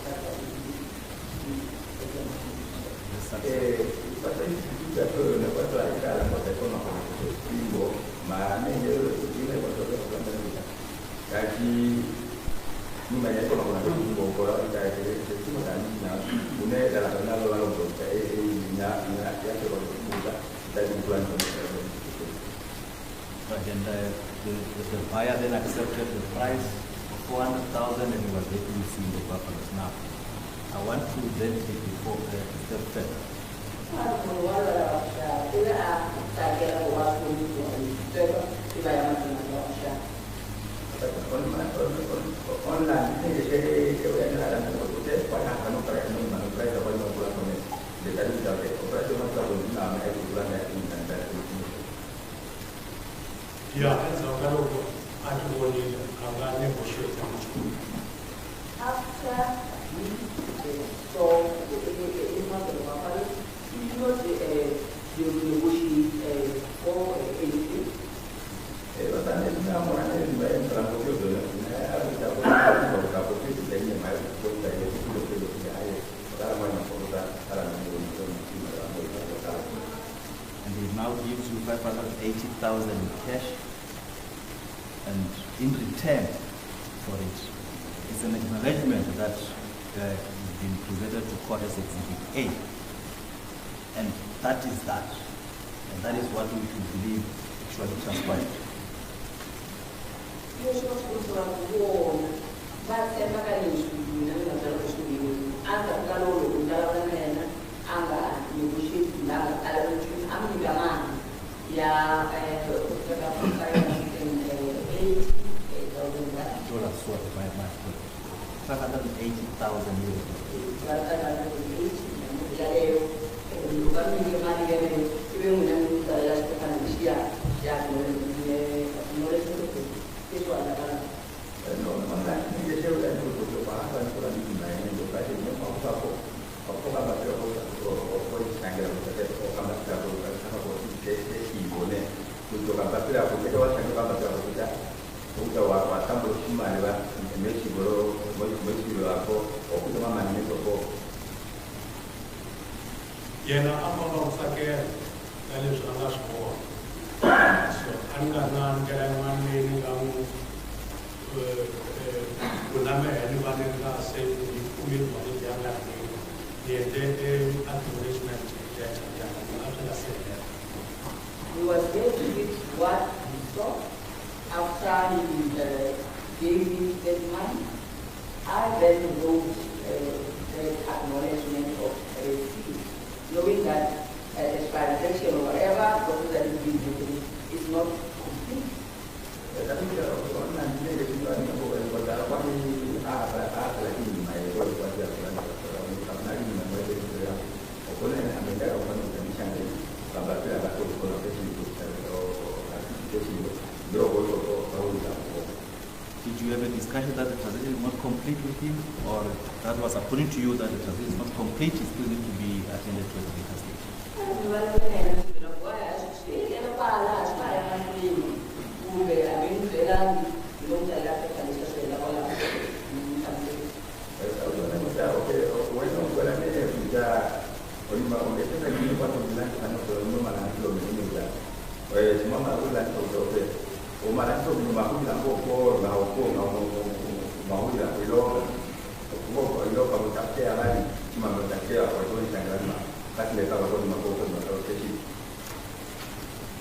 And the buyer then accepted the price of 400,000 and he was getting seeing the buffaloes. Now, I want to then take before step further. Yeah, that's a lot of antibody and negotiate. After so it's not the buffalo, it's not you negotiate for anything. And he now gives you 580,000 in cash, and in return for it, it's an acknowledgement that you've been presented to court as Exhibit A, and that is that, and that is what we should believe actually transpired. Dollars worth of my 580,000 Yena among Sake, that is a last war. So, I'm not getting one meaning on Ulame, anyone in the same women, young the acknowledgement that after the same. He was very with what he saw after he gave me that money. I then wrote the acknowledgement of receipt, knowing that the transaction or whatever process that is being taken is not complete. Did you have a discussion that the transaction is not complete with him, or that was according to you that the transaction is not complete, it still needs to be attended to at the later stage?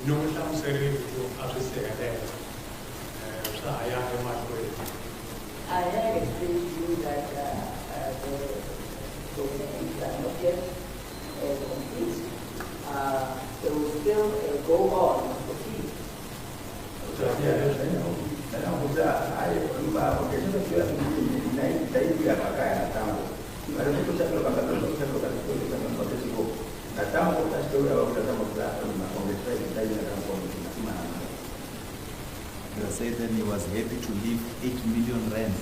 No, I'm saying to understand that. I have explained to you that the documents are not yet complete. They will still go on and proceed. You said that he was happy to leave 8 million rand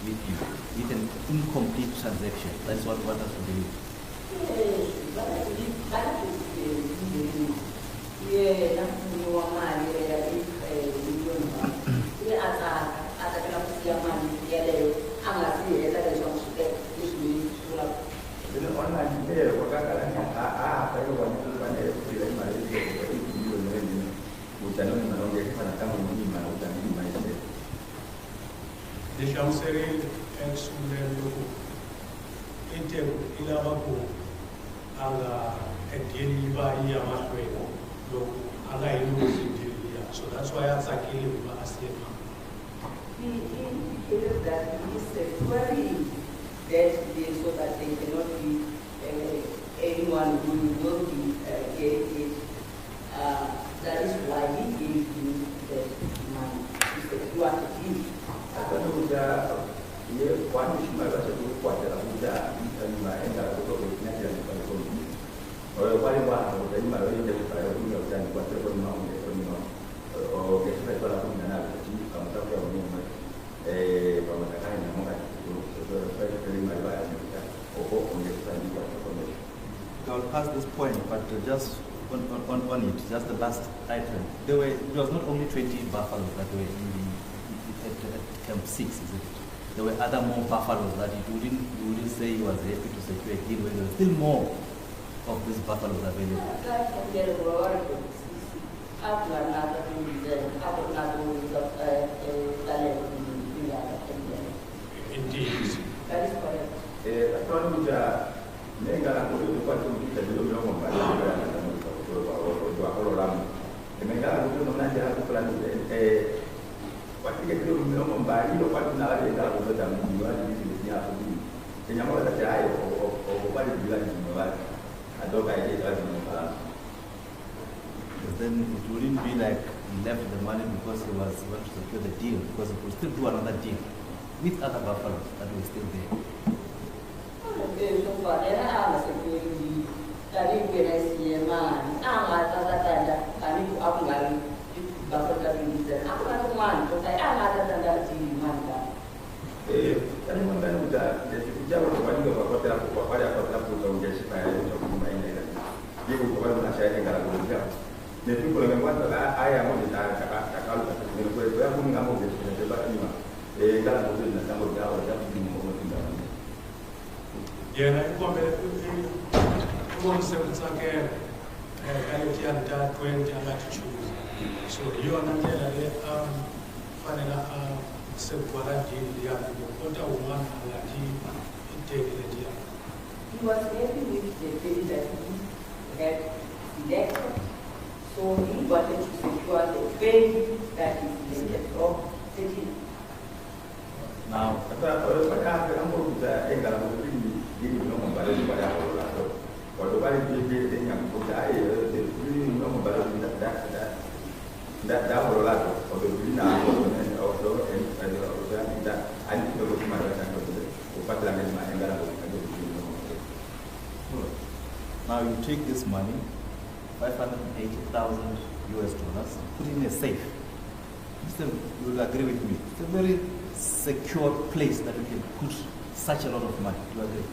with you, with an incomplete transaction. That's what us to believe. Cyril and Cyril Intel Ilabaku and Deliva Yamasway, so that's why I was like, he indicated that he is securing that bill so that there cannot be anyone who will be getting it. That is why he gave you the money to secure the deal. I'll pass this point, but just on it, just the last item. It was not only 20 buffaloes that were in at Camp 6, is it? There were other more buffaloes that you wouldn't say he was happy to secure a deal when there were still more of these buffaloes available. Indeed. That is correct. Then it wouldn't be like he left the money because he want to secure the deal, because he could still do another deal with other buffaloes that were still there. Yena ikombe ukumsebenza ke kalethi anta 20 angathi choose. So yona ndlela le fanele sekwarantini yakhe kodwa uma ngathi iteke lethi. He was happy with the bill that he had selected, so he wanted to secure the bill that he selected from city. Now, now you take this money, $580,000 US, put in a safe. Still, you will agree with me. It's a very secure place that you can put such a lot of money. Do you agree?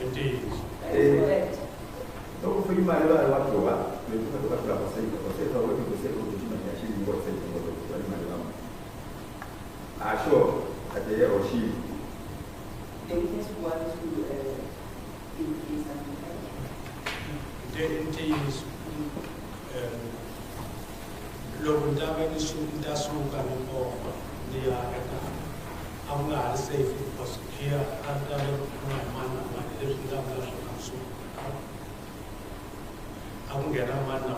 Indeed. Sure, at the year or she. The witness wants to increase something. Indeed. Lobundaba nisuka suka ngo dia eka amga safe because here anda mana there ndaba suka suka amgera mana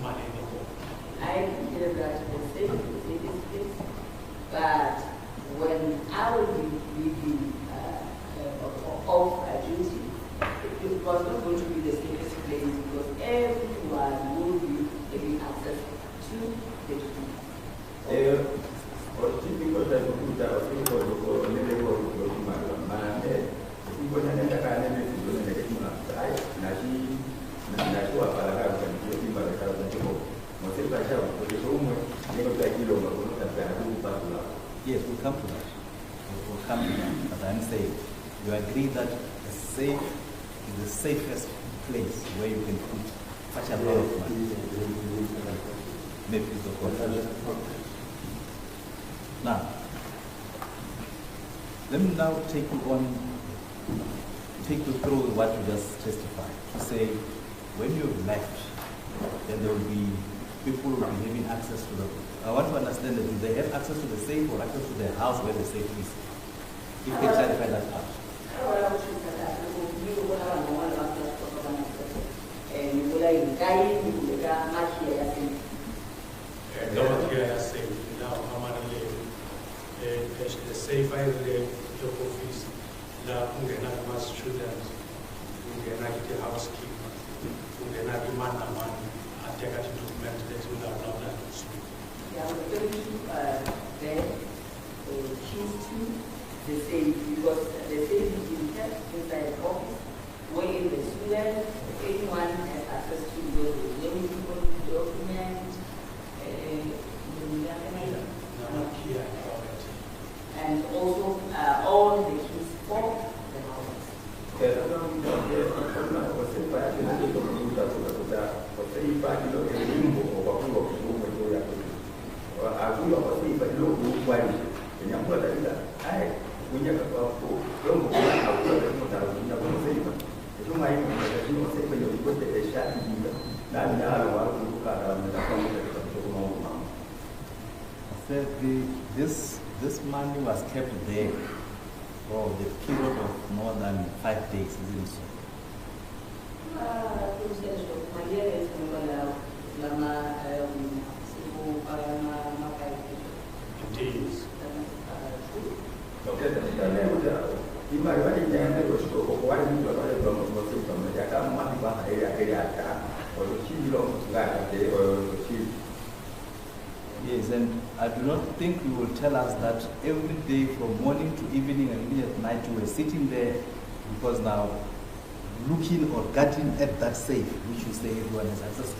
mali ngo. I consider that the safe is but when I will be off duty, it was not going to be the safest place because everyone will be having access to the duty. Yes, we'll come to that. We'll come to that. But I'm saying, you agree that the safe is the safest place where you can put such a lot of money. Maybe it's the question. Now, let me now take you through what you just testified. To say, when you've left, then there will be people will be having access to the. I want to understand that do they have access to the safe or access to the house where the safe is? you can clarify that part. The safe office, mass students, housekeeper, man, and take a document that you have not done. Yeah, there, the same, because the same is kept inside the office, where the student, anyone has access to those documents, and also all the keys for the house. This money was kept there for the period of more than 5 days, isn't it so? Yes, and I do not think you will tell us that every day from morning to evening and even at night you were sitting there, because now looking or guarding at that safe, which you say everyone has access to.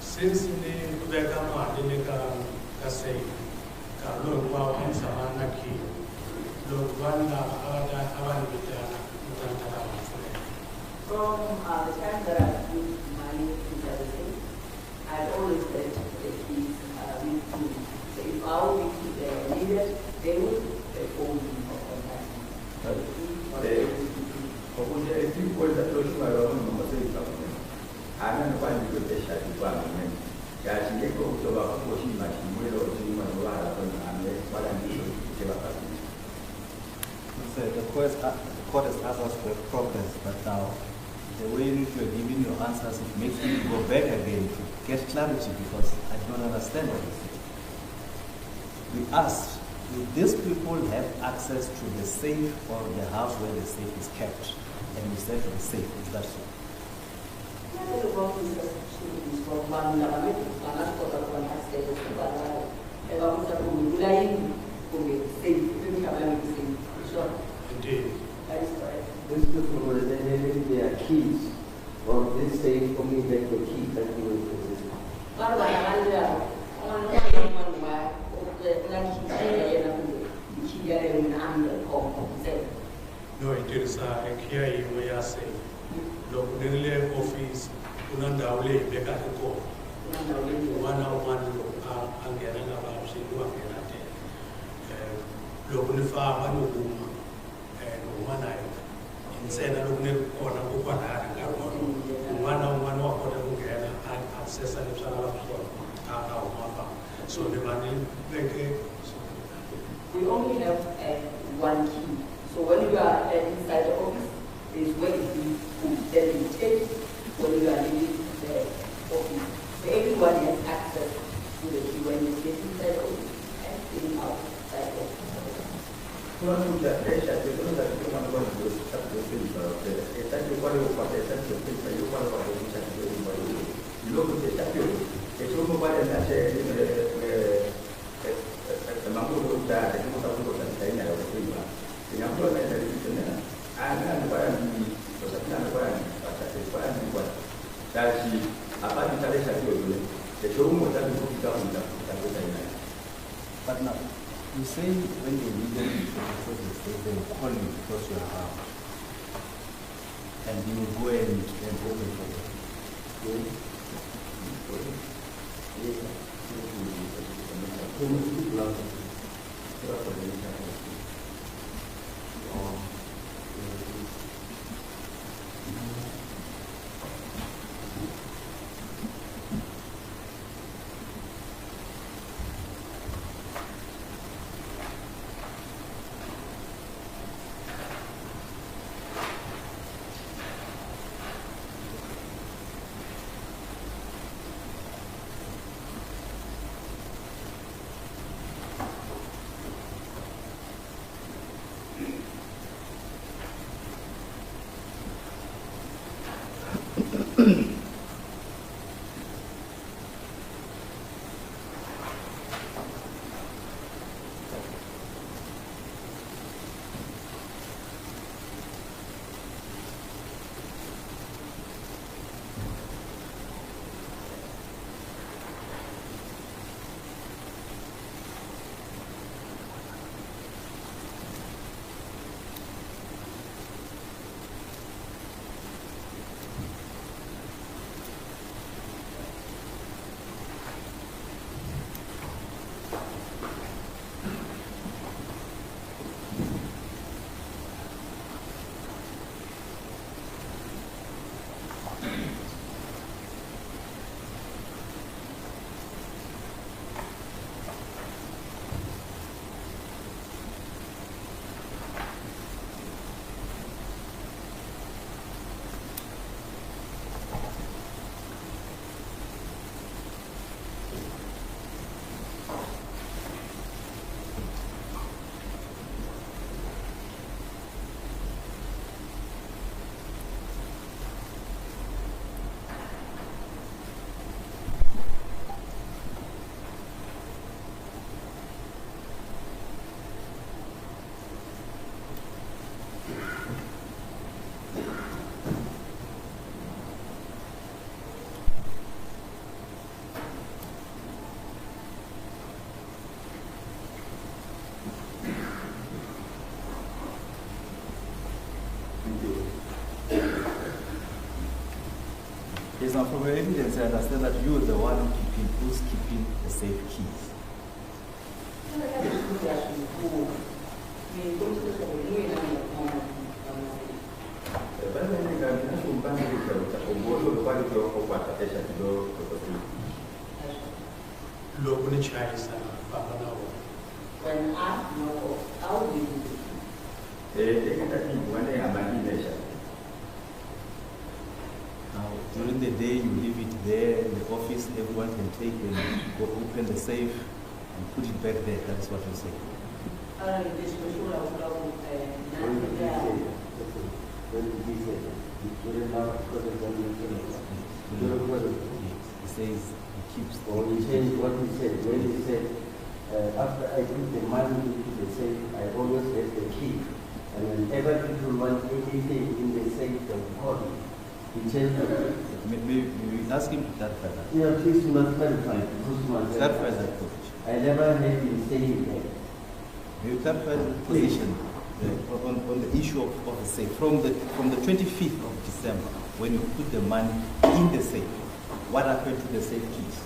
Since the Kubeka say, Carlo, wow, and Samanaki, Lord Wanda, from the time that I put money in everything, I've always said the keys with me. So if our weekly needed, they would phone me or contact me. The court has asked us for progress, but now the way in which you are giving your answers, it makes me go back again to get clarity, because I don't understand what you say. We asked, do these people have access to the safe or the house where the safe is kept? And we said the safe, is that so? Indeed. That is correct. These people were then their keys, or this safe only like the key that you will possess. No, it is a care we are saying. Look, the office, Unandaule, Becatico, one on one, and get another option, you are getting a Logunifa, one room, and one eye. Instead of looking on a book one on one walk on the book and access and so the money, we only have one key. So when you are inside the office, is where it is then you take when you are leaving the office. So everyone has access to the key when you get inside the office and getting outside the office. say when they needed they will call you because you are around. And you will go and open for them. Yes, now from your evidence, I understand that you are the one who's keeping the safe keys. When I know how we do Now, during the day, you leave it there in the office, everyone can take and go open the safe and put it back there. That's what you say. He says he keeps Or he changed what he said. When he said, after I put the money into the safe, I always have the key. And whenever people want anything in the safe, they call me. He changed the key. Maybe we ask him to clarify that. Yeah, please do not clarify. Clarify that position. I never heard him saying that. You clarify the position on the issue of the safe. From the 25th of December, when you put the money in the safe, what happened to the safe keys?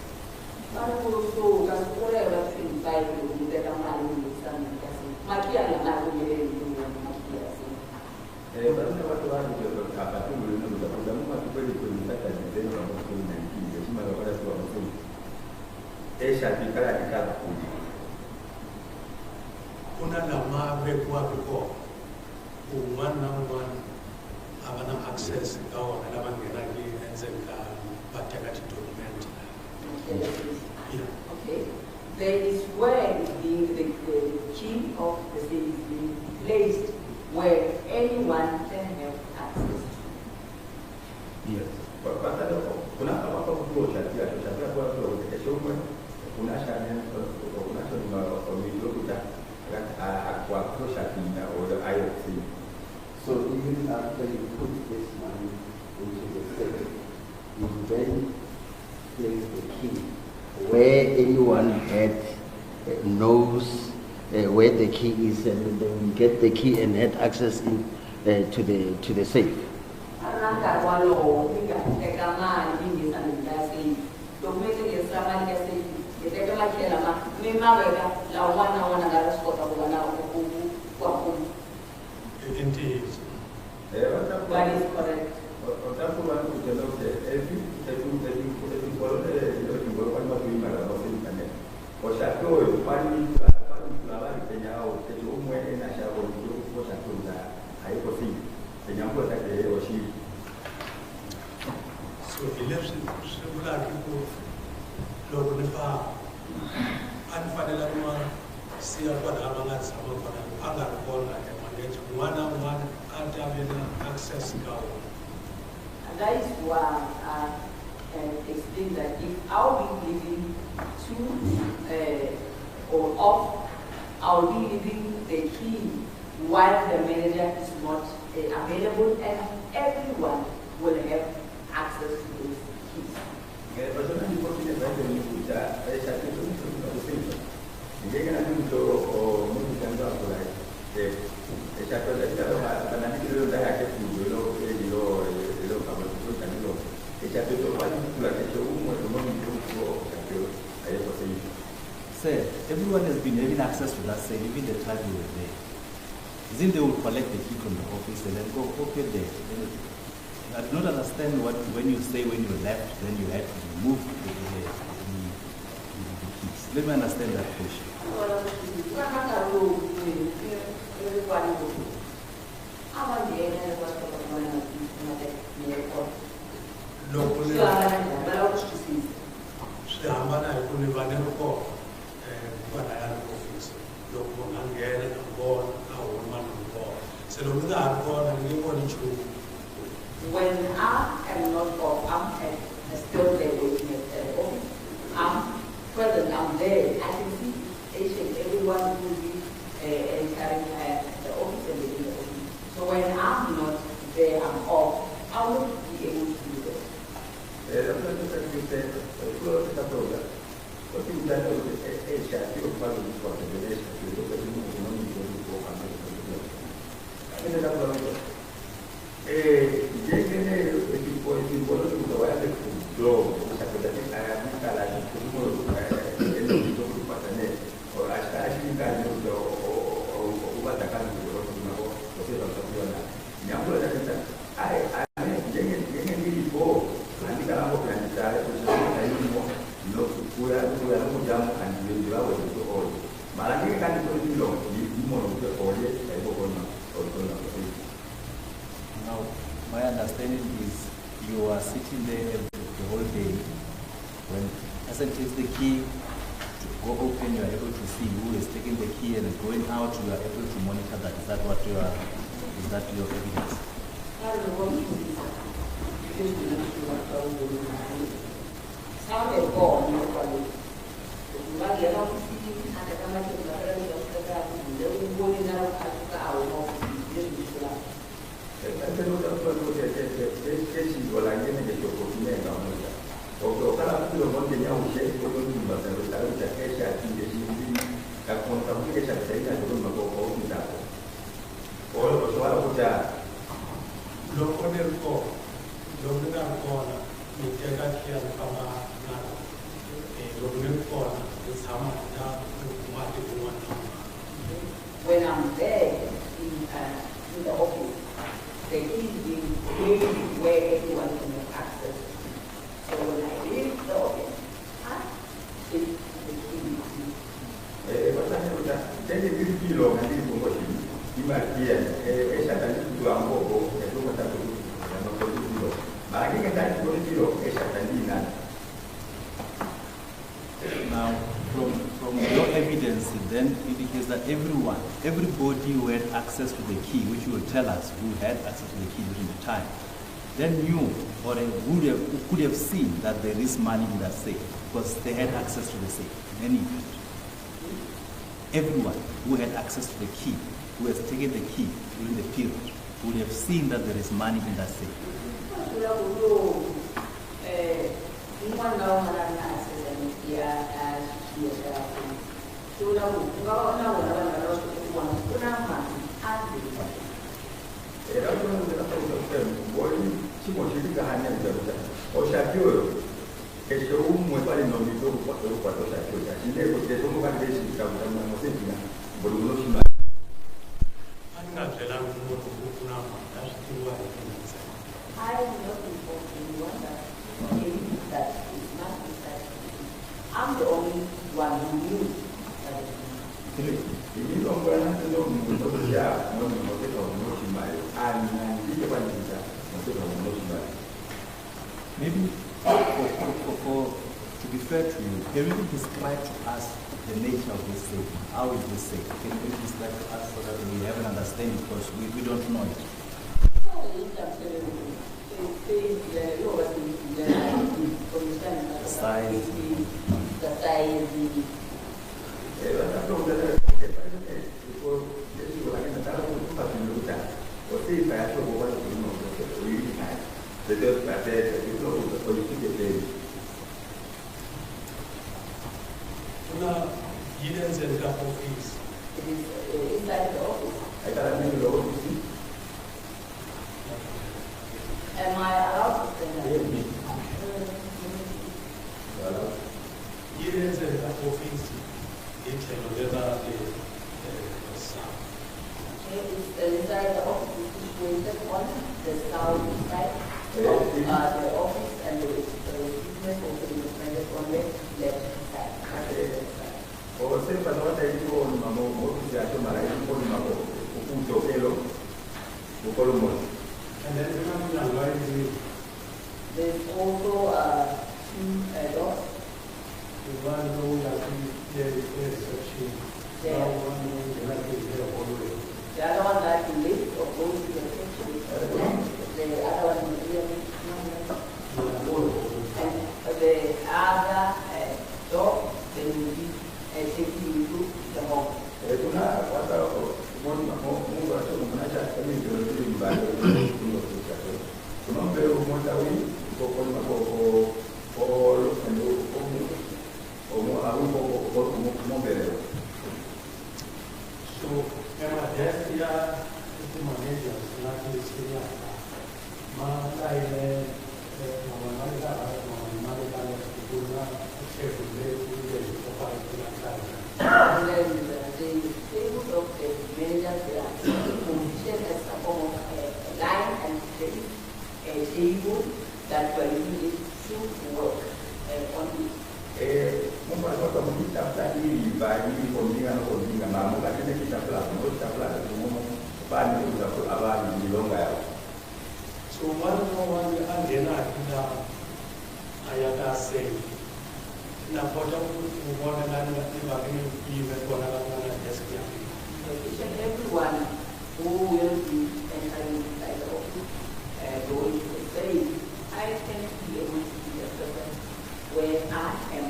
Kuna lama bekwa beko umana abana access kawa alama ngenaki enzeka bateka document. Yeah. Okay. There is where the key of the safe is being placed where anyone can have access to. Yes. So even after you put this money into the safe, you then place the key where anyone knows where the key is, and they will get the key and had access in, to the safe. Indeed. That is correct. So election similar people local unfanele uma siya kwa abanga sama kwa anga kona emanage one can't have access now. And that is why I explain that if I'll be giving two or off, I'll be leaving the key while the manager is not available, and everyone will have access to those keys. Sir, everyone has been having access to that safe, even the time we were there. Then they will collect the key from the office and then go open there. I do not understand what when you say when you left, then you had to remove the keys. Let me understand that question. When I am not off, I'm still there waiting at the office. I'm present, I'm there. I can see each and everyone who will be entering the office and leaving the office. So when I'm not there, I'm off, I won't be able to do that. Now, my understanding is you are sitting there the whole day. When person takes the key to go open, you are able to see who is taking the key, and going out, you are able to monitor that. Is that what you are? Is that your evidence? When I'm there in the office, the key is being given where everyone can have access. So when I leave the office, I take the key with me. Now, from your evidence, it then indicates that everybody who had access to the key, which you will tell us who had access to the key during the time, then knew or could have seen that there is money in that safe because they had access to the safe in any event. Everyone who had access to the key, who has taken the key during the period, would have seen that there is money in that safe. Era una de las cosas que voy, si consigo ganar en el o sea, yo, que yo muy para no me toco cuatro sacos, así de porque todo va a ser sin causa, no sé si por uno sin más. I'm not telling you what to do now. That's too wide. I'm looking for anyone that is not inside. I'm the only one who knew that Ini orang orang tu untuk siap, untuk orang simpai, andi dia paling bisa untuk orang simpai. Maybe to be fair to you, can you describe to us the nature of this thing? How is this thing? Can you describe to us so that we have an understanding because we don't know it? it is inside the office. Am I allowed to say that? Inside the office is situated on the south side of the office, and the business also is located on the left side. Você para nós aí tu no mamo, o que já chama aí no mamo, o punto pelo, o colombo. And then There's also two doors. the one who has been reception. Yeah. One who is there all the way. The other one like to lift or go to the reception. The other one is here. And the other door, they will be taking you to the home. Itu nak kata mau rasa mengajar kami jadi baru tu tu. Cuma baru mau tahu pokok So, kama destia itu manager selagi istilah maka ini mengatakan itu lah chef dari kepala penasaran. And then the table of the manager position as a form of a line and a table that were used to work on it. Membuat kamu kita tadi bagi pondingan mamu lagi kita pelan semua pan itu dapat abang di longgar. So one agenda kita ayat say na pada umur dan bagi event pada orang deskia. Each and everyone who will be entering inside the office going to say, I can be able to be a person where I am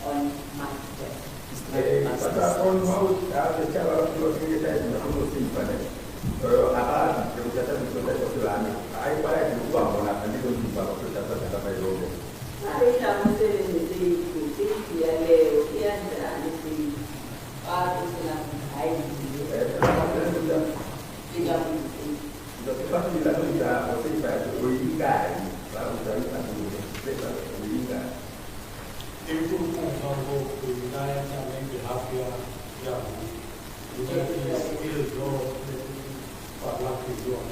on my desk. Pada orang mau ada cara untuk kita untuk simpan. Apa kita bisa berjalan? Ai pada itu orang nak nanti untuk simpan kita sampai robo. Hari kamu sendiri dia leo dia ada di apa itu hai tidak Jadi pas bila kita mesti baca berikan, lalu dari satu kita berikan. Itu kalau wilayah yang berhafia yang kita skill do Phala Phala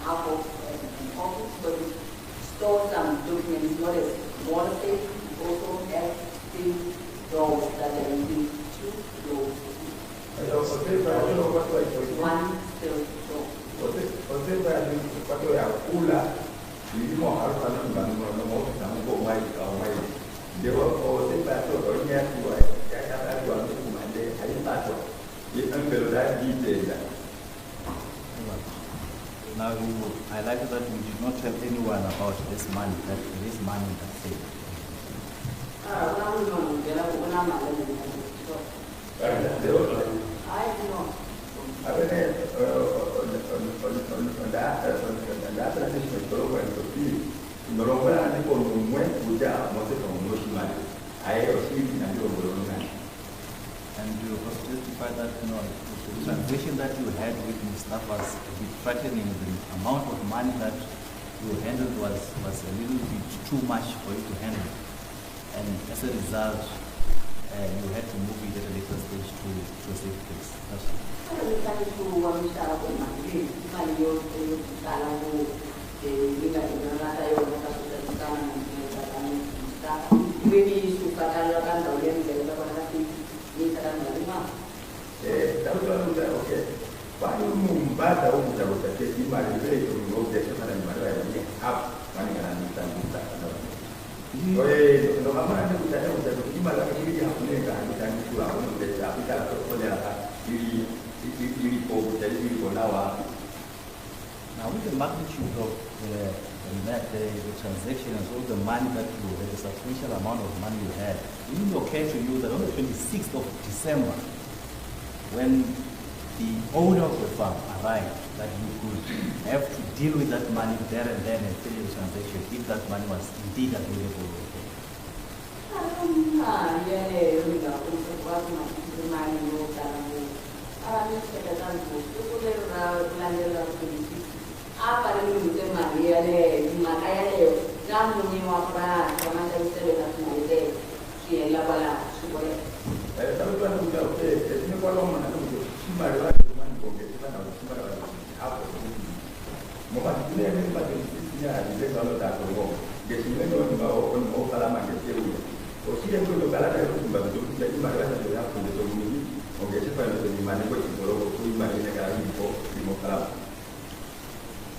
half of an office, but it stores some documents, not as more safe, also has two doors that are using two doors. One still door. Você vai quando é a pula, e mo harus ada mau mai dia você vai todo dia tu ya kata tu aku mande ayo tak tu dia ambil dah di dia Now you highlighted that you did not tell anyone about this money, that there is money in that thing. And you also testify that the transaction that you had with Mustafa was a bit threatening. The amount of money that you handled was a little bit too much for you to handle. And as a result, you had to move it at a later stage to a safe place. Now, with the magnitude of the transaction and all the money that you had, the substantial amount of money you had, it didn't occur to you that on the 26th of December, when the owner of the farm arrived, that you could have to deal with that money there and then and finish the transaction if that money was indeed available?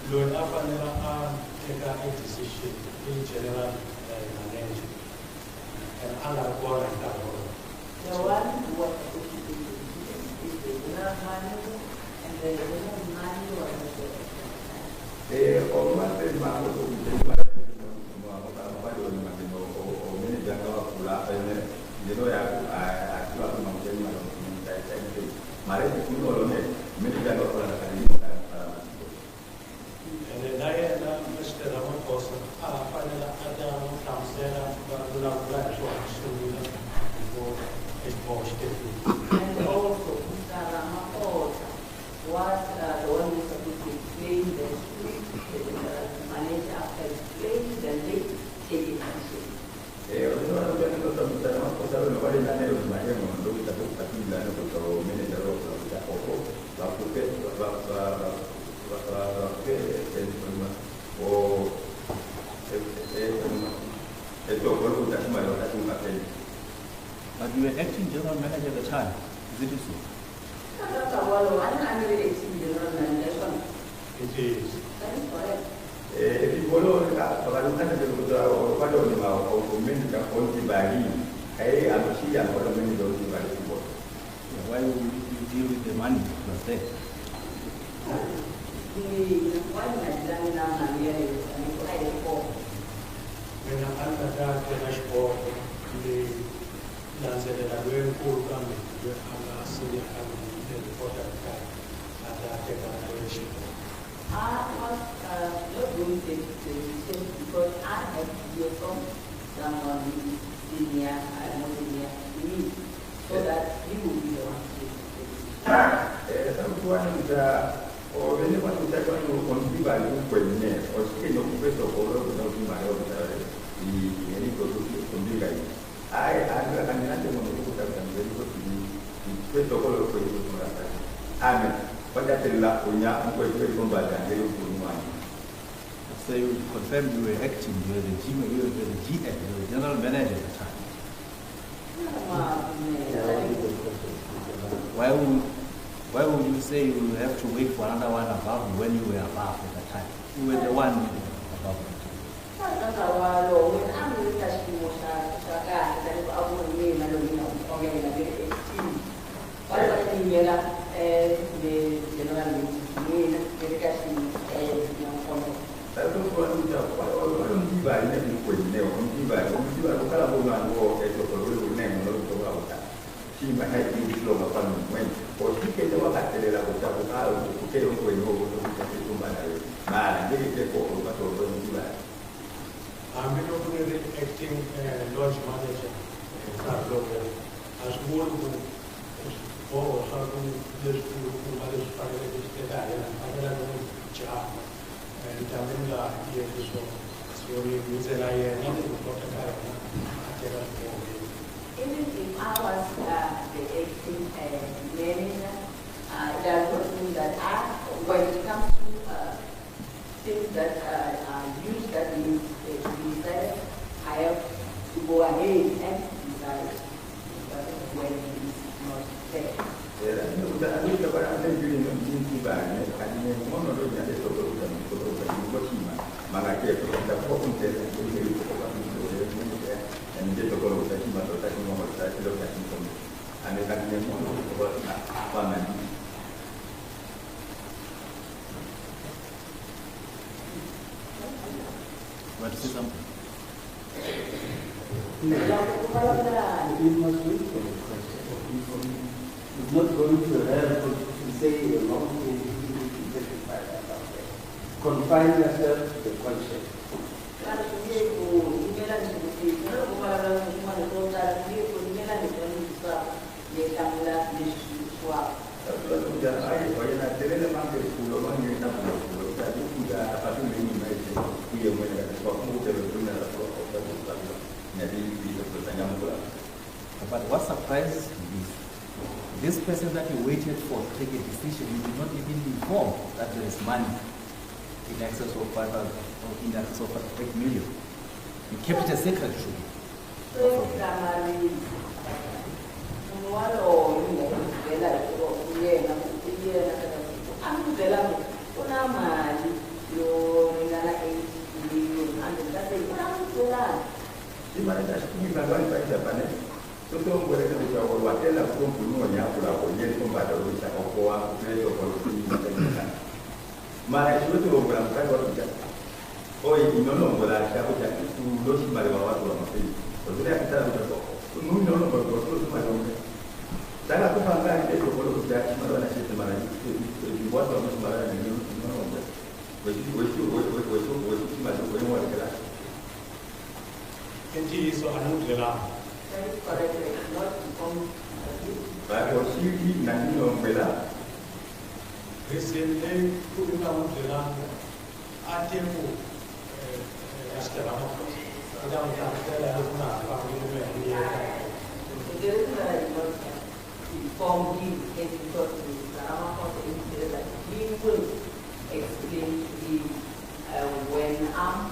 Lord, I take a decision in general management and other one and that one. The one what is the general manager and the general manager was and then I had Mr. Ramaphosa, Phala Phala, Adam, Tamsera, Bula Bula, before it was and also Mr. Ramaphosa was the one who supposed to explain the street, the manager after explaining the late taking action. But you were acting general manager at the time, is it so? That's a wall, I don't really explain the general manager. It is. That is correct. Why would you deal with the money that was there? When I under that, when I spoke, the Lanzella, very cool coming, the senior coming, the reporter, and that take an operation. I was not going to say because I had to hear from someone who is senior, I know senior to me, so that he will be the one to say. So you confirm you were acting, you were the GM, you were the GM, you were the general manager at the time. Why would you say you have to wait for another one above you when you were above at the time? You were the one above. in Quineo, on Phala Phala war, a total name, no to she might have been slow upon when, or she came over back to the level of Phala, who came over and over to Manari. Man, they get for what over in July. I'm the acting lodge manager in Carlover as one who or how to this who others private estate and other job and Tamila here so we use an eye and nothing for the Even if I was the acting manager, there are things that are, when it comes to things that are used that is decided, I have to go ahead and decide when it is not fair. I think about I'm doing in Bang, and one of those that is over Malaki, the problem and get a call of that, but attacking on the side of that, and then I can one about Want to say something? You must wait for the question. It's not going to help to say a long thing to justify that. Confine yourself to the question. But what surprises me is this person that you waited for to take a decision, you did not even inform that there is money in excess of 5,000 or in excess of 8 million. You kept it a secret, truly. Mara itu program kan baru kita. Oh ini nono bola siapa jadi itu dosi mari bawa tu orang mesti. Sebenarnya kita sudah tahu. Nuni nono berdoa tu semua orang. Jangan tu bangga itu kalau kita semua orang nasi semua itu dibuat orang semua orang ini nono. Wesi semua tu orang orang kelas. Kenji so anu dalam. That is correct. Not from Baru sih nanti orang bela. Recently, put it down to a tempo as the Ramaphosa. I don't tell us now about the there is not inform him because the Ramaphosa is that he will explain to him when I'm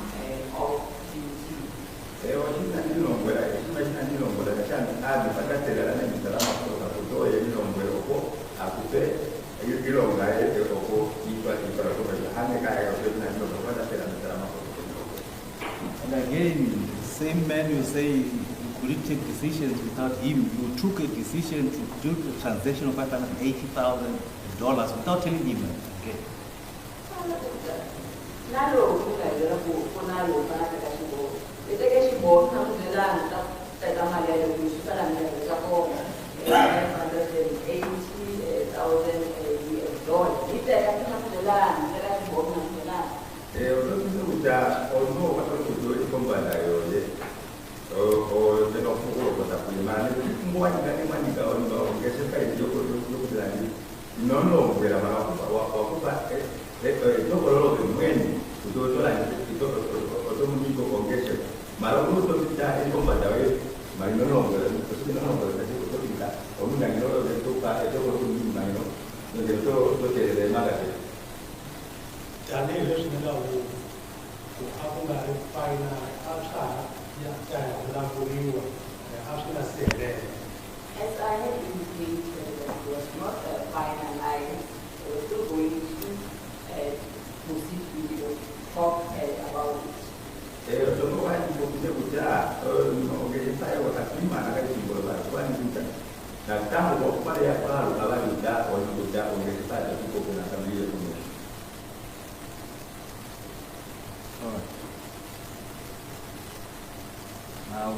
off duty. Nanti orang bela, nanti orang bela kan ada pada terlalu ni dalam apa tu yang orang bela aku tu. You know, I go And again, same man you say you couldn't take decisions without him. You took a decision to do a transaction of $580,000 without telling him. Okay. As I had indicated, that it was not finalized. We were still going to proceed with the talk about it. All right. Now,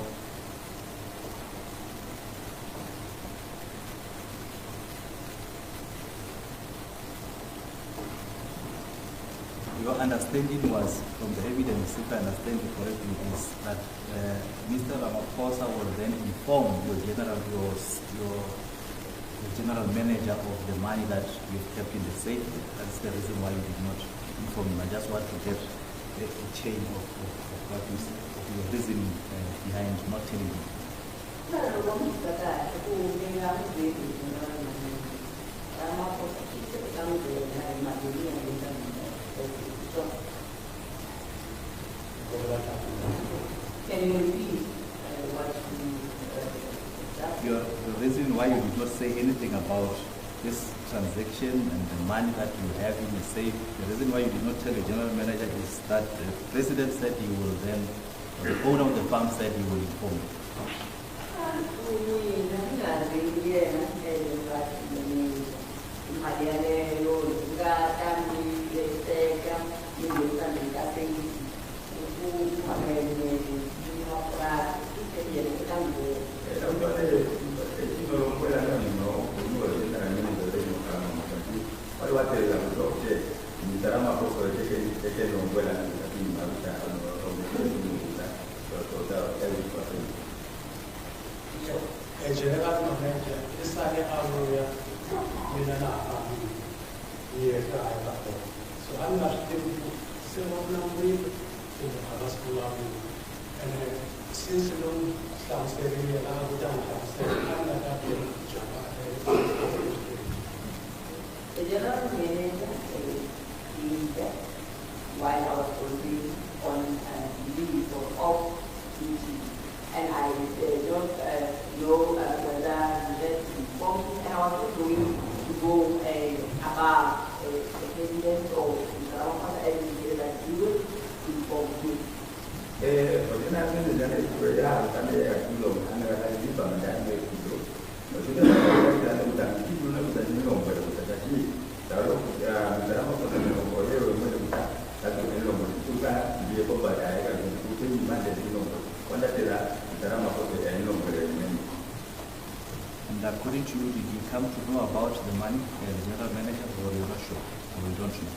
your understanding was, from the evidence, if I understand it correctly, is that Mr. Ramaphosa will then inform your general manager of the money that you've kept in the safe. That's the reason why you did not inform him. I just want to get a chain of what you said, of your reasoning behind not telling him. Can you repeat what Your reason why you did not say anything about this transaction and the money that you have in the safe, the reason why you did not tell your general manager is that the president said he will then, or the owner of the farm said he will inform you. A general manager, this is area, so I'm not able to say what I'm doing in the other school. And since you don't start saying it, I'm not happy to the general manager is that while I was working on leave or off duty, and I don't know whether that informed me, and I was not going to go about the president or the Ramaphosa every that you will inform me. And according to you, did you come to know about the money, the general manager, or you're not sure, or you don't know?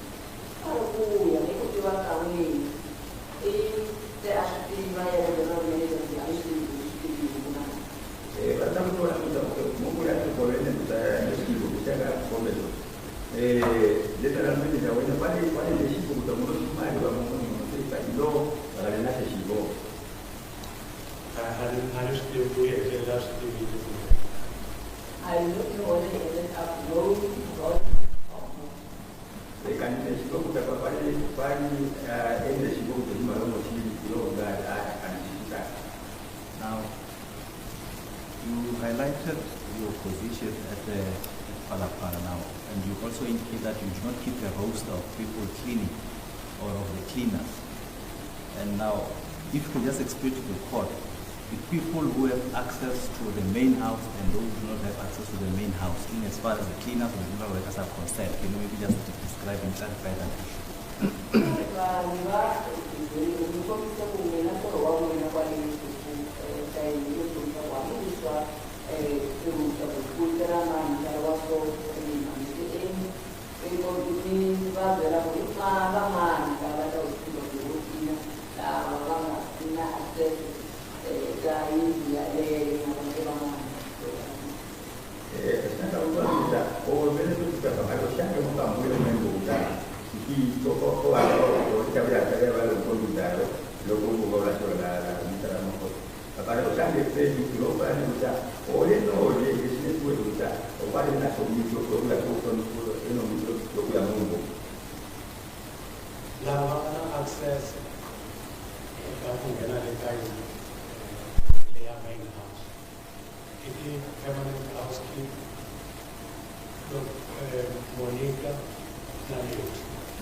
I don't know whether it ended up knowing or Now, you highlighted your position at the Phala Phala now, and you also indicate that you do not keep a roster of people cleaning or of the cleaners. And now, if you can just explain to the court, the people who have access to the main house and those who do not have access to the main house, in as far as the cleaners and the general workers are concerned, can you maybe just describe and clarify that issue? access their main house. It is permanent housekeeping. Monica, Nani.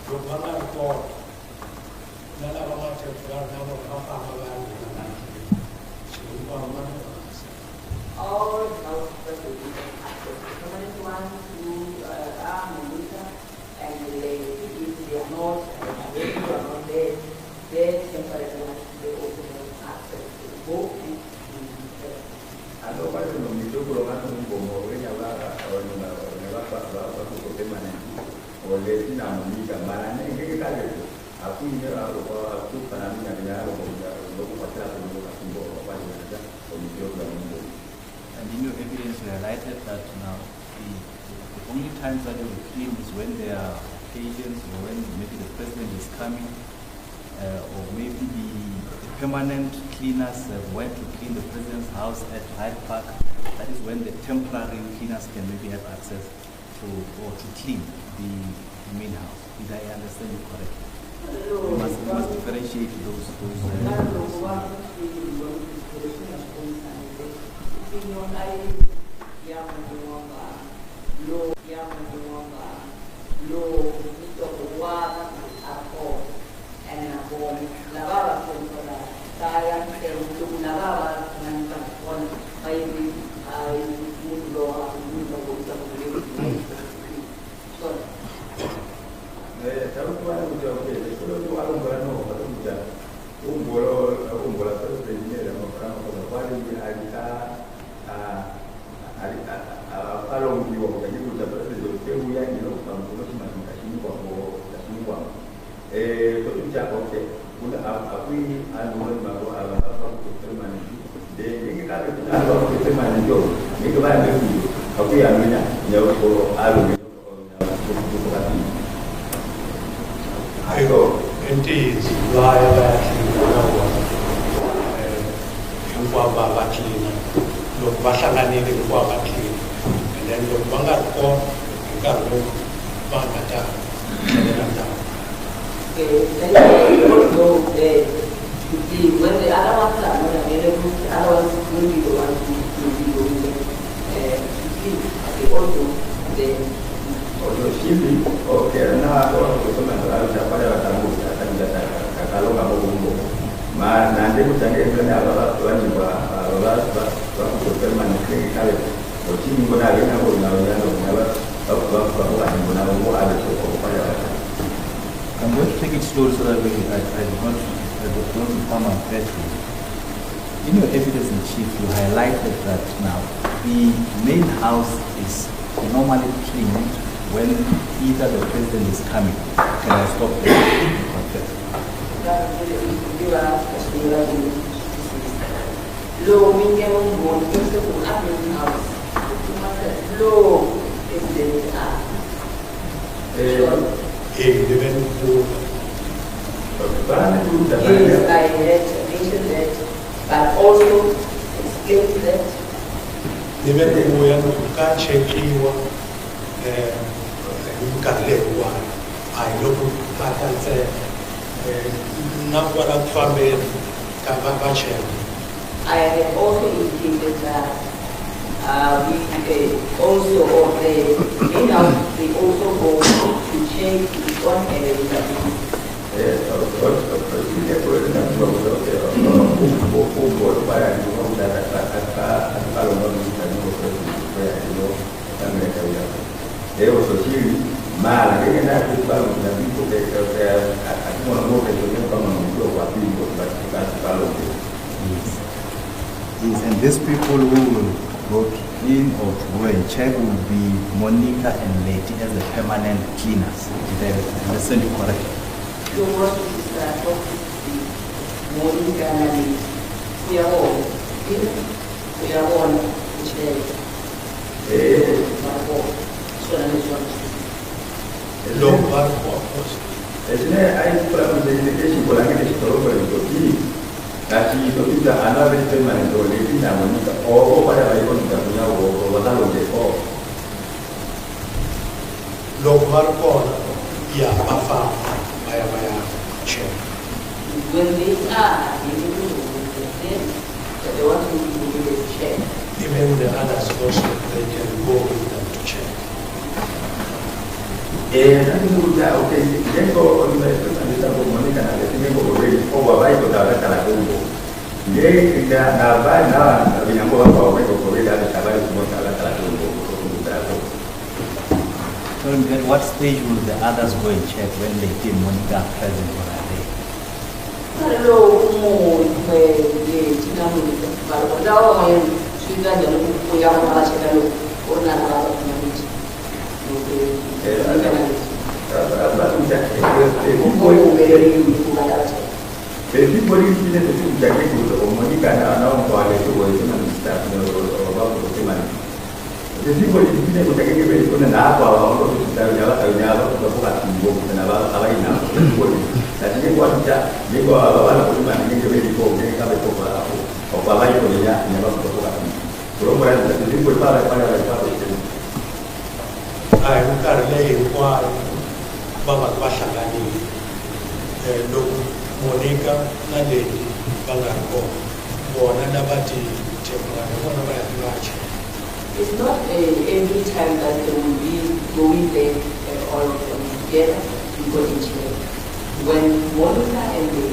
Your mother called. Nala Mama Chapter, all house access. Permanent ones who are Monica and if they are not, and they are not there, their temporary ones, they also have access. or let in a Monica man, and get it. I think you are two Panamina, the other local hotel, or and in your evidence, you highlighted that now the only times that you will clean is when there are occasions or when maybe the president is coming, or maybe the permanent cleaners went to clean the president's house at Hyde Park. That is when the temporary cleaners can maybe have access to or to clean the main house. Did I understand you correctly? We must differentiate those. Indeed, liability and then the Bangar or Garo Bangata. When the other ones are not available, the other ones will be the ones who will be also also shipping, okay, now I want to come and ma nanti kuchangia kwenye ababa tuani kwa ababa kwa kusema ni kile ochini mbona alina kuna wanyama kwa mbona mbona alikuwa I'm going to take it slow so that I don't become unfaithful. In your evidence in chief, you highlighted that now the main house is normally cleaned when either the president is coming. Can I stop there? Low medium one principal admin house. Low president yes, I mentioned that, but also explained that. Even when you can't check you can live one. I look at and say, not what I'm family can I have also indicated that we also, or they also go to check one area. Yes, and these people who will go in or to go and check will be Monica and Leti as the permanent cleaners. Did I understand you correctly? The work is that Monica and Leti. We are all which is so that is one. long purpose. I put the indication for language Kasi itu juga anak berteman itu lebih namun pada hari pun tidak punya wawasan lebih Local call, yeah, Bafa, Maya, Chair. When they are able to do they want to do the check. Even the others also, they can go with them to check. Nanti sudah oke. Jadi kalau kita bisa komunikasi dengan sini boleh. Baik kita ada cara tunggu. Jadi kita dapat yang boleh dari sabar semua cara tunggu. So at what stage will the others go and check when they see Monica present or are they? Hello, Everybody is in the jacket or Monica now, while it was in staff about the money. The people is in the jacket on an hour or to tell you and about Alina. That they want that they go out of the money in the way before they have a couple of Phala Phala and about the program that the people Phala Phala. I am currently one Baba Bashagani, Monica, Naledi, Bangarko, or Nadabati, one of my large. It's not every time that they will be going there all of them together to go in check. When Monica and the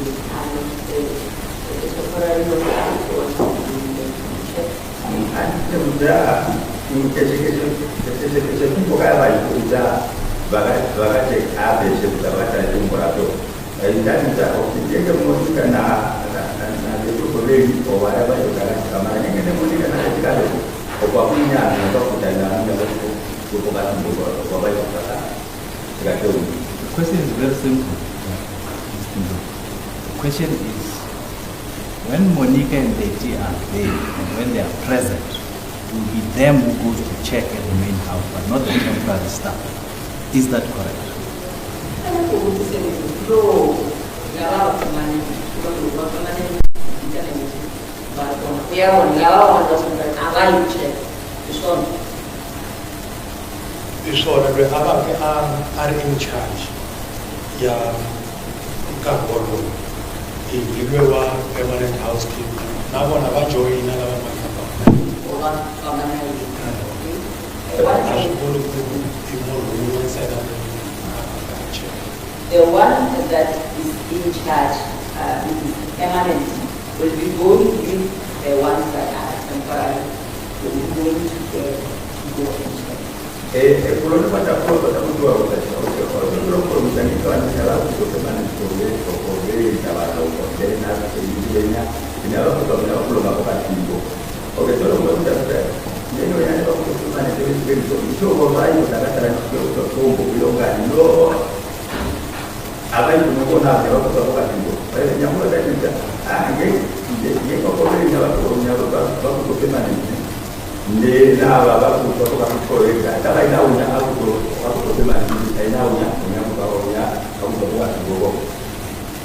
temporary hospital check. People have bagate abe bagata temporato and that is the Monica na the or whatever you can come and the Monica or Papina and Doctor The question is very simple. The question is, when Monica and Betty are there and when they are present, it will be them who goes to check at the main house, but not the temporary staff. Is that correct? So that we are in charge. Yeah, Gaboro, the permanent housekeeper. Now, one of our joy in another the one that is in charge, permanent, will be going with the ones that are temporary, will be going to go and check.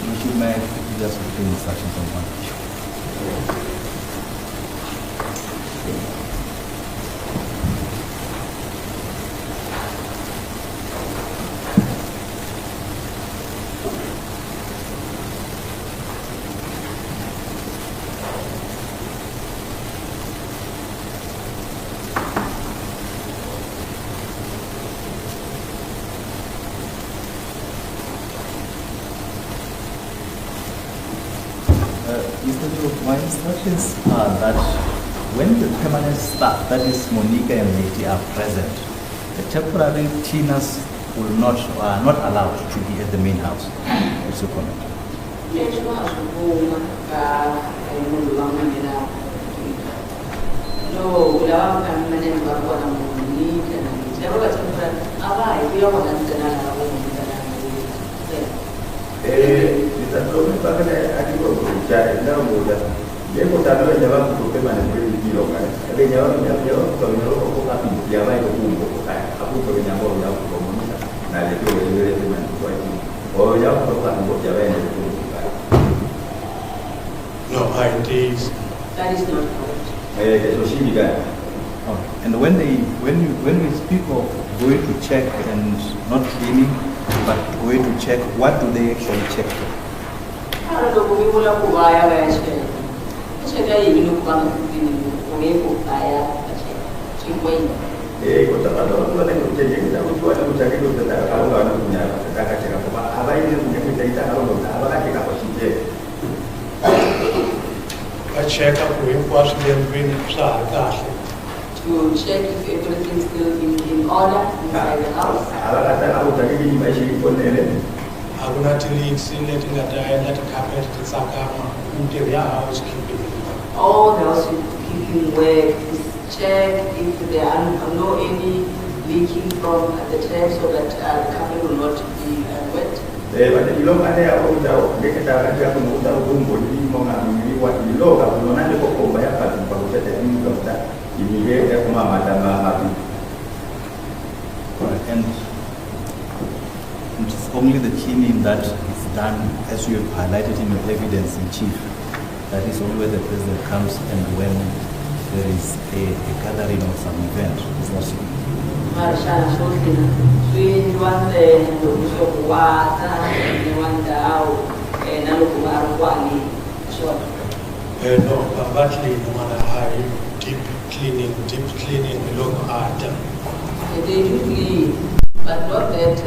You should make just a few instructions on one issue. Mr. Joe, my instructions are that when the permanent staff, that is Monica and Lady, are present, the temporary cleaners will not are not allowed to be at the main house. What's your comment? No, it is. That is not correct. And when we speak of going to check and not cleaning, but going to check, what do they actually check for? I check up with what's been to check if everything is still in order inside the house. All the housekeeping work is check if there are no any leaking from the tap so that the carpet will not be wet. But you look at the old get a room for you, what you look at, you know, go by a pattern for the end of that. Immediate Madame happy. And it's only the cleaning that is done as you have highlighted in your evidence in chief. That is only where the president comes and when there is a gathering or some event. Is that so? No, but no matter how deep cleaning, long art. They do clean, but not that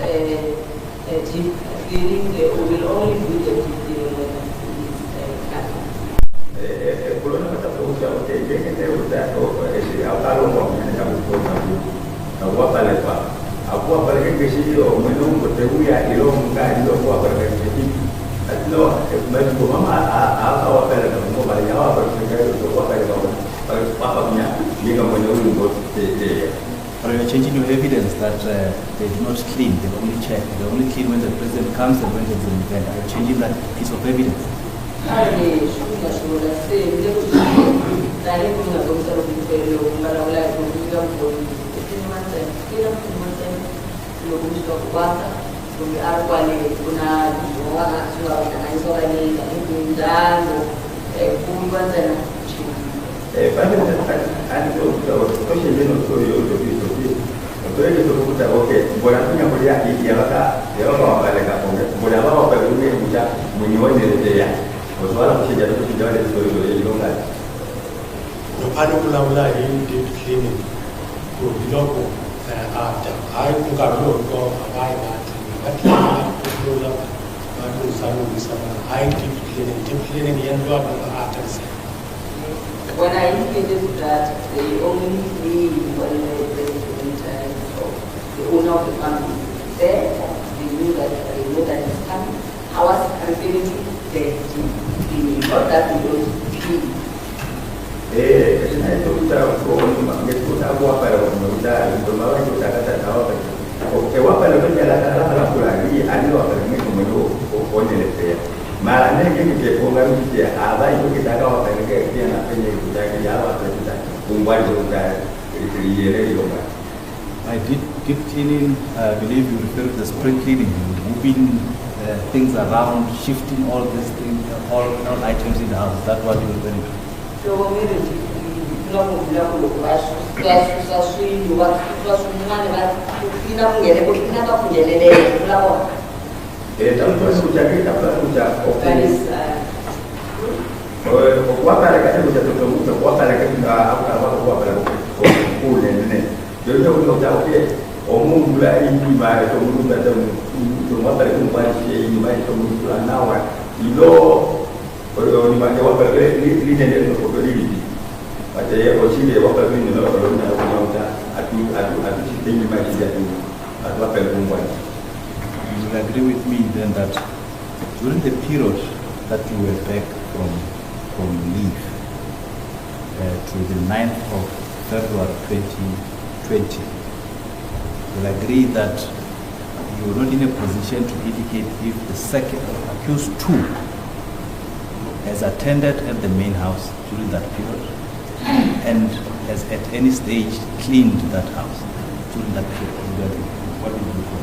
deep cleaning. They will only do the deep cleaning when But you're changing your evidence that they do not clean, they only check. They only clean when the president comes and when there's an event. Are you changing that piece of evidence? when I indicated that they only need when the owner of the family there, they knew that it's coming. I was referring to the not that we don't clean. I did deep cleaning. I believe you refer to the spring cleaning, moving things around, shifting all these things, all items in the house. Is that what you refer to? You will agree with me then that during the period that you were back from leave to the 9th of February 2020, you will agree that you were not in a position to indicate if the second accused 2 has attended at the main house during that period and has at any stage cleaned that house during that period. What did you do?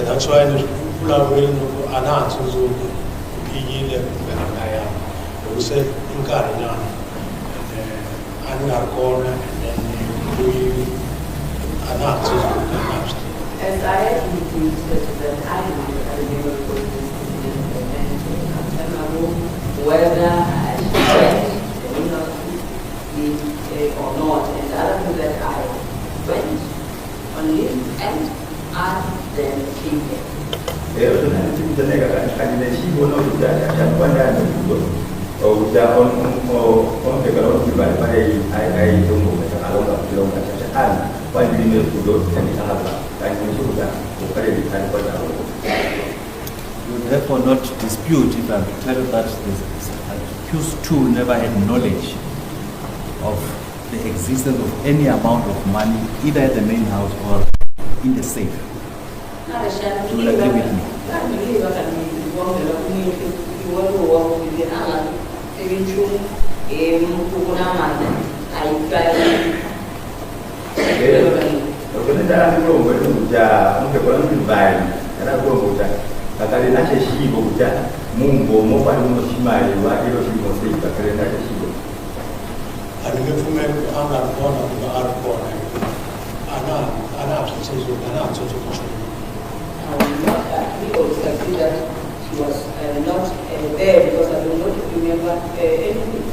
That's why the people are willing to announce also PG we say in Karina and Narcona and then we announce as I had indicated that I never put this whether I should or not, and the other thing that I went on leave and then came here. You therefore not dispute if I tell you that the accused two never had knowledge of the existence of any amount of money either at the main house or in the safe. You will agree with me? She was not there because I do not remember anything.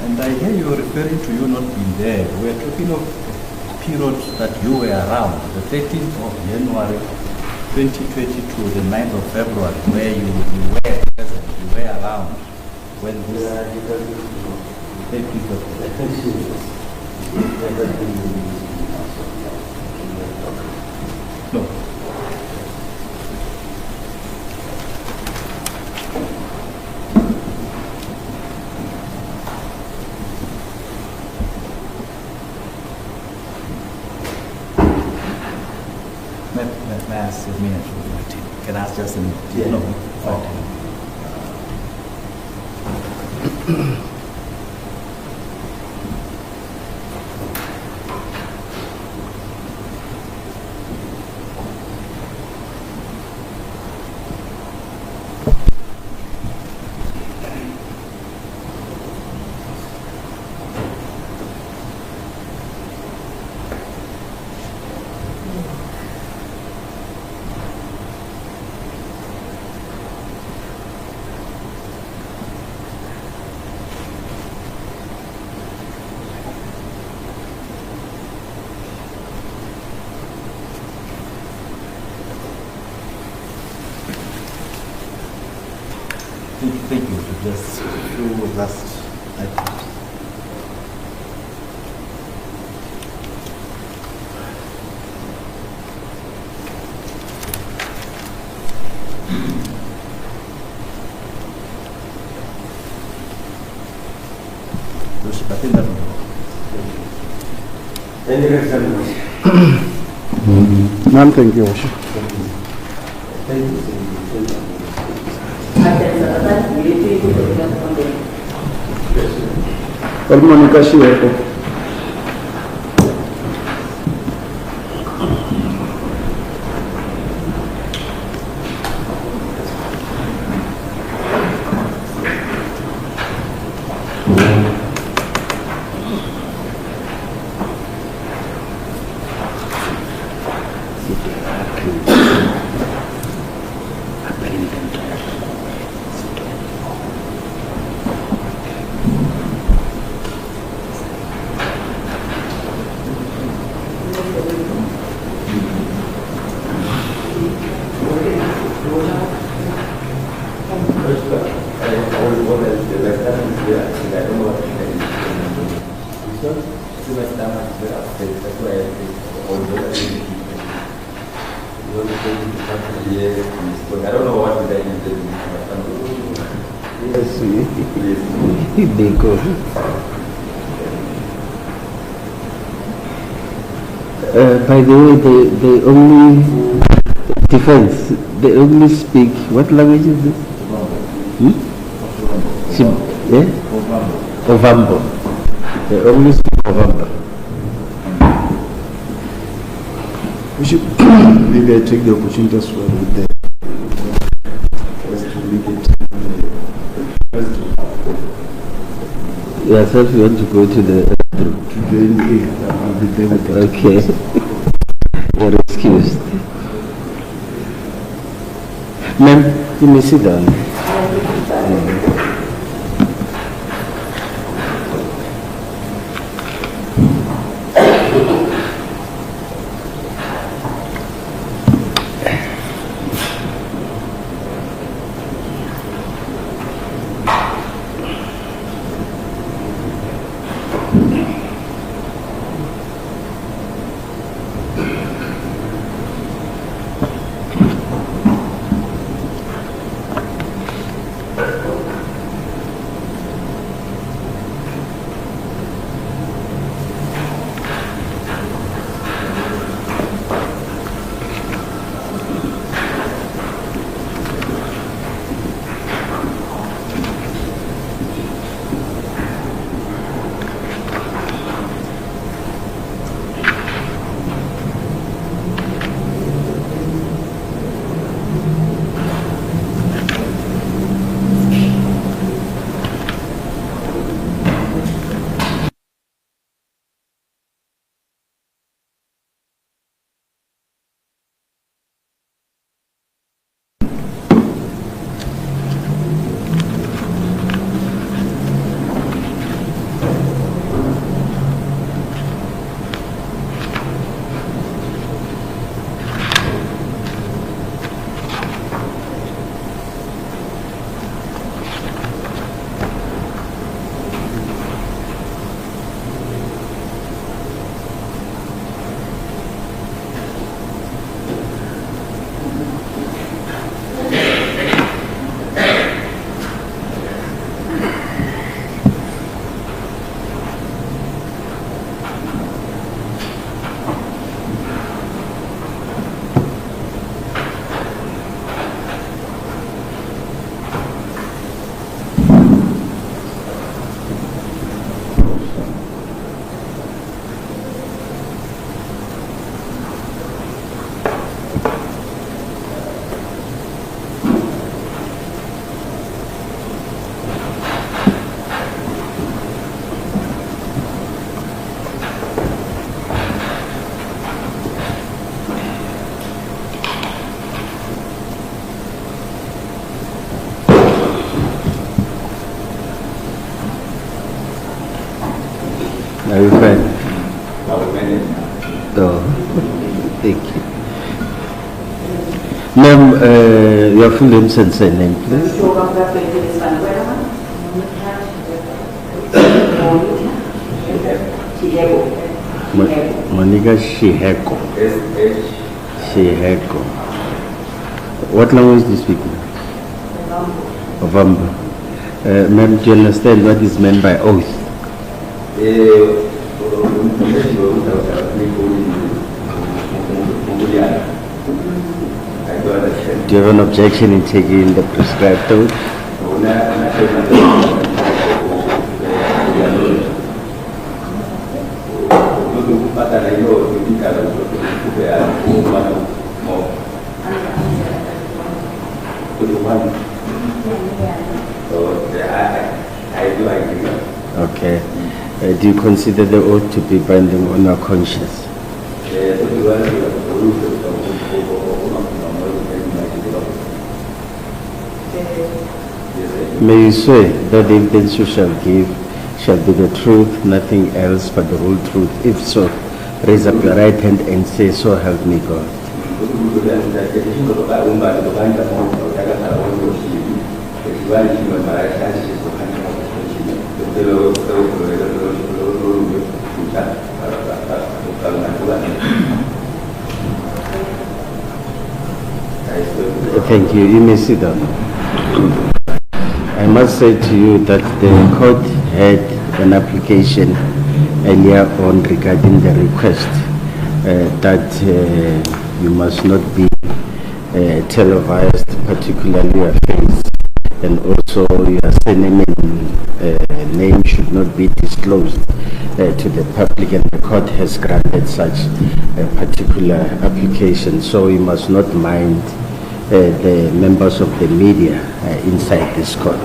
And I hear you referring to you not being there. We are talking of a period that you were around, the 13th of January 2022, the 9th of February, where you were present, you were around when this no. May I ask a minute? Can I ask just a minute? Yeah. No, 5 minutes. Thank you. Just a few last items. I think that Ma'am, thank you. Monica Shiweko. They go. By the way, they only defense. They only speak. What language is this? Ovambo. They only speak Ovambo. We should maybe take the opportunity as well with the Yourself, you want to go to the I'll be there with the okay. You're excused. Ma'am, you may sit down. Are you fine? I will manage. No. Thank you. Ma'am, your full name and surname, please. Monica Shiheko. Shiheko. What language do you speak? Ovamba. Ma'am, do you understand what is meant by oath? Do you have an objection in taking the prescribed oath? Okay. Do you consider the oath to be binding on your conscience? May you swear that the evidence you shall give shall be the truth, nothing else but the whole truth. If so, raise up your right hand and say, so help me God. Thank you. You may sit down. I must say to you that the court had an application earlier on regarding the request that you must not be televised, particularly your face, and also your surname and name should not be disclosed to the public, and the court has granted such a particular application, so you must not mind the members of the media inside this court.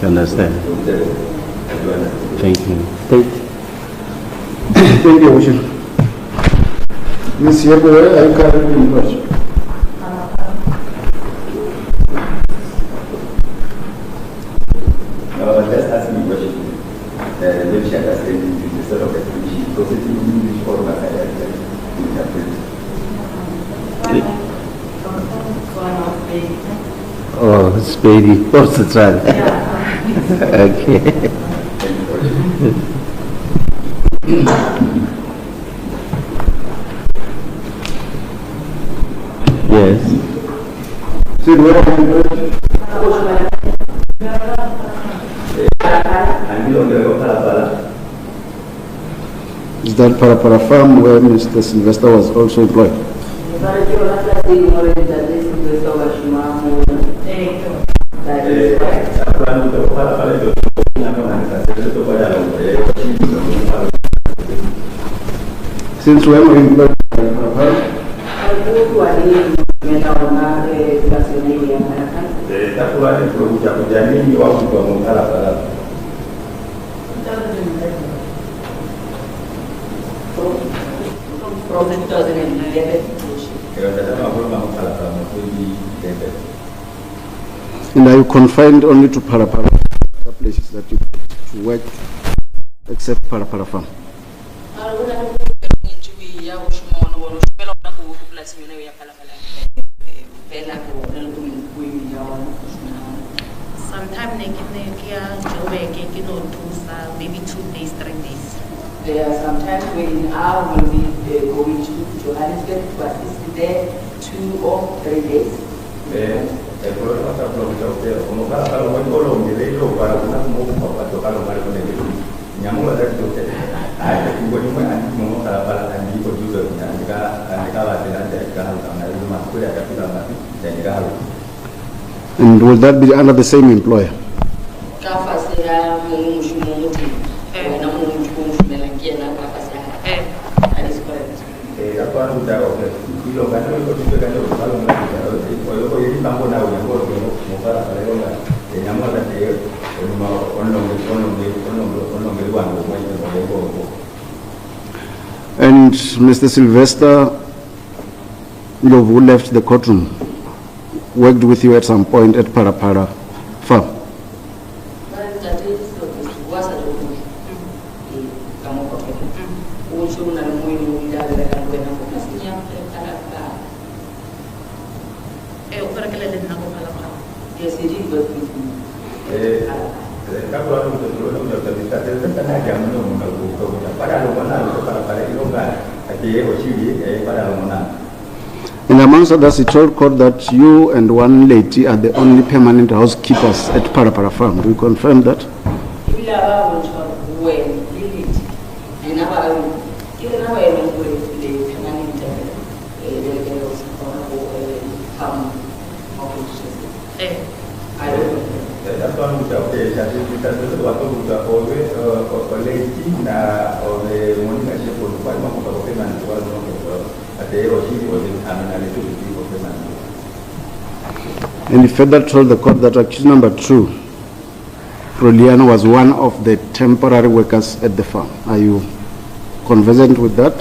You understand? Thank you. Thank you, Ocean. Ms. Yebo, are you currently in question? Just ask me a question. Maybe she understands the sort of explanation because it's in English or Oh, Spady. What's the child? Okay. Yes. Cyril, where are you in question? Is that Phala Phala farm where Mr. Sylvester was also employed? Since when were you employed by Phala Phala? From 2011. And are you confined only to Phala Phala, other places that you to work except Phala Phala farm? Sometimes maybe 2 days, 3 days. There are sometimes when I will be going to Johannesburg to assist there 2 or 3 days. And will that be under the same employer? Kafa And Mr. Sylvester, who left the courtroom, worked with you at some point at Phala Phala farm. Yes, he did work with me. And amongst others, he told court that you and one lady are the only permanent housekeepers at Phala Phala farm. Do you confirm that? And he further told the court that accused number 2, Proliano, was one of the temporary workers at the farm. Are you conversant with that?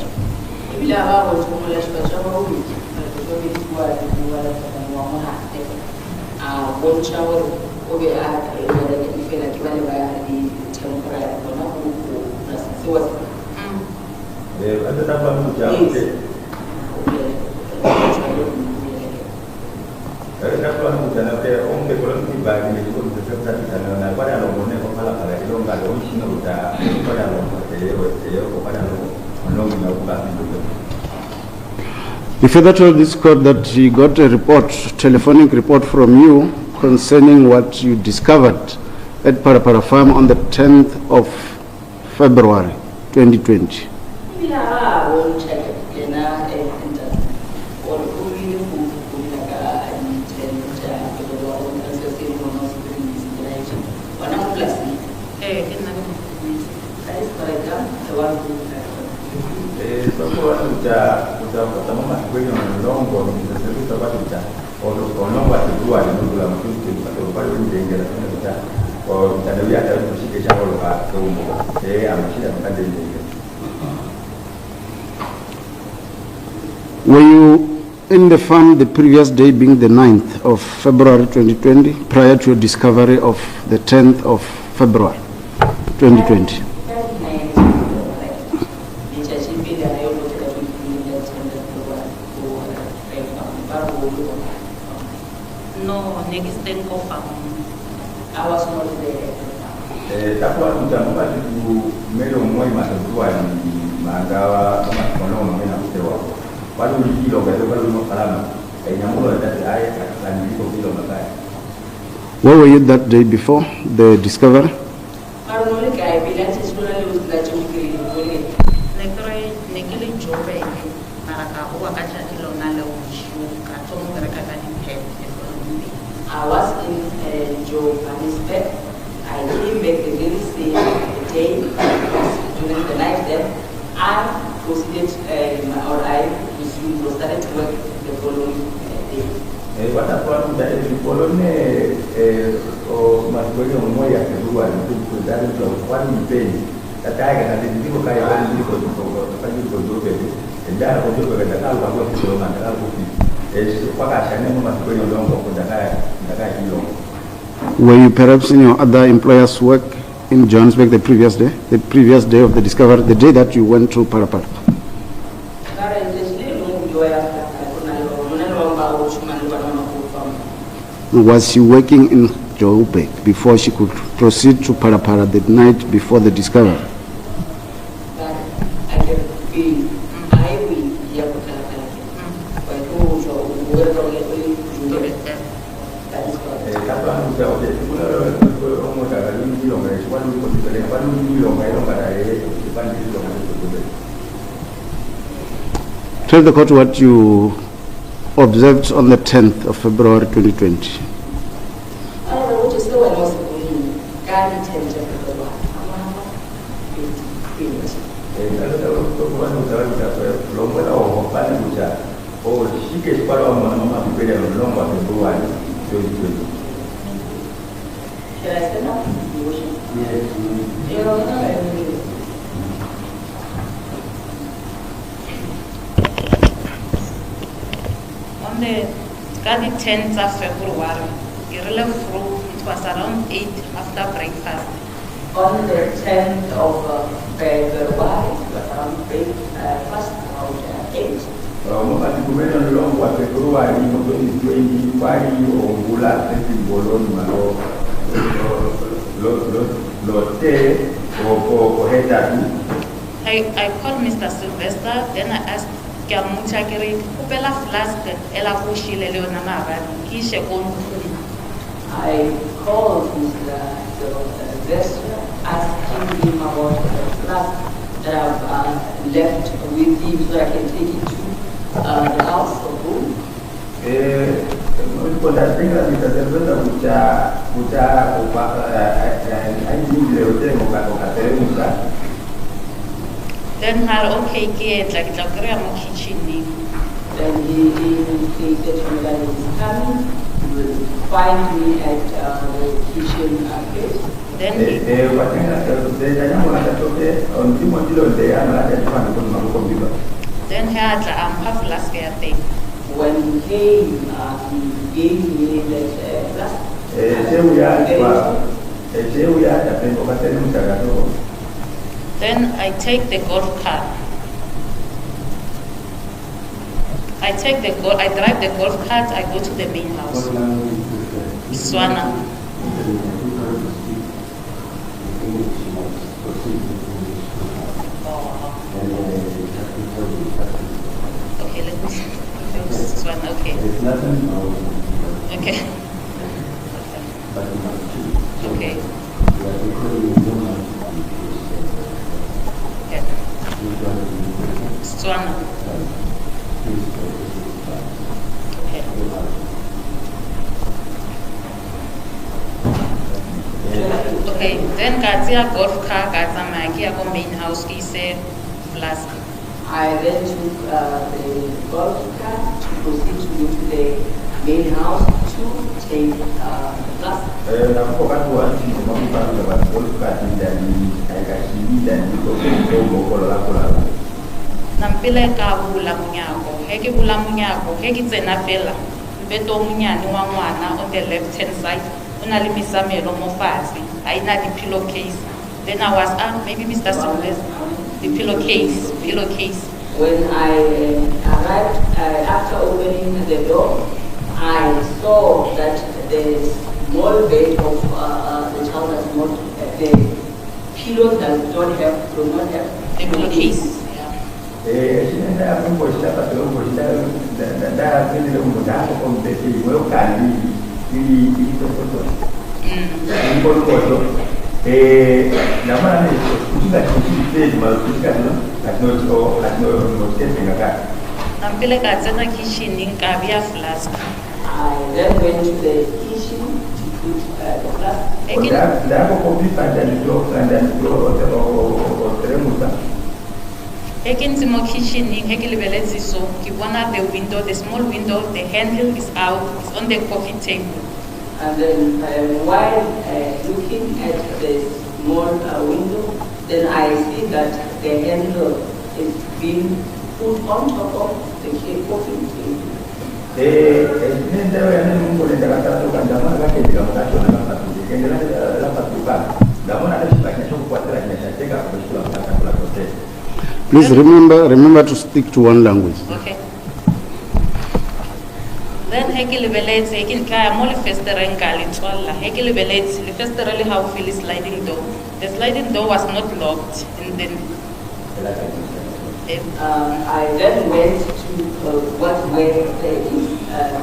He further told this court that he got a report, telephonic report from you concerning what you discovered at Phala Phala farm on the 10th of February 2020. Were you in the farm the previous day, being the 9th of February 2020, prior to your discovery of the 10th of February 2020? No, next day I was not there. Where were you that day before the discovery? I was in Johannesburg. I came back the very same day, during the night then. I proceeded, or I resumed, started to work the following day. What happened that the following or Masquerade on Moya to do and that is one pay. That I had a little guy because and that was over the house of the and the house. Were you perhaps in your other employer's work in Johannesburg the previous day of the discovery, the day that you went to Phala Phala? Was she working in Joburg before she could proceed to Phala Phala the night before the discovery? Tell the court what you observed on the 10th of February 2020. kuja or shike sipala wa mama mpele mlongo wa February 2020. Should I stand up? Yes. On the 10th of February, it was around 8 after breakfast. On the 10th of February, it was around breakfast, around 8. Mama tikumena mlongo wa February 2020 ongula bolon malo lote o heta. I called Mr. Sylvester, then I asked Kiamucha Kiri, Kupela flask, Ella Pushile Leonamara, Kisha Gonkum. I called Mr. Sylvester, asking him about the flask that I've left with him so I can take it to the house or room. Cuando tenga mi sacerdote mucha hay niños de hotel con la Then her okay get like the grandma kitchen. Then he said to me that he's coming, he will find me at the kitchen gate. Then he had half last year thing. When he came, he gave me that plastic. Then I take the golf cart. I drive the golf cart, I go to the main house. Swana. Okay, let me see. Swana, okay. Okay. Okay. Yeah. Swana. Okay. Okay, then Katia golf car, Kata Maki, I go main house, he said, flask. I then took the golf cart to proceed to go to the main house to take the plastic. Nampile ka bula munyako, heki bula munyako, heki tsena fela. Beto munyane wa ngwana on the left hand side. Una le misamelo mo fatshe. Aina di pillowcase. Then I was maybe Mr. Sylvester. The pillowcase. When I arrived, after opening the door, I saw that the small bed of the child does not, the pillows do not have The pillowcase. Nampile ka tsena kitchen nka bia flask. I then went to the kitchen to put the plastic. Ekin timo kitchen ning heki lebelezi so ki bona the window, the small window, the handle is out, it's on the coffee table. And then while looking at the small window, then I see that the handle is being put on top of the coffee table. Please remember to stick to one language. Okay. Then heki lebelezi heki kaya mo le festere nkali tswalla heki lebelezi le festere le how feel sliding door. The sliding door was not locked and then I then went to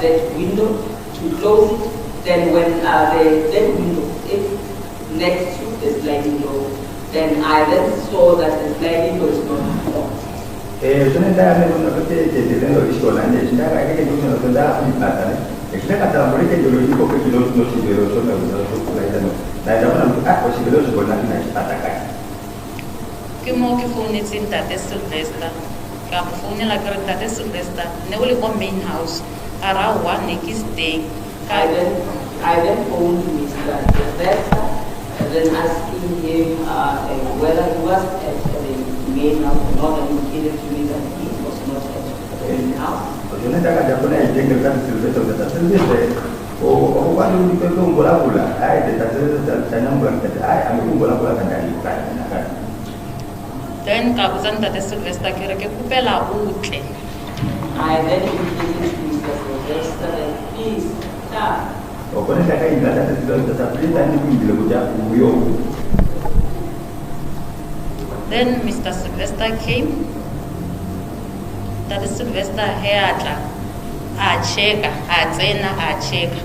that window to close it. Then when that window is next to the sliding door, then I then saw that the sliding door is not locked. ke mo ke founetseng Tate Sylvester ka phone la ka re tate Sylvester ne o le ko main house ara wa ne ki stay I then phoned Mr. Sylvester and then asking him whether he was at the main house or not, and he indicated to me that he was not at the main house. Yo nataka japona ijenge kati Sylvester Sylvester o kwani ulipepo ngola kula ai tena mbona ai amekungola kula kandani kana. then ka botsa tate Sylvester ke re ke kupela utle I then indicated to Mr. Sylvester that please stop. O kone taka inga tata Sylvester please ani kuingile kuja uyo. then Mr. Sylvester came tate Sylvester he atla a cheka a tsena a cheka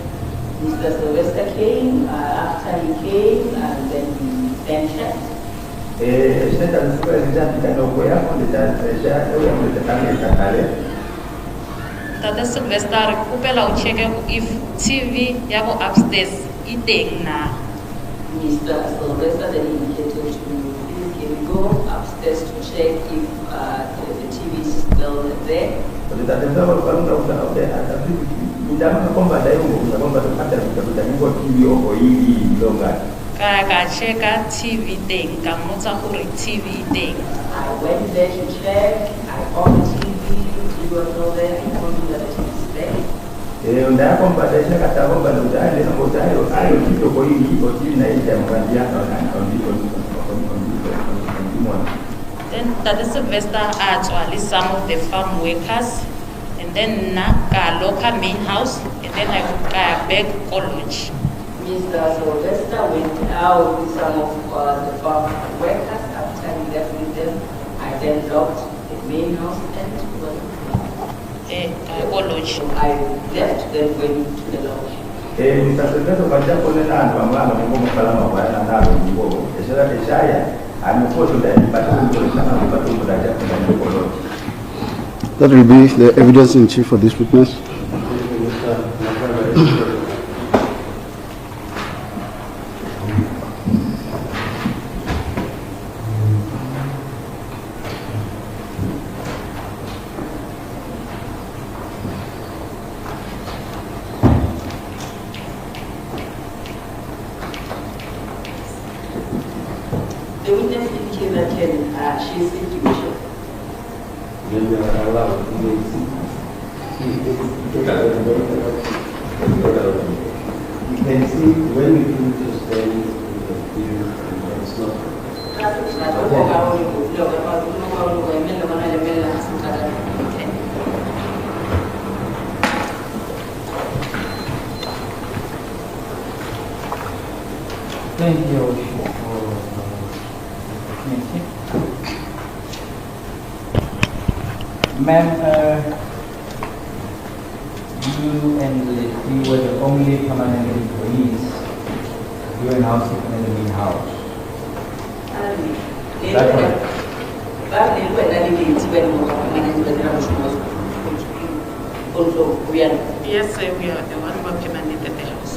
Mr. Sylvester came, after he came, and then he then checked. Senta Sylvester kita no koya mo de ya yo mo de taka kale. tate Sylvester re kupela o cheke if TV yabo upstairs iteng na Mr. Sylvester then indicated to me, please can we go upstairs to check if the TV is still there. Jadi tak ada kalau udah ada Minta kwamba dai ungo kwamba hata kutakuwa TV oko hii longa. ka cheka TV teng ka motsa gore TV teng I went there to check, I on the TV was not there, I told me that it is there. Nda kwamba dai kata kwamba ndio ile ngo tayo ayo kitu kwa hii iko TV na ile mwandia on then tate Sylvester actually some of the farm workers and then na ka local main house and then I go back college. Mr. Sylvester went out with some of the farm workers. After he left with them, I then locked the main house and college. I left them going to the lodge. Mr. Sylvester baada kuona ndio ambao mambo kama mabaya na ndio eshala keshaya amefoto ndio nipata kama nipata mmoja kwa college. That will be the evidence in chief for this witness. The witness indicated that she is situation. You can see when you do this, then it's not. Thank you for opportunity. Ma'am, you and you were the only permanent employees during housing in the main house. That's right. Yes, sir, we are the one who permanent at the house.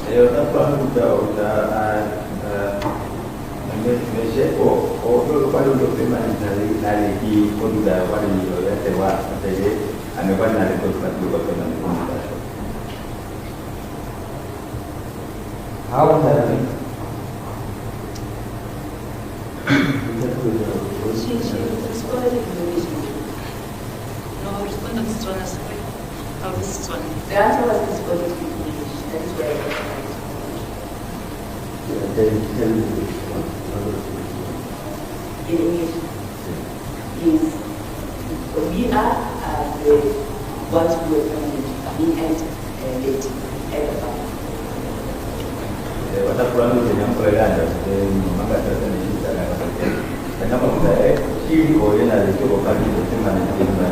How was that? She responded in English. No, respond to this one as well. How this one? The answer was responded in English. That is why I got it. In English. Is we are the ones who were permanent, me and lady at the farm. Watakuwa ndio kueleana mambo ya sasa ni shida na kama kuna hii kwa yeye anajua kwa kazi kusema ni kama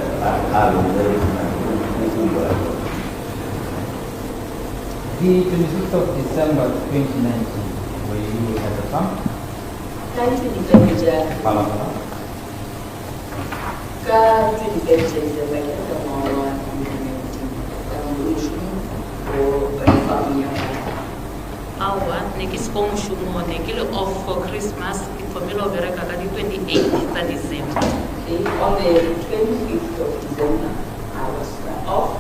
halo ndio kubwa. The 26th of December 2019, were you at the farm? Kazi ni kaja Phala Phala. kazi ni kaja December kama mwana kama mshumu kwa familia. Awa, nekisiko mshumo, nekile off for Christmas, ifomilo vereka kadi 28th December. Okay, on the 25th of December, I was off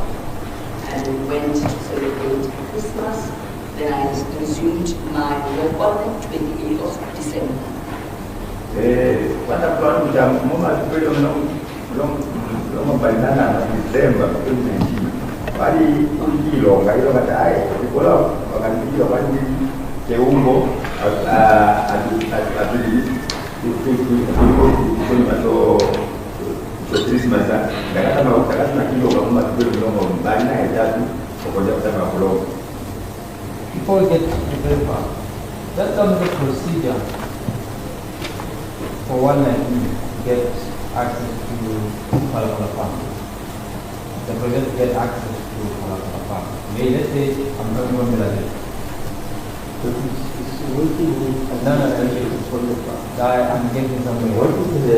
and we went to celebrate Christmas. Then I resumed my work on the 28th of December. What about the moment long by December 2019? Wali kilo ngayo matay ikola wakati kilo wali keumbo Christmas daga kama utakata kilo kama kilo mbali na hajatu ukoja kusema kulo. Before we get to the paper, let's come to the procedure for one like me to get access to Phala Phala farm. The project to get access to Phala Phala farm. Let's say I'm not going to do it. It's working with I'm getting somewhere. What is the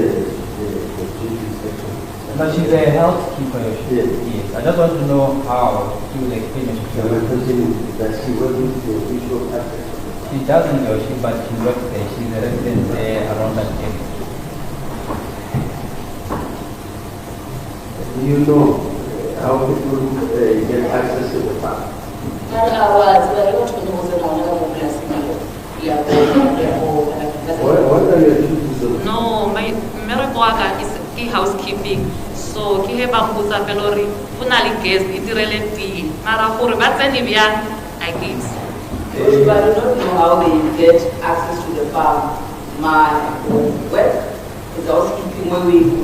duty section? No, she's a housekeeper. Yes. Yes. I just want to know how she will explain it. So my question is, does she work with the official access? She doesn't know she, but she works there. She's a resident there around that area. Do you know how people get access to the farm? What are your duties? No, my mmereko is housekeeping. So ke he ba mpotsa fela hore go na le guest e direle tee mara gore ba tsene bjang I guess. But I don't know how they get access to the farm. My work is housekeeping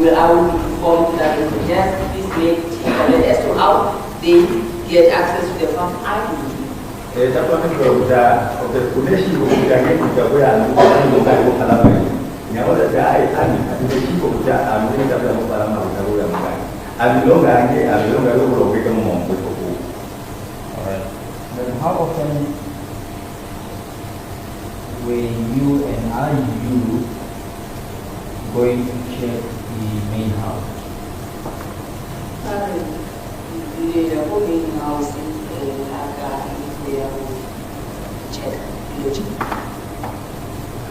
where I will be informed that they just please make tea. But as to how they get access to the farm, I don't know. That's what I'm going to the connection with the game with the way I'm going to go Kalama. Now that I am the people of that, I'm going to have a Kalama with the way I'm going. I'm no longer with the mom with the food. Alright. Then how often were you and are you going to check the main house? The whole main house in check.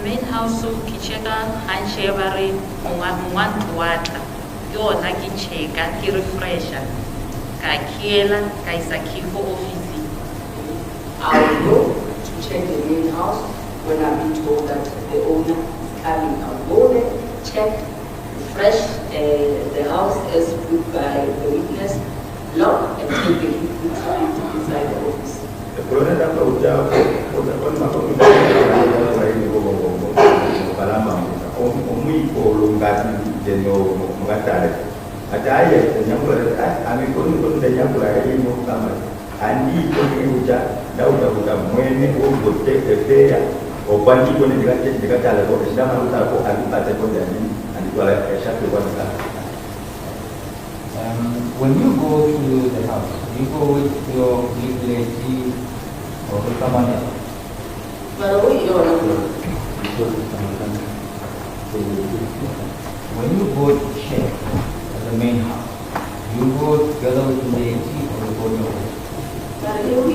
Main house ki cheka hanche bare mwan tuata yona ki cheka ki refresher ka kiela ka isa kifo office. I will go to check the main house when I've been told that the owner is coming. I'll go there, check, refresh the house as put by the witness, lock and take the key inside the office. The problem that we have for the one of Palama, only for Lungati, Geno, Mogatare. At I, the number, I mean, going to the number, I didn't know how much. And he told me that now when we would take the fair or one people in the Gatala or the Shama and Patagonia and it was a shuttle one time. When you go to the house, you go with your lady or with someone else? But we don't know. When you go to check the main house, you go together with the lady or you go to your house? But here we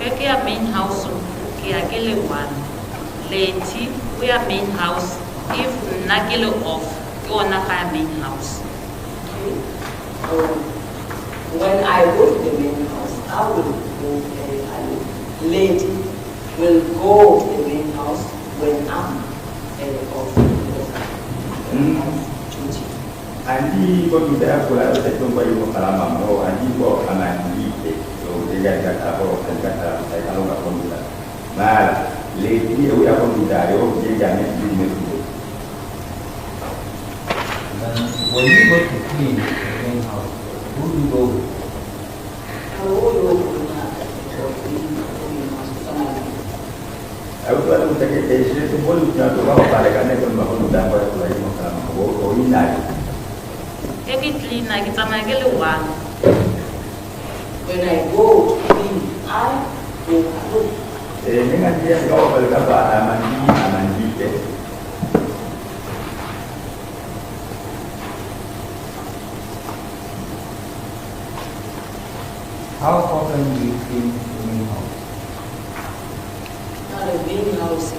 Beke ya main house ke akele one. Leti we are main house if nakele off ke ona ka main house. when I go to the main house, I will go, lady will go to the main house when I'm off duty. Andi ko tu dah pula ada tu bayi ko kalama mo andi ko amandi so dia kata apa kata saya kalau nggak pun tidak. Nah, lady dia udah pun tidak yo dia jangan di mesu. Then when you go to clean the main house, who do you go with? Aku tu ada untuk kita tu pun nak tu bawa pada kan dia pun bawa dah pada pulai mo kalama ko ini nak. Eki clean na kita magele one. When I go to clean, I go alone. Dengan dia kau pada apa amandi ke. How often do you clean the main house? Now the main house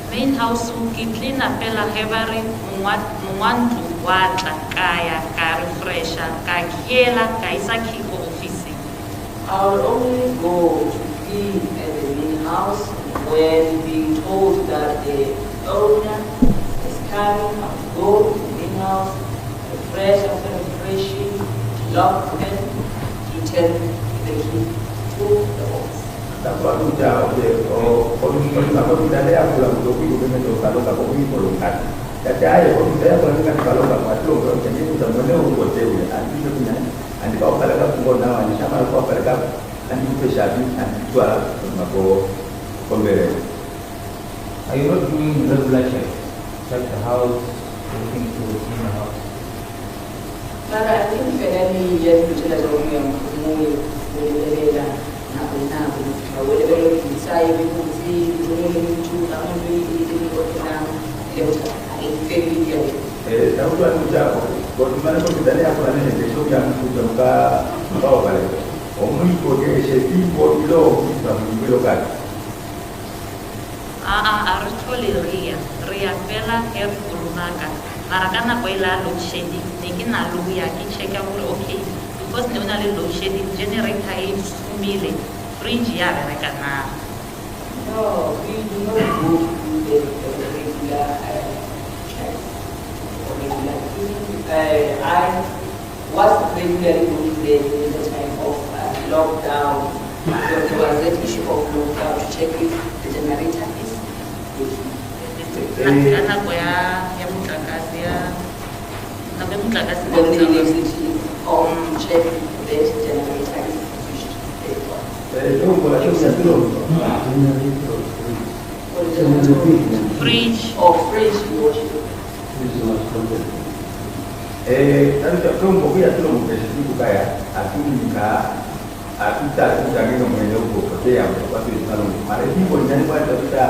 Main house ukitlina pela every mwantu wata kaya ka refresher ka kiela ka isa kiko office. I will only go to clean at the main house when being told that the owner is coming. I will go to the main house, refresh after refreshing, lock them, return the key to the office. Tanpa ujar, kalau kita ada pulang untuk itu dengan kalau tak boleh perlukan. Jadi kalau kita perlukan kalau tak masuk, jadi kita menunggu hotel. Nanti tu punya, nanti kau kalau kau pun nama, sama kau kalau kau nanti pesari, nanti jual macam pembeli. Are you not doing regular checks? Check the house, looking to clean the house. But I think any year to tell us all we are moving with whatever inside we can see the moving to Tahu tuan ucap, bagaimana kalau kita lihat apa ni besok yang kita buka bawa balik. Orang ikut dia sesi buat kilo, kita kilo kan. Actually ria pela herfulunaka. Marakana koila load shedding. Nikina luya ki check out okay. Because ni una load shedding generator is umile. Fridge ya rekana. No, we do not go to the regular checks or regular cleaning. I was regularly going there in the time of lockdown. There was that issue of lockdown to check if the generator is working. Anak ya mutlakasi ya. Nabe mutlakasi When the electricity check that generator is switched. fridge or fridge washing. Tadi tak tahu mungkin ada tu mungkin sesi buka ya. Aku tak lagi mengenai kerja yang waktu itu kalau mari ni pun jangan buat kita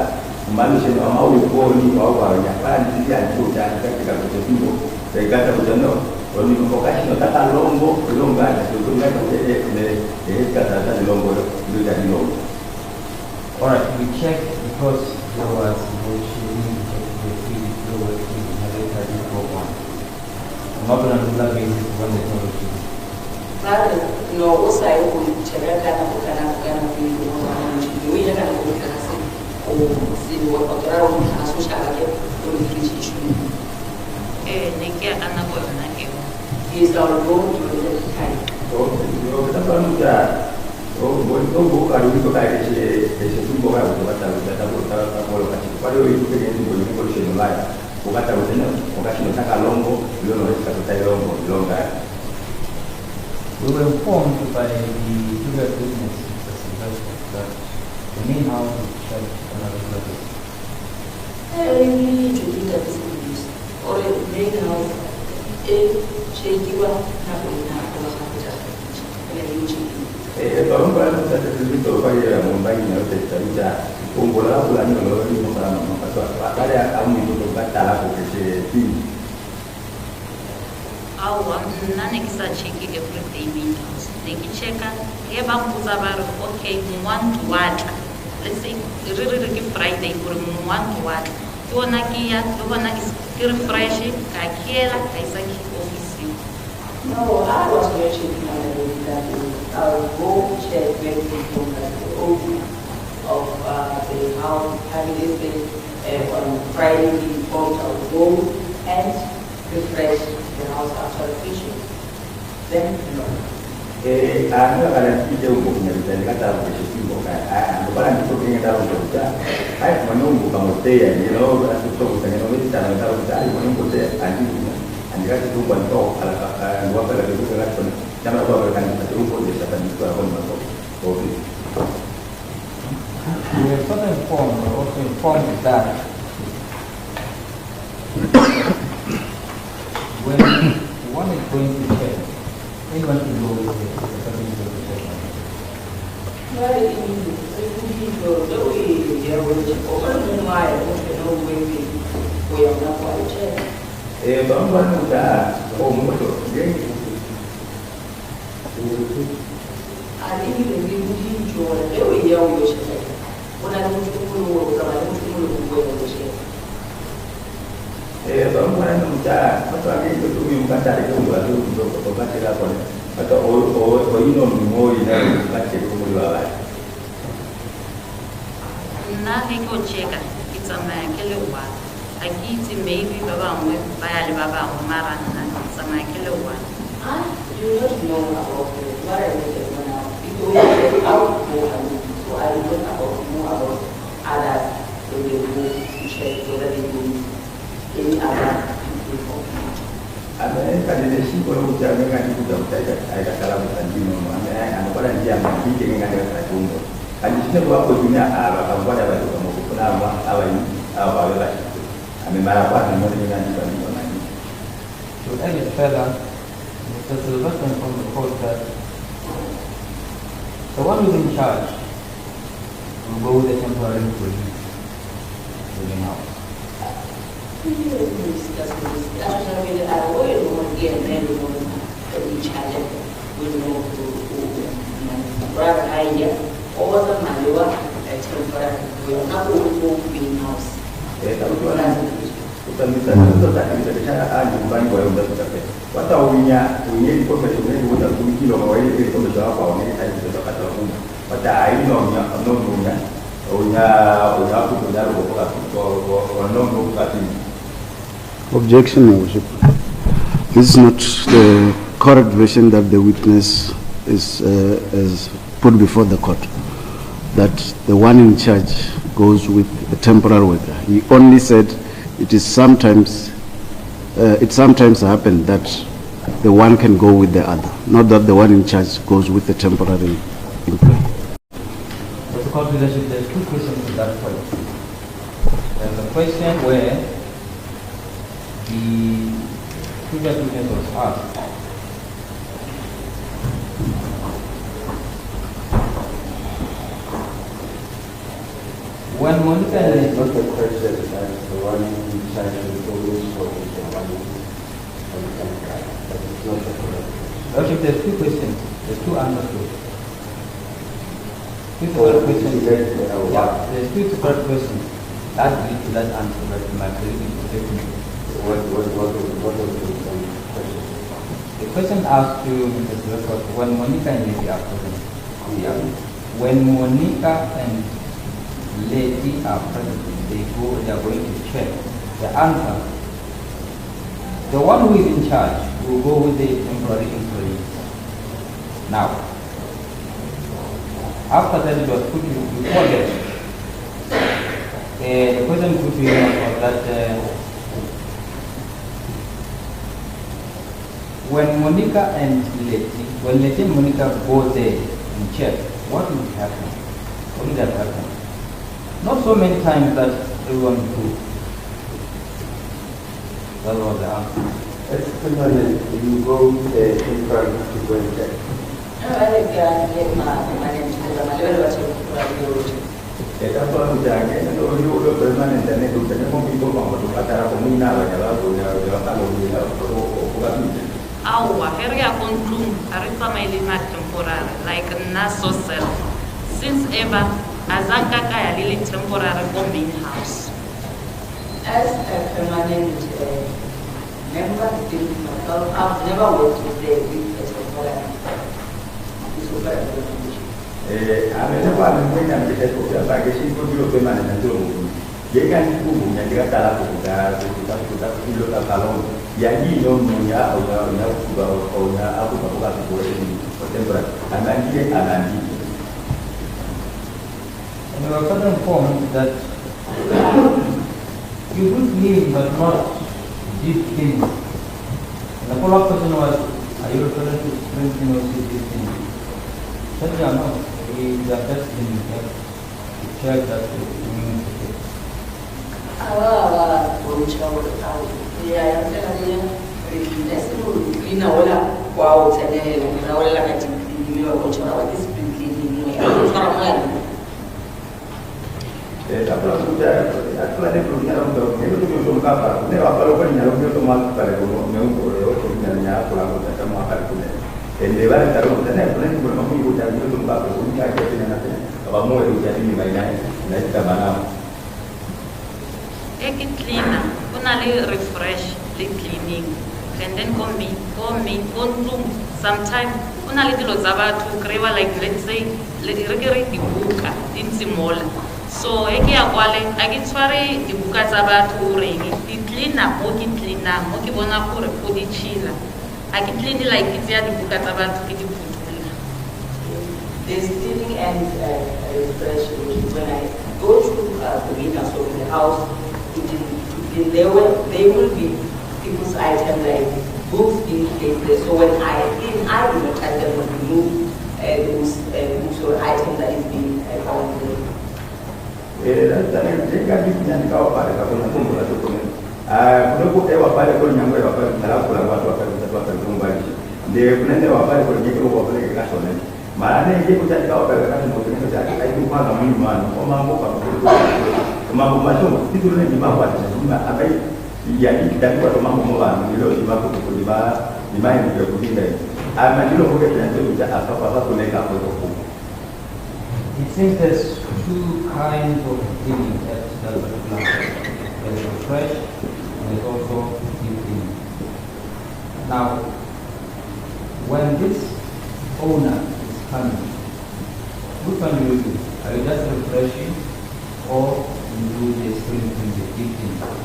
manusia mau ni bawa yang kan dia tu jangan kita kerja tu. Saya kata macam tu. Kalau ni fokus tak kalau belum ada tu kan kata lombo itu jadi lombo. Alright, we checked because there was negotiating the fee lower fee generator broke one. Not on a regular basis when there's no issue. No, usai kuchelewa kana vile wewe kana kukaa si wapatorao mtasusha yake kulifichi nikia kana kwa na hiyo is our goal to the time. Kita perlu buka dulu kaya tumbuh kaya kita lokasi. Pada itu kita boleh solusi lain. Bukan tahu lokasi kita lombo, belum kita tahu lombo kaya. We were informed by the sugar business that the main house is checked on a regular basis. Really, to do that is or a main house, shakiwa na kuna Kalau bukan kita terlibat pada membaik yang terjadi, kumpulan bulan ini ini masalah masalah. Ada kami itu berkata aku kerja awa nani kisachiki everyday main house nikicheka yeba mbuza baro okay mwantu wata let's say riri Friday kuri mwantu wata tuona kia tuona is refresh kakiela kaisaki office. No, I was mentioning that I will go check when people at the opening of the house having this thing on Friday informed I will go and refresh the house after fishing. Then Anu ada video bukunya dan kata bersih bukan. Bukan itu punya tahu juga. Saya menunggu kamu teh, you know, aku tahu dengan orang itu tahu saya menunggu teh anjing. Anjing itu bantu kalau dua kali itu kan jangan lupa berkan itu pun bisa kan itu apa bantu. Oke. We were further informed, also informed that when one is going to check, anyone can go with it, the person is going to check. very easy. The way they will check over the wire, we are not quite check. Bangwana uta omoto. Ali ile ni mjinjo leo yao yoshe. Una mshukuru kama mshukuru kwa yoshe. Bangwana uta watu wengine tu mkatari kwa watu kwa wakati hapo. Hata o ino mmoja na wakati kwa wale. Na hiko cheka kitsamaya ke le wa a ke itse maybe ba bangwe ba ya le ba bangwe mara nna tsamaya ke le wa You don't know about what I did now. You don't know how to so I don't know about others. So they will check whether they do any other people. Kan ada sih kalau ucapnya kan itu ada kalau bukan dino, ada pada dia mandi dengan ada kacung. Kan di sini buat punya kamu pada waktu kamu pernah awal ini awal lagi. Kami marah apa dengan di mana ini. To any fella, Mr. Sylvester from the court that the one who's in charge will go with the temporary police within house. Bukan misalnya untuk tak bisa kesalahan bukan boleh untuk tercapai. Watau punya itu profesional itu dah kunci loh kalau itu betul apa ini saya sudah kata pun. Watau ini punya aku punya kalau Objection, Your Worship. This is not the correct version that the witness is put before the court. That the one in charge goes with the temporary worker. He only said it sometimes happens that the one can go with the other, not that the one in charge goes with the temporary employee. But the court leadership, there's two questions to that point. There's a question where the previous witness was asked, when Monica is not the question that the one in charge is always for the one on the contract. That is not the correct question. Worship, there's two questions. There's two answers to it. Two separate questions. Yeah, there's two separate questions. That leads to that answer, but my colleague is protecting me. What was the question? The question asked to Mr. Sylvester, when Monica and Lady are present. Yeah. When Monica and Lady are present, they are going to check. The answer, the one who is in charge will go with the temporary employees. Now, after that it was put before them, the question put to him was that when Monica and Lady and Monica go there and check, what will happen? What would have happened? Not so many times that everyone do. That was the answer. It's permanent. You go in front to go and check. Awa, here ya conclude, arita mailima temporary, like na social. Since ever, azanka kaya lili temporary bombing house. As a permanent member, I've never worked with the witness of Phala. Amekuwa amefanya mchezo kwa sababu sisi ndio permanent ndio ngumu. Yeye kan kubu ya kala kuta kilo ta kalon. Ya ndio mmoja au aku kwa kwa temporary. Anandi. And we were further informed that you do clean but not deep clean. And the follow-up question was, are you referring to spring clean or deep clean? Said we are not. We are just cleaning here to check that we are okay. Apalagi sudah, setelah dia belum nyala untuk itu tu belum kapal. Ini apa lupa nyala untuk masuk pada gunung memang boleh untuk nyala pulang kita semua akan punya. Endeavor taruh kita ni punya belum mampu ikut jadi belum kapal. Ini aja punya nanti. Apa mau itu jadi ni mainan, nanti kita mana. Ekit cleaner, kunali refresh, li cleaning, and then kontum. Sometimes kunali tilo zaba to kreva like let's say regere dibuka insimol. So eki akwale agitware dibuka zaba to rengi di cleaner mo ki bona kure kudi chila. Agi clean like it's ya dibuka zaba to kidi putula. There's cleaning and refresh when I go to the windows of the house. There will be people's items like books in places. So when I clean, I do not touch them or remove those books or items that is being found there. Jadi punya kau pada kau nak kumpul atau kumpul. Kalau kau ewa pada kau yang ewa pada kalau kau lawat akan kumpul. Dia punya ewa pada kau yang kau pada kita soalnya. Mana ni dia punya kau pada kita mungkin kita jadi itu mana mana. Kau mampu kau mampu masuk itu ni di bawah cuma apa yang kita buat mampu melawan dulu di bawah itu di mana yang kita punya. Mana dulu kita nanti kita apa pun nak apa pun. It seems there's two kinds of cleaning at that particular place. There's a fresh and there's also deep cleaning. Now, when this owner is coming, which one do you do? Are you just refreshing or you do the spring cleaning, the deep cleaning?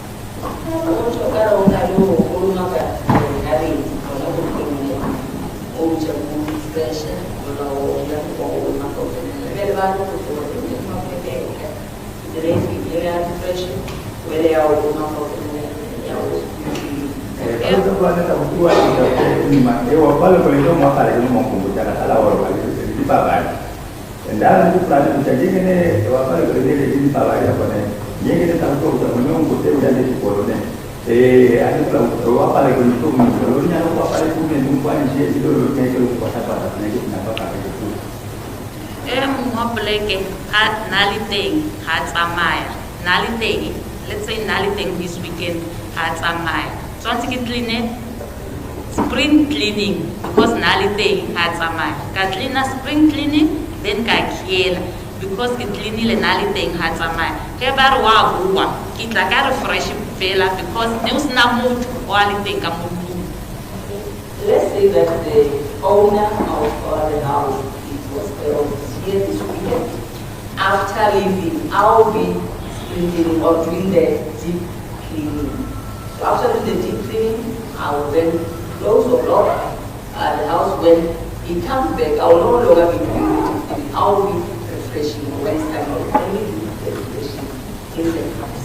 Let's say naliteng this weekend at Samaya. So I think clean spring cleaning because naliteng at Samaya. Ka clean spring cleaning then ka kiela because it clean le naliteng at Samaya. Ke bar wa buwa kita ka refresh fela because news na mood quality ka mood. Let's say that the owner of the house was here this weekend. After leaving, I'll be cleaning or doing the deep cleaning. So after doing the deep cleaning, I will then close or lock the house. When he comes back, I will no longer be doing the deep cleaning. I will be refreshing when it's time. I will only do the refreshing in the house.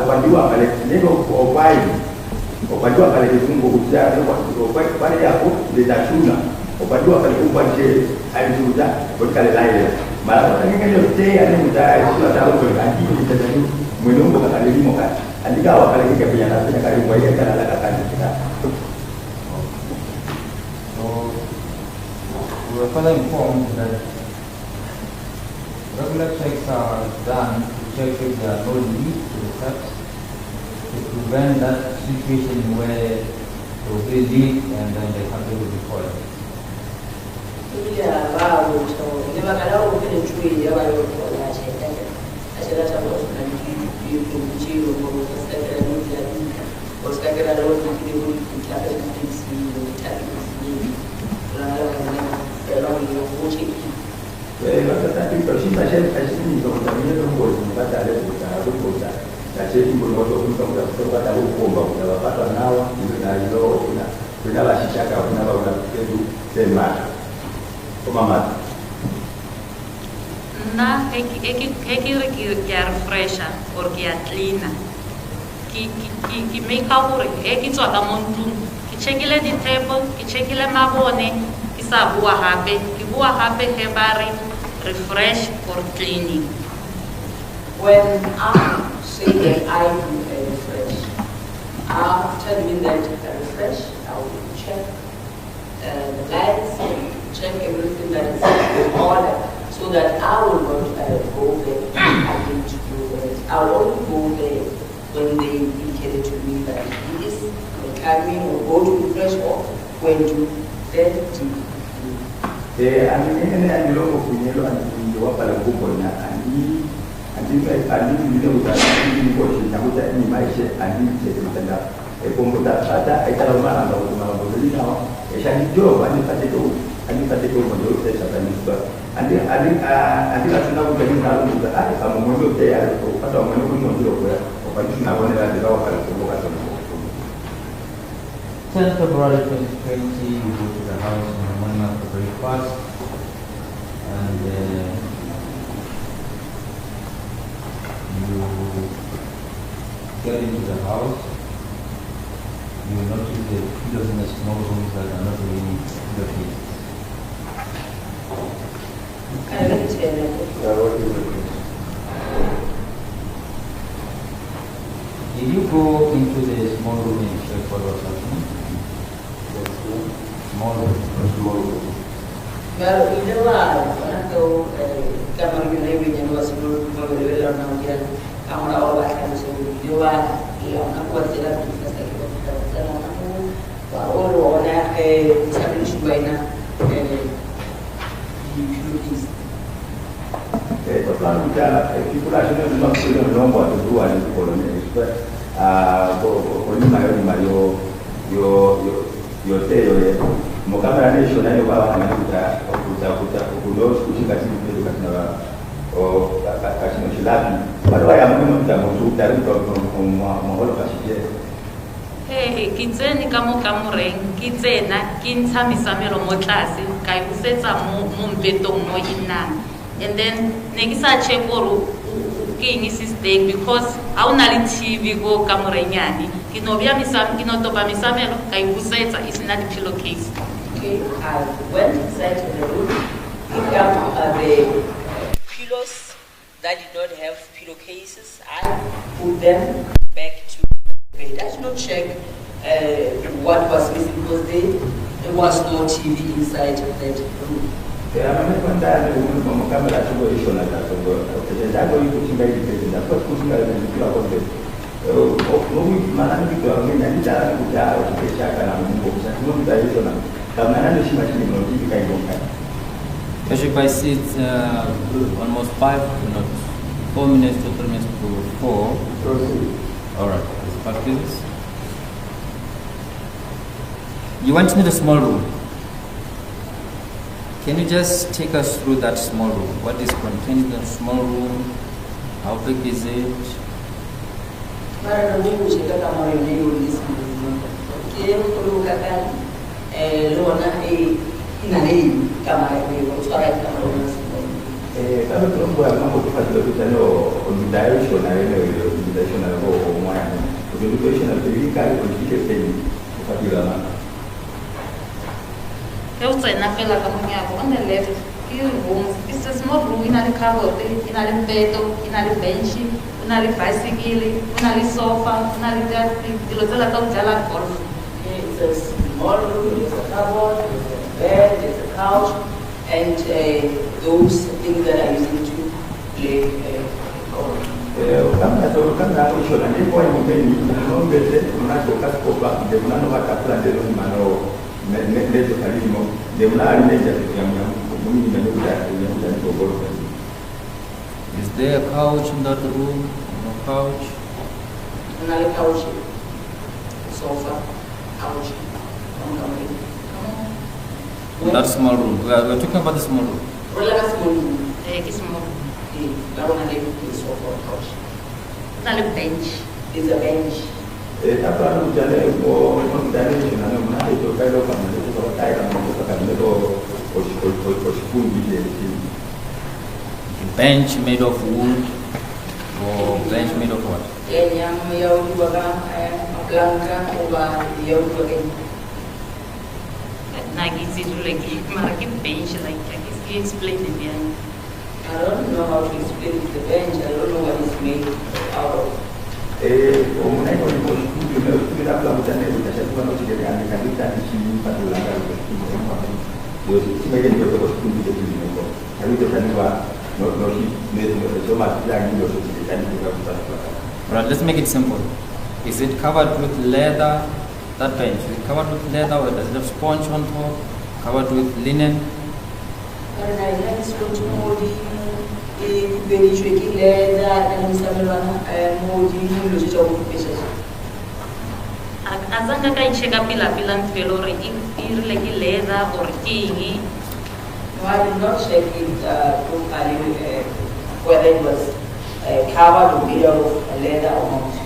Opajua pale neno opajua pale kifungo kujaa pale hapo litachuna opajua pale kupanje alizuda kwa laile mara nyingine yote anamuda sio hata huko kanji kitazani mwenendo kama alimo kati andika wakale kike pia na karibu yeye kana la kanji kita. So we are further informed that regular checks are done to check if there are no leaks to the taps to prevent that situation where there will be a leak and then the country will be spoiled. Yeah, wow, so never got out of the tree, never got out of the tree. I said that's about you to chill or was like a lot of people who travel to see the tapping. Tapi persisnya saya ini kalau kami itu boleh baca ada bukan bukan. Saya ini boleh untuk baca hukum bahwa apa nawa itu dari lo kita lah sisa kau kita bawa itu semar. Komamat. Na eki refresha or ki cleana. Ki make up eki tswaka montung. Ki chekile di table, ki chekile mabone, ki sabua hape, ki bua hape hebari refresh or cleaning. When say that I do a refresh. After doing that refresh, I will check the lights, check everything that is in order, so that I will not go there again to do that. I will only go there when they indicated to me that it is coming or go to refresh or when to then to. I mean, I know of Pinello and the Wapala Kupona, and he, and if I didn't know that he was in Namuta and my ship, and he said, a Pomota, I tell a man about Marbolino, a shiny job, and if I did go, and if I did go on those days of and then I think that's now getting out of the eye. I'm a moment there, but I'm going to go where, or I wanted to develop a 10th February 2020, you go to the house in the morning after breakfast, and you get into the house. You will notice the pillows in the small rooms that are not really pillowcases. Did you go into the small room and check what was happening? Small room. Well, in the world, when I go, come on, you know, was very well known here. Come on, all that kind of stuff. You are, what the other people say about all on that, establishment by now, people actually not really know what to do and colonize, but Mokama nation nayo kwa anakuta kushika simu katika o kasino shilabi bado ya mimi mtamutu taarifa kwa maholo kashije kitseni ka mo kamoreng kitsena ke ntshamisa melo mo tlase ka e busetsa mo mpetong mo inang, and then ne ke sa check gore ke eng system because ha una le TV go kamorenyane ke no bia misam ke no topa misamelo ka e busetsa is not the pillowcase. Okay, I went inside the room, picked up the pillows that did not have pillowcases. I put them back to the bed. I did not check what was missing because there was no TV inside that room. Bishop, I see it's almost 4 minutes to 3 minutes to 4. All right, let's practice. You went into the small room. Can you just take us through that small room? What is contained in the small room? How big is it? On the left, few rooms. It's a small room. In a cupboard, in a bed, in a bench, in a bicycle, in a sofa, in a It's a small room, there's a cupboard, there's a bed, there's a couch, and those things that are using to play golf. Is there a couch in that room? No couch? Another couch, sofa, couch. That small room. We're talking about the small room. Another bench. It's a bench. Bench made of wood or bench made of what? Bench like you explained it. I don't know how to explain the bench. I don't know what it's made out of. Right, let's make it simple. Is it covered with leather? That bench, is it covered with leather or does it have sponge on top? Covered with linen? Azanga ka icheka pila ntfelo re irile ke leather or king. No, I did not check it totally whether it was covered or made out of leather or not.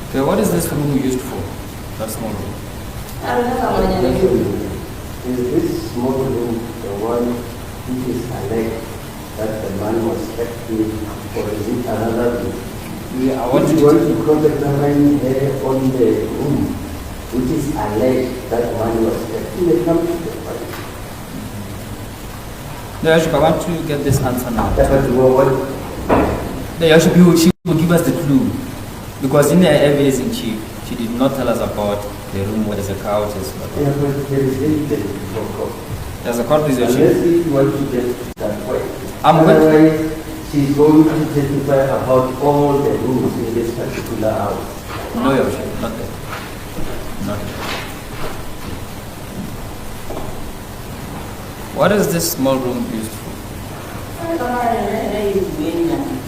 Okay, what is this room used for? That small room? I don't know how many. Is this small room the one which is alleged that the man was kept in, or is it another room? Yeah, I want If you you want to... to cross-examine here on the room, which is alleged that man was kept, you may come to the point. No, Yaship, I want to get this answer now. That was what. No, Yaship, she will give us the clue. Because in the evidence in chief, she did not tell us about the room where there's a couch. Yeah, but there is anything for court. There's a court is your Unless chief. if you want to get to that point. I'm going to... Otherwise, she's going to testify about all the rooms in this particular house. No, Yaship, not that. Not that. What is this small room used for? I don't know. I don't know.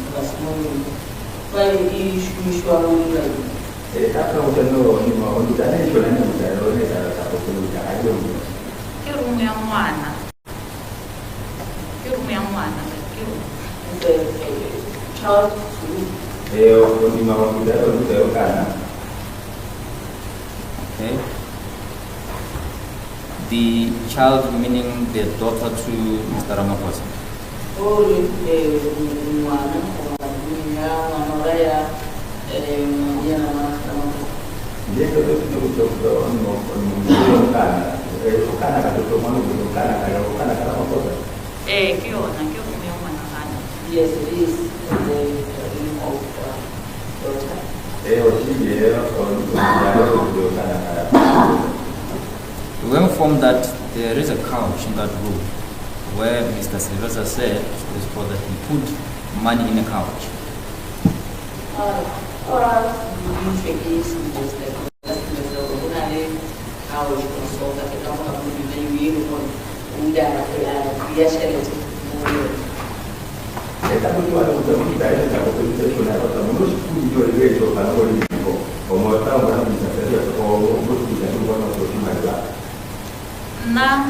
Why usually like Ke room ya ngwana. Ke room ya ngwana. Ke room. the child Okay. The child meaning the daughter to Mr. Ramaphosa. all ngwana ya Ke yona ke room ya ngwana gana. yes, it is the room of daughter. We were informed that there is a couch in that room where Mr. Sylvester said to his father he put money in a couch. Usually is just like that's the ordinary how you consult that the couple of people that you even want Na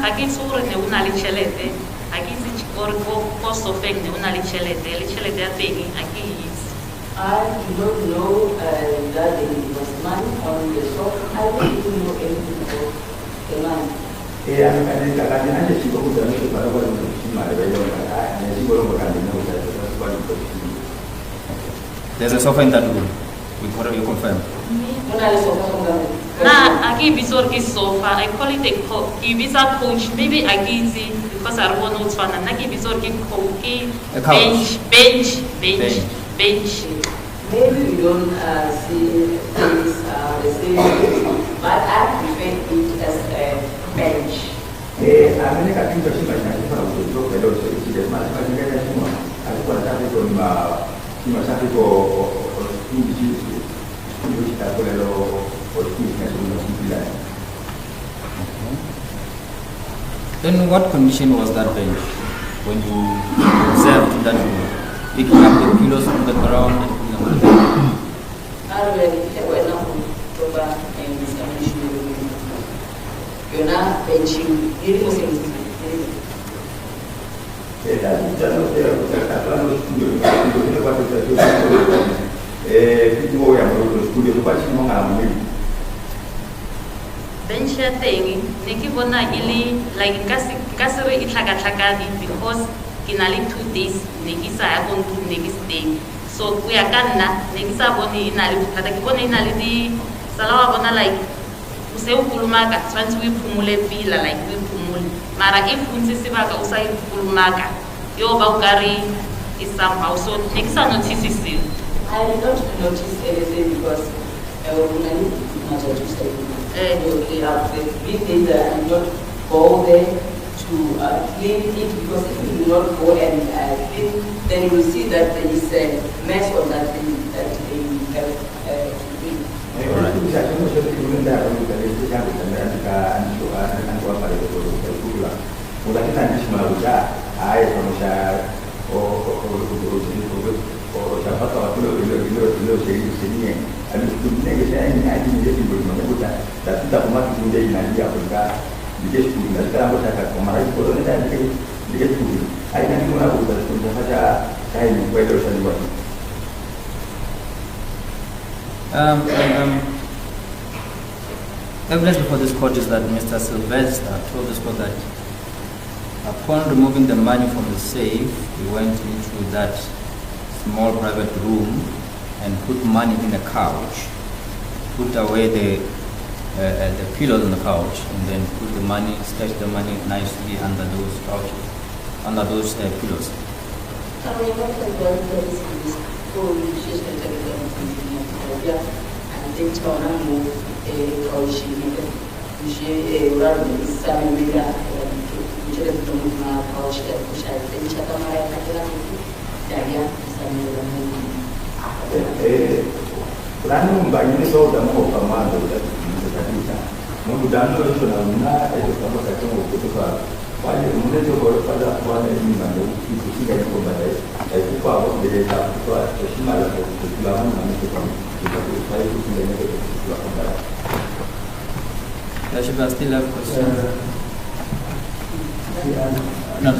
a ke itse gore ne o na le tšhelete a ke itse gore ko Sofeng ne o na le tšhelete ya teng a ke itse. I do not know that there was money on the shop. I don't even know anything about the money. There's a sofa in that room. You confirm. Na a ke bitse gore ke sofa I call it ke bitsa coach maybe a ke itse because a re bone o tshwana nna ke bitse gore ke bench. Maybe we don't see things the same, but I prefer it as a bench. Then what condition was that bench when you observed that room? Picking up the pillows from the ground and putting them on the bench? You're not benching. You know bench ya teng ne ke bona ile like ka se re itlhakatlhakane because ke na le 2 days ne ke sa ya go ntlo ne ke stay so ku ya ka nna ne ke sa bone ina le bothata ke bone ina le di sala wa bona like o se o kulumaka tshwantse o iphumule pila like o iphumule mara if o ntse sebaka o sa iphulumaka yo ba o kare is somehow so ne ke sa notice seo. I did not notice anything because when I need to stay these days I did not go there to clean it because if you do not go and clean, then you will see that there is a mess on that thing that they have clean. Evidence before this court is that Mr. Sylvester told this court that upon removing the money from the safe, he went into that small private room and put money in a couch, put away the pillows on the couch, and then put the money, stashed the money nicely under those couches, under those pillows. I still have questions. No,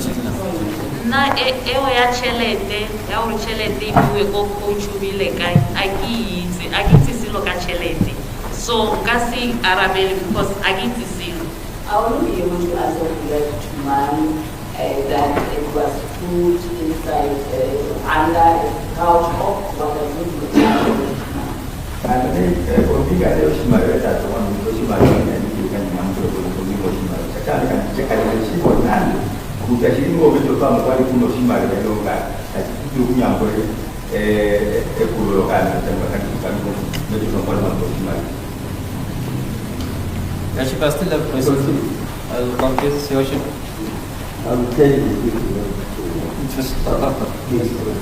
na eo ya chelete ya o chelete iwe go coach bile kai akitse silo ka chelete so kasi arabel because akitse silo I will be able to answer that to man that it was put inside under a couch of what I would do. And then for me, I was my that one because you might and you can answer for me was my second check I see what now. Who actually go to come while you know she might have looked at you young boy a cool local and maybe from one of those. Yaship, I still have questions. I'll complete this question. I'm telling you. Just not available.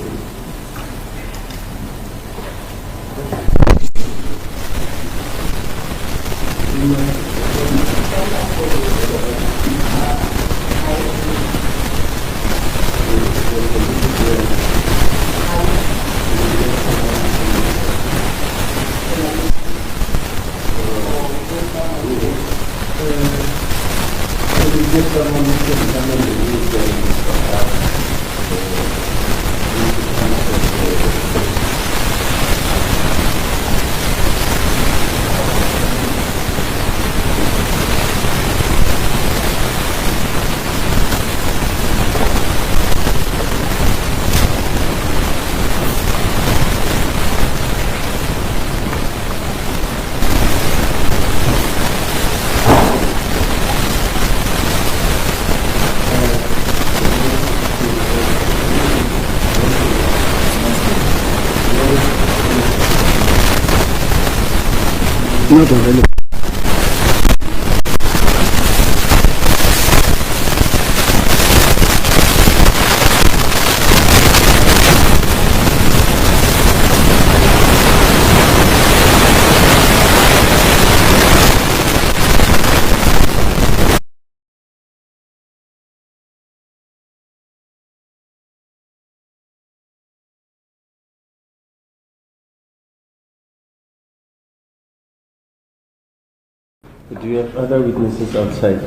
Do you have other witnesses outside?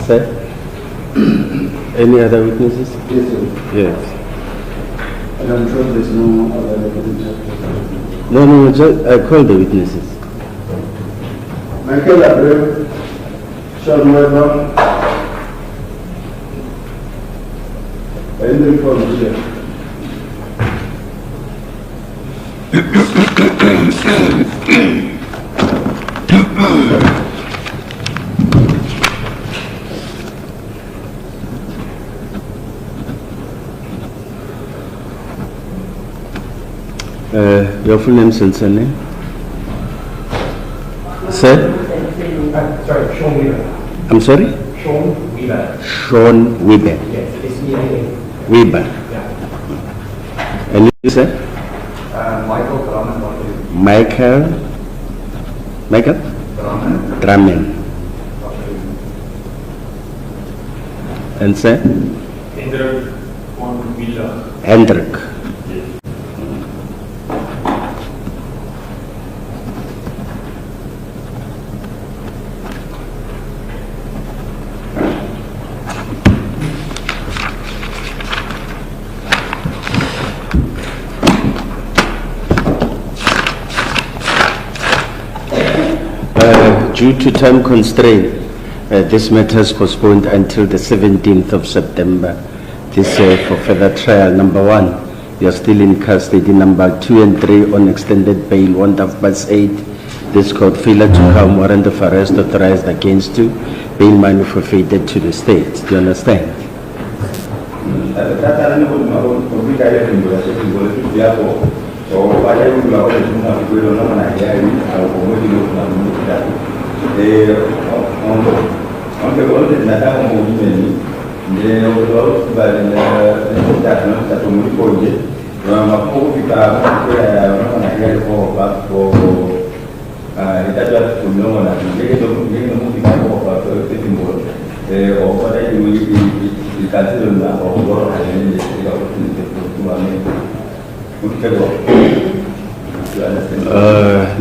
Sir? Any other witnesses? Yes, sir. Yes. And I'm sure there's no other evidence. No, I called the witnesses. Michael Abreu, Sean Weber, Henry Fonseca. Your full name, sir? Sir? Sorry, Sean Weaver. I'm sorry? Sean Weaver. Sean Weaver. Yes, it's me. Weaver. Yeah. And you, sir? Michael Drummond. Michael? Drummond. And sir? Hendrik von Wheeler. Hendrik. Due to time constraint, this matter is postponed until the 17th of September this year for further trial. Number 1, you are still in custody. Number 2 and 3 on extended bail, 1/8. This court failure to come, warrant of arrest authorized against you, bail money forfeited to the state. Do you understand?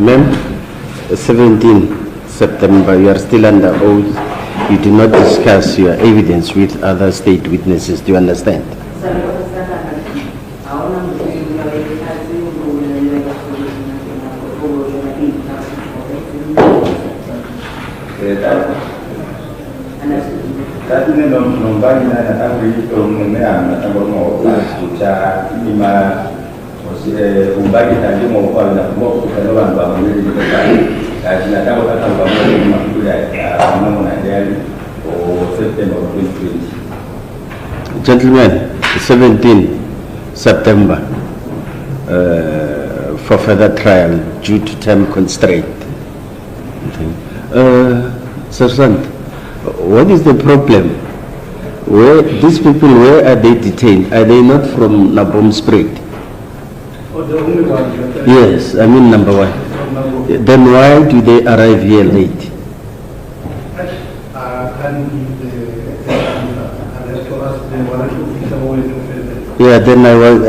Ma'am, 17 September, you are still under oath. You do not discuss your evidence with other state witnesses. Do you understand? Gentlemen, 17 September for further trial due to time constraint. Sergeant, what is the problem? Where these people, where are they detained? Are they not from Nabom Spring? Yes, I mean number 1. Then why do they arrive here late? Yeah, then I was.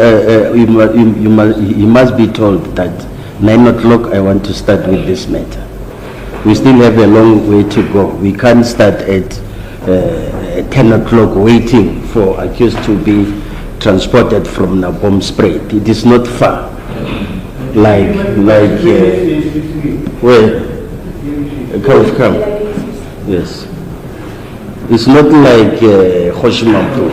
You must be told that 9 o'clock I want to start with this matter. We still have a long way to go. We can't start at 10 o'clock waiting for accused to be transported from Nabom Spray. It is not far. Where? Come. Yes. It's not like Hoshimampu.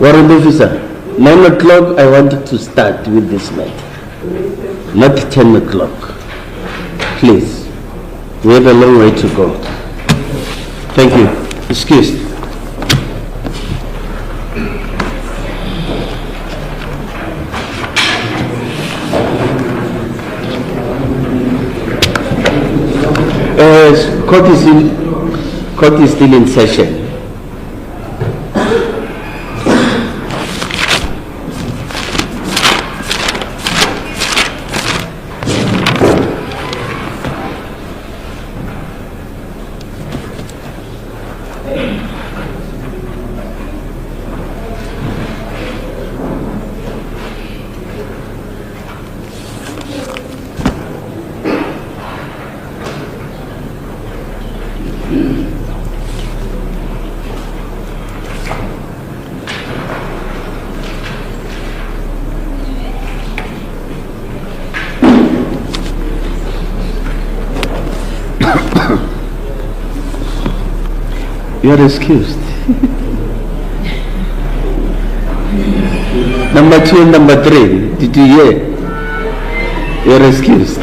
Warrant officer, 9 o'clock I wanted to start with this matter. Not 10 o'clock. Please. We have a long way to go. Thank you. Excuse. Court is still in session. You are excused. Number 2 and number 3, did you hear? You are excused.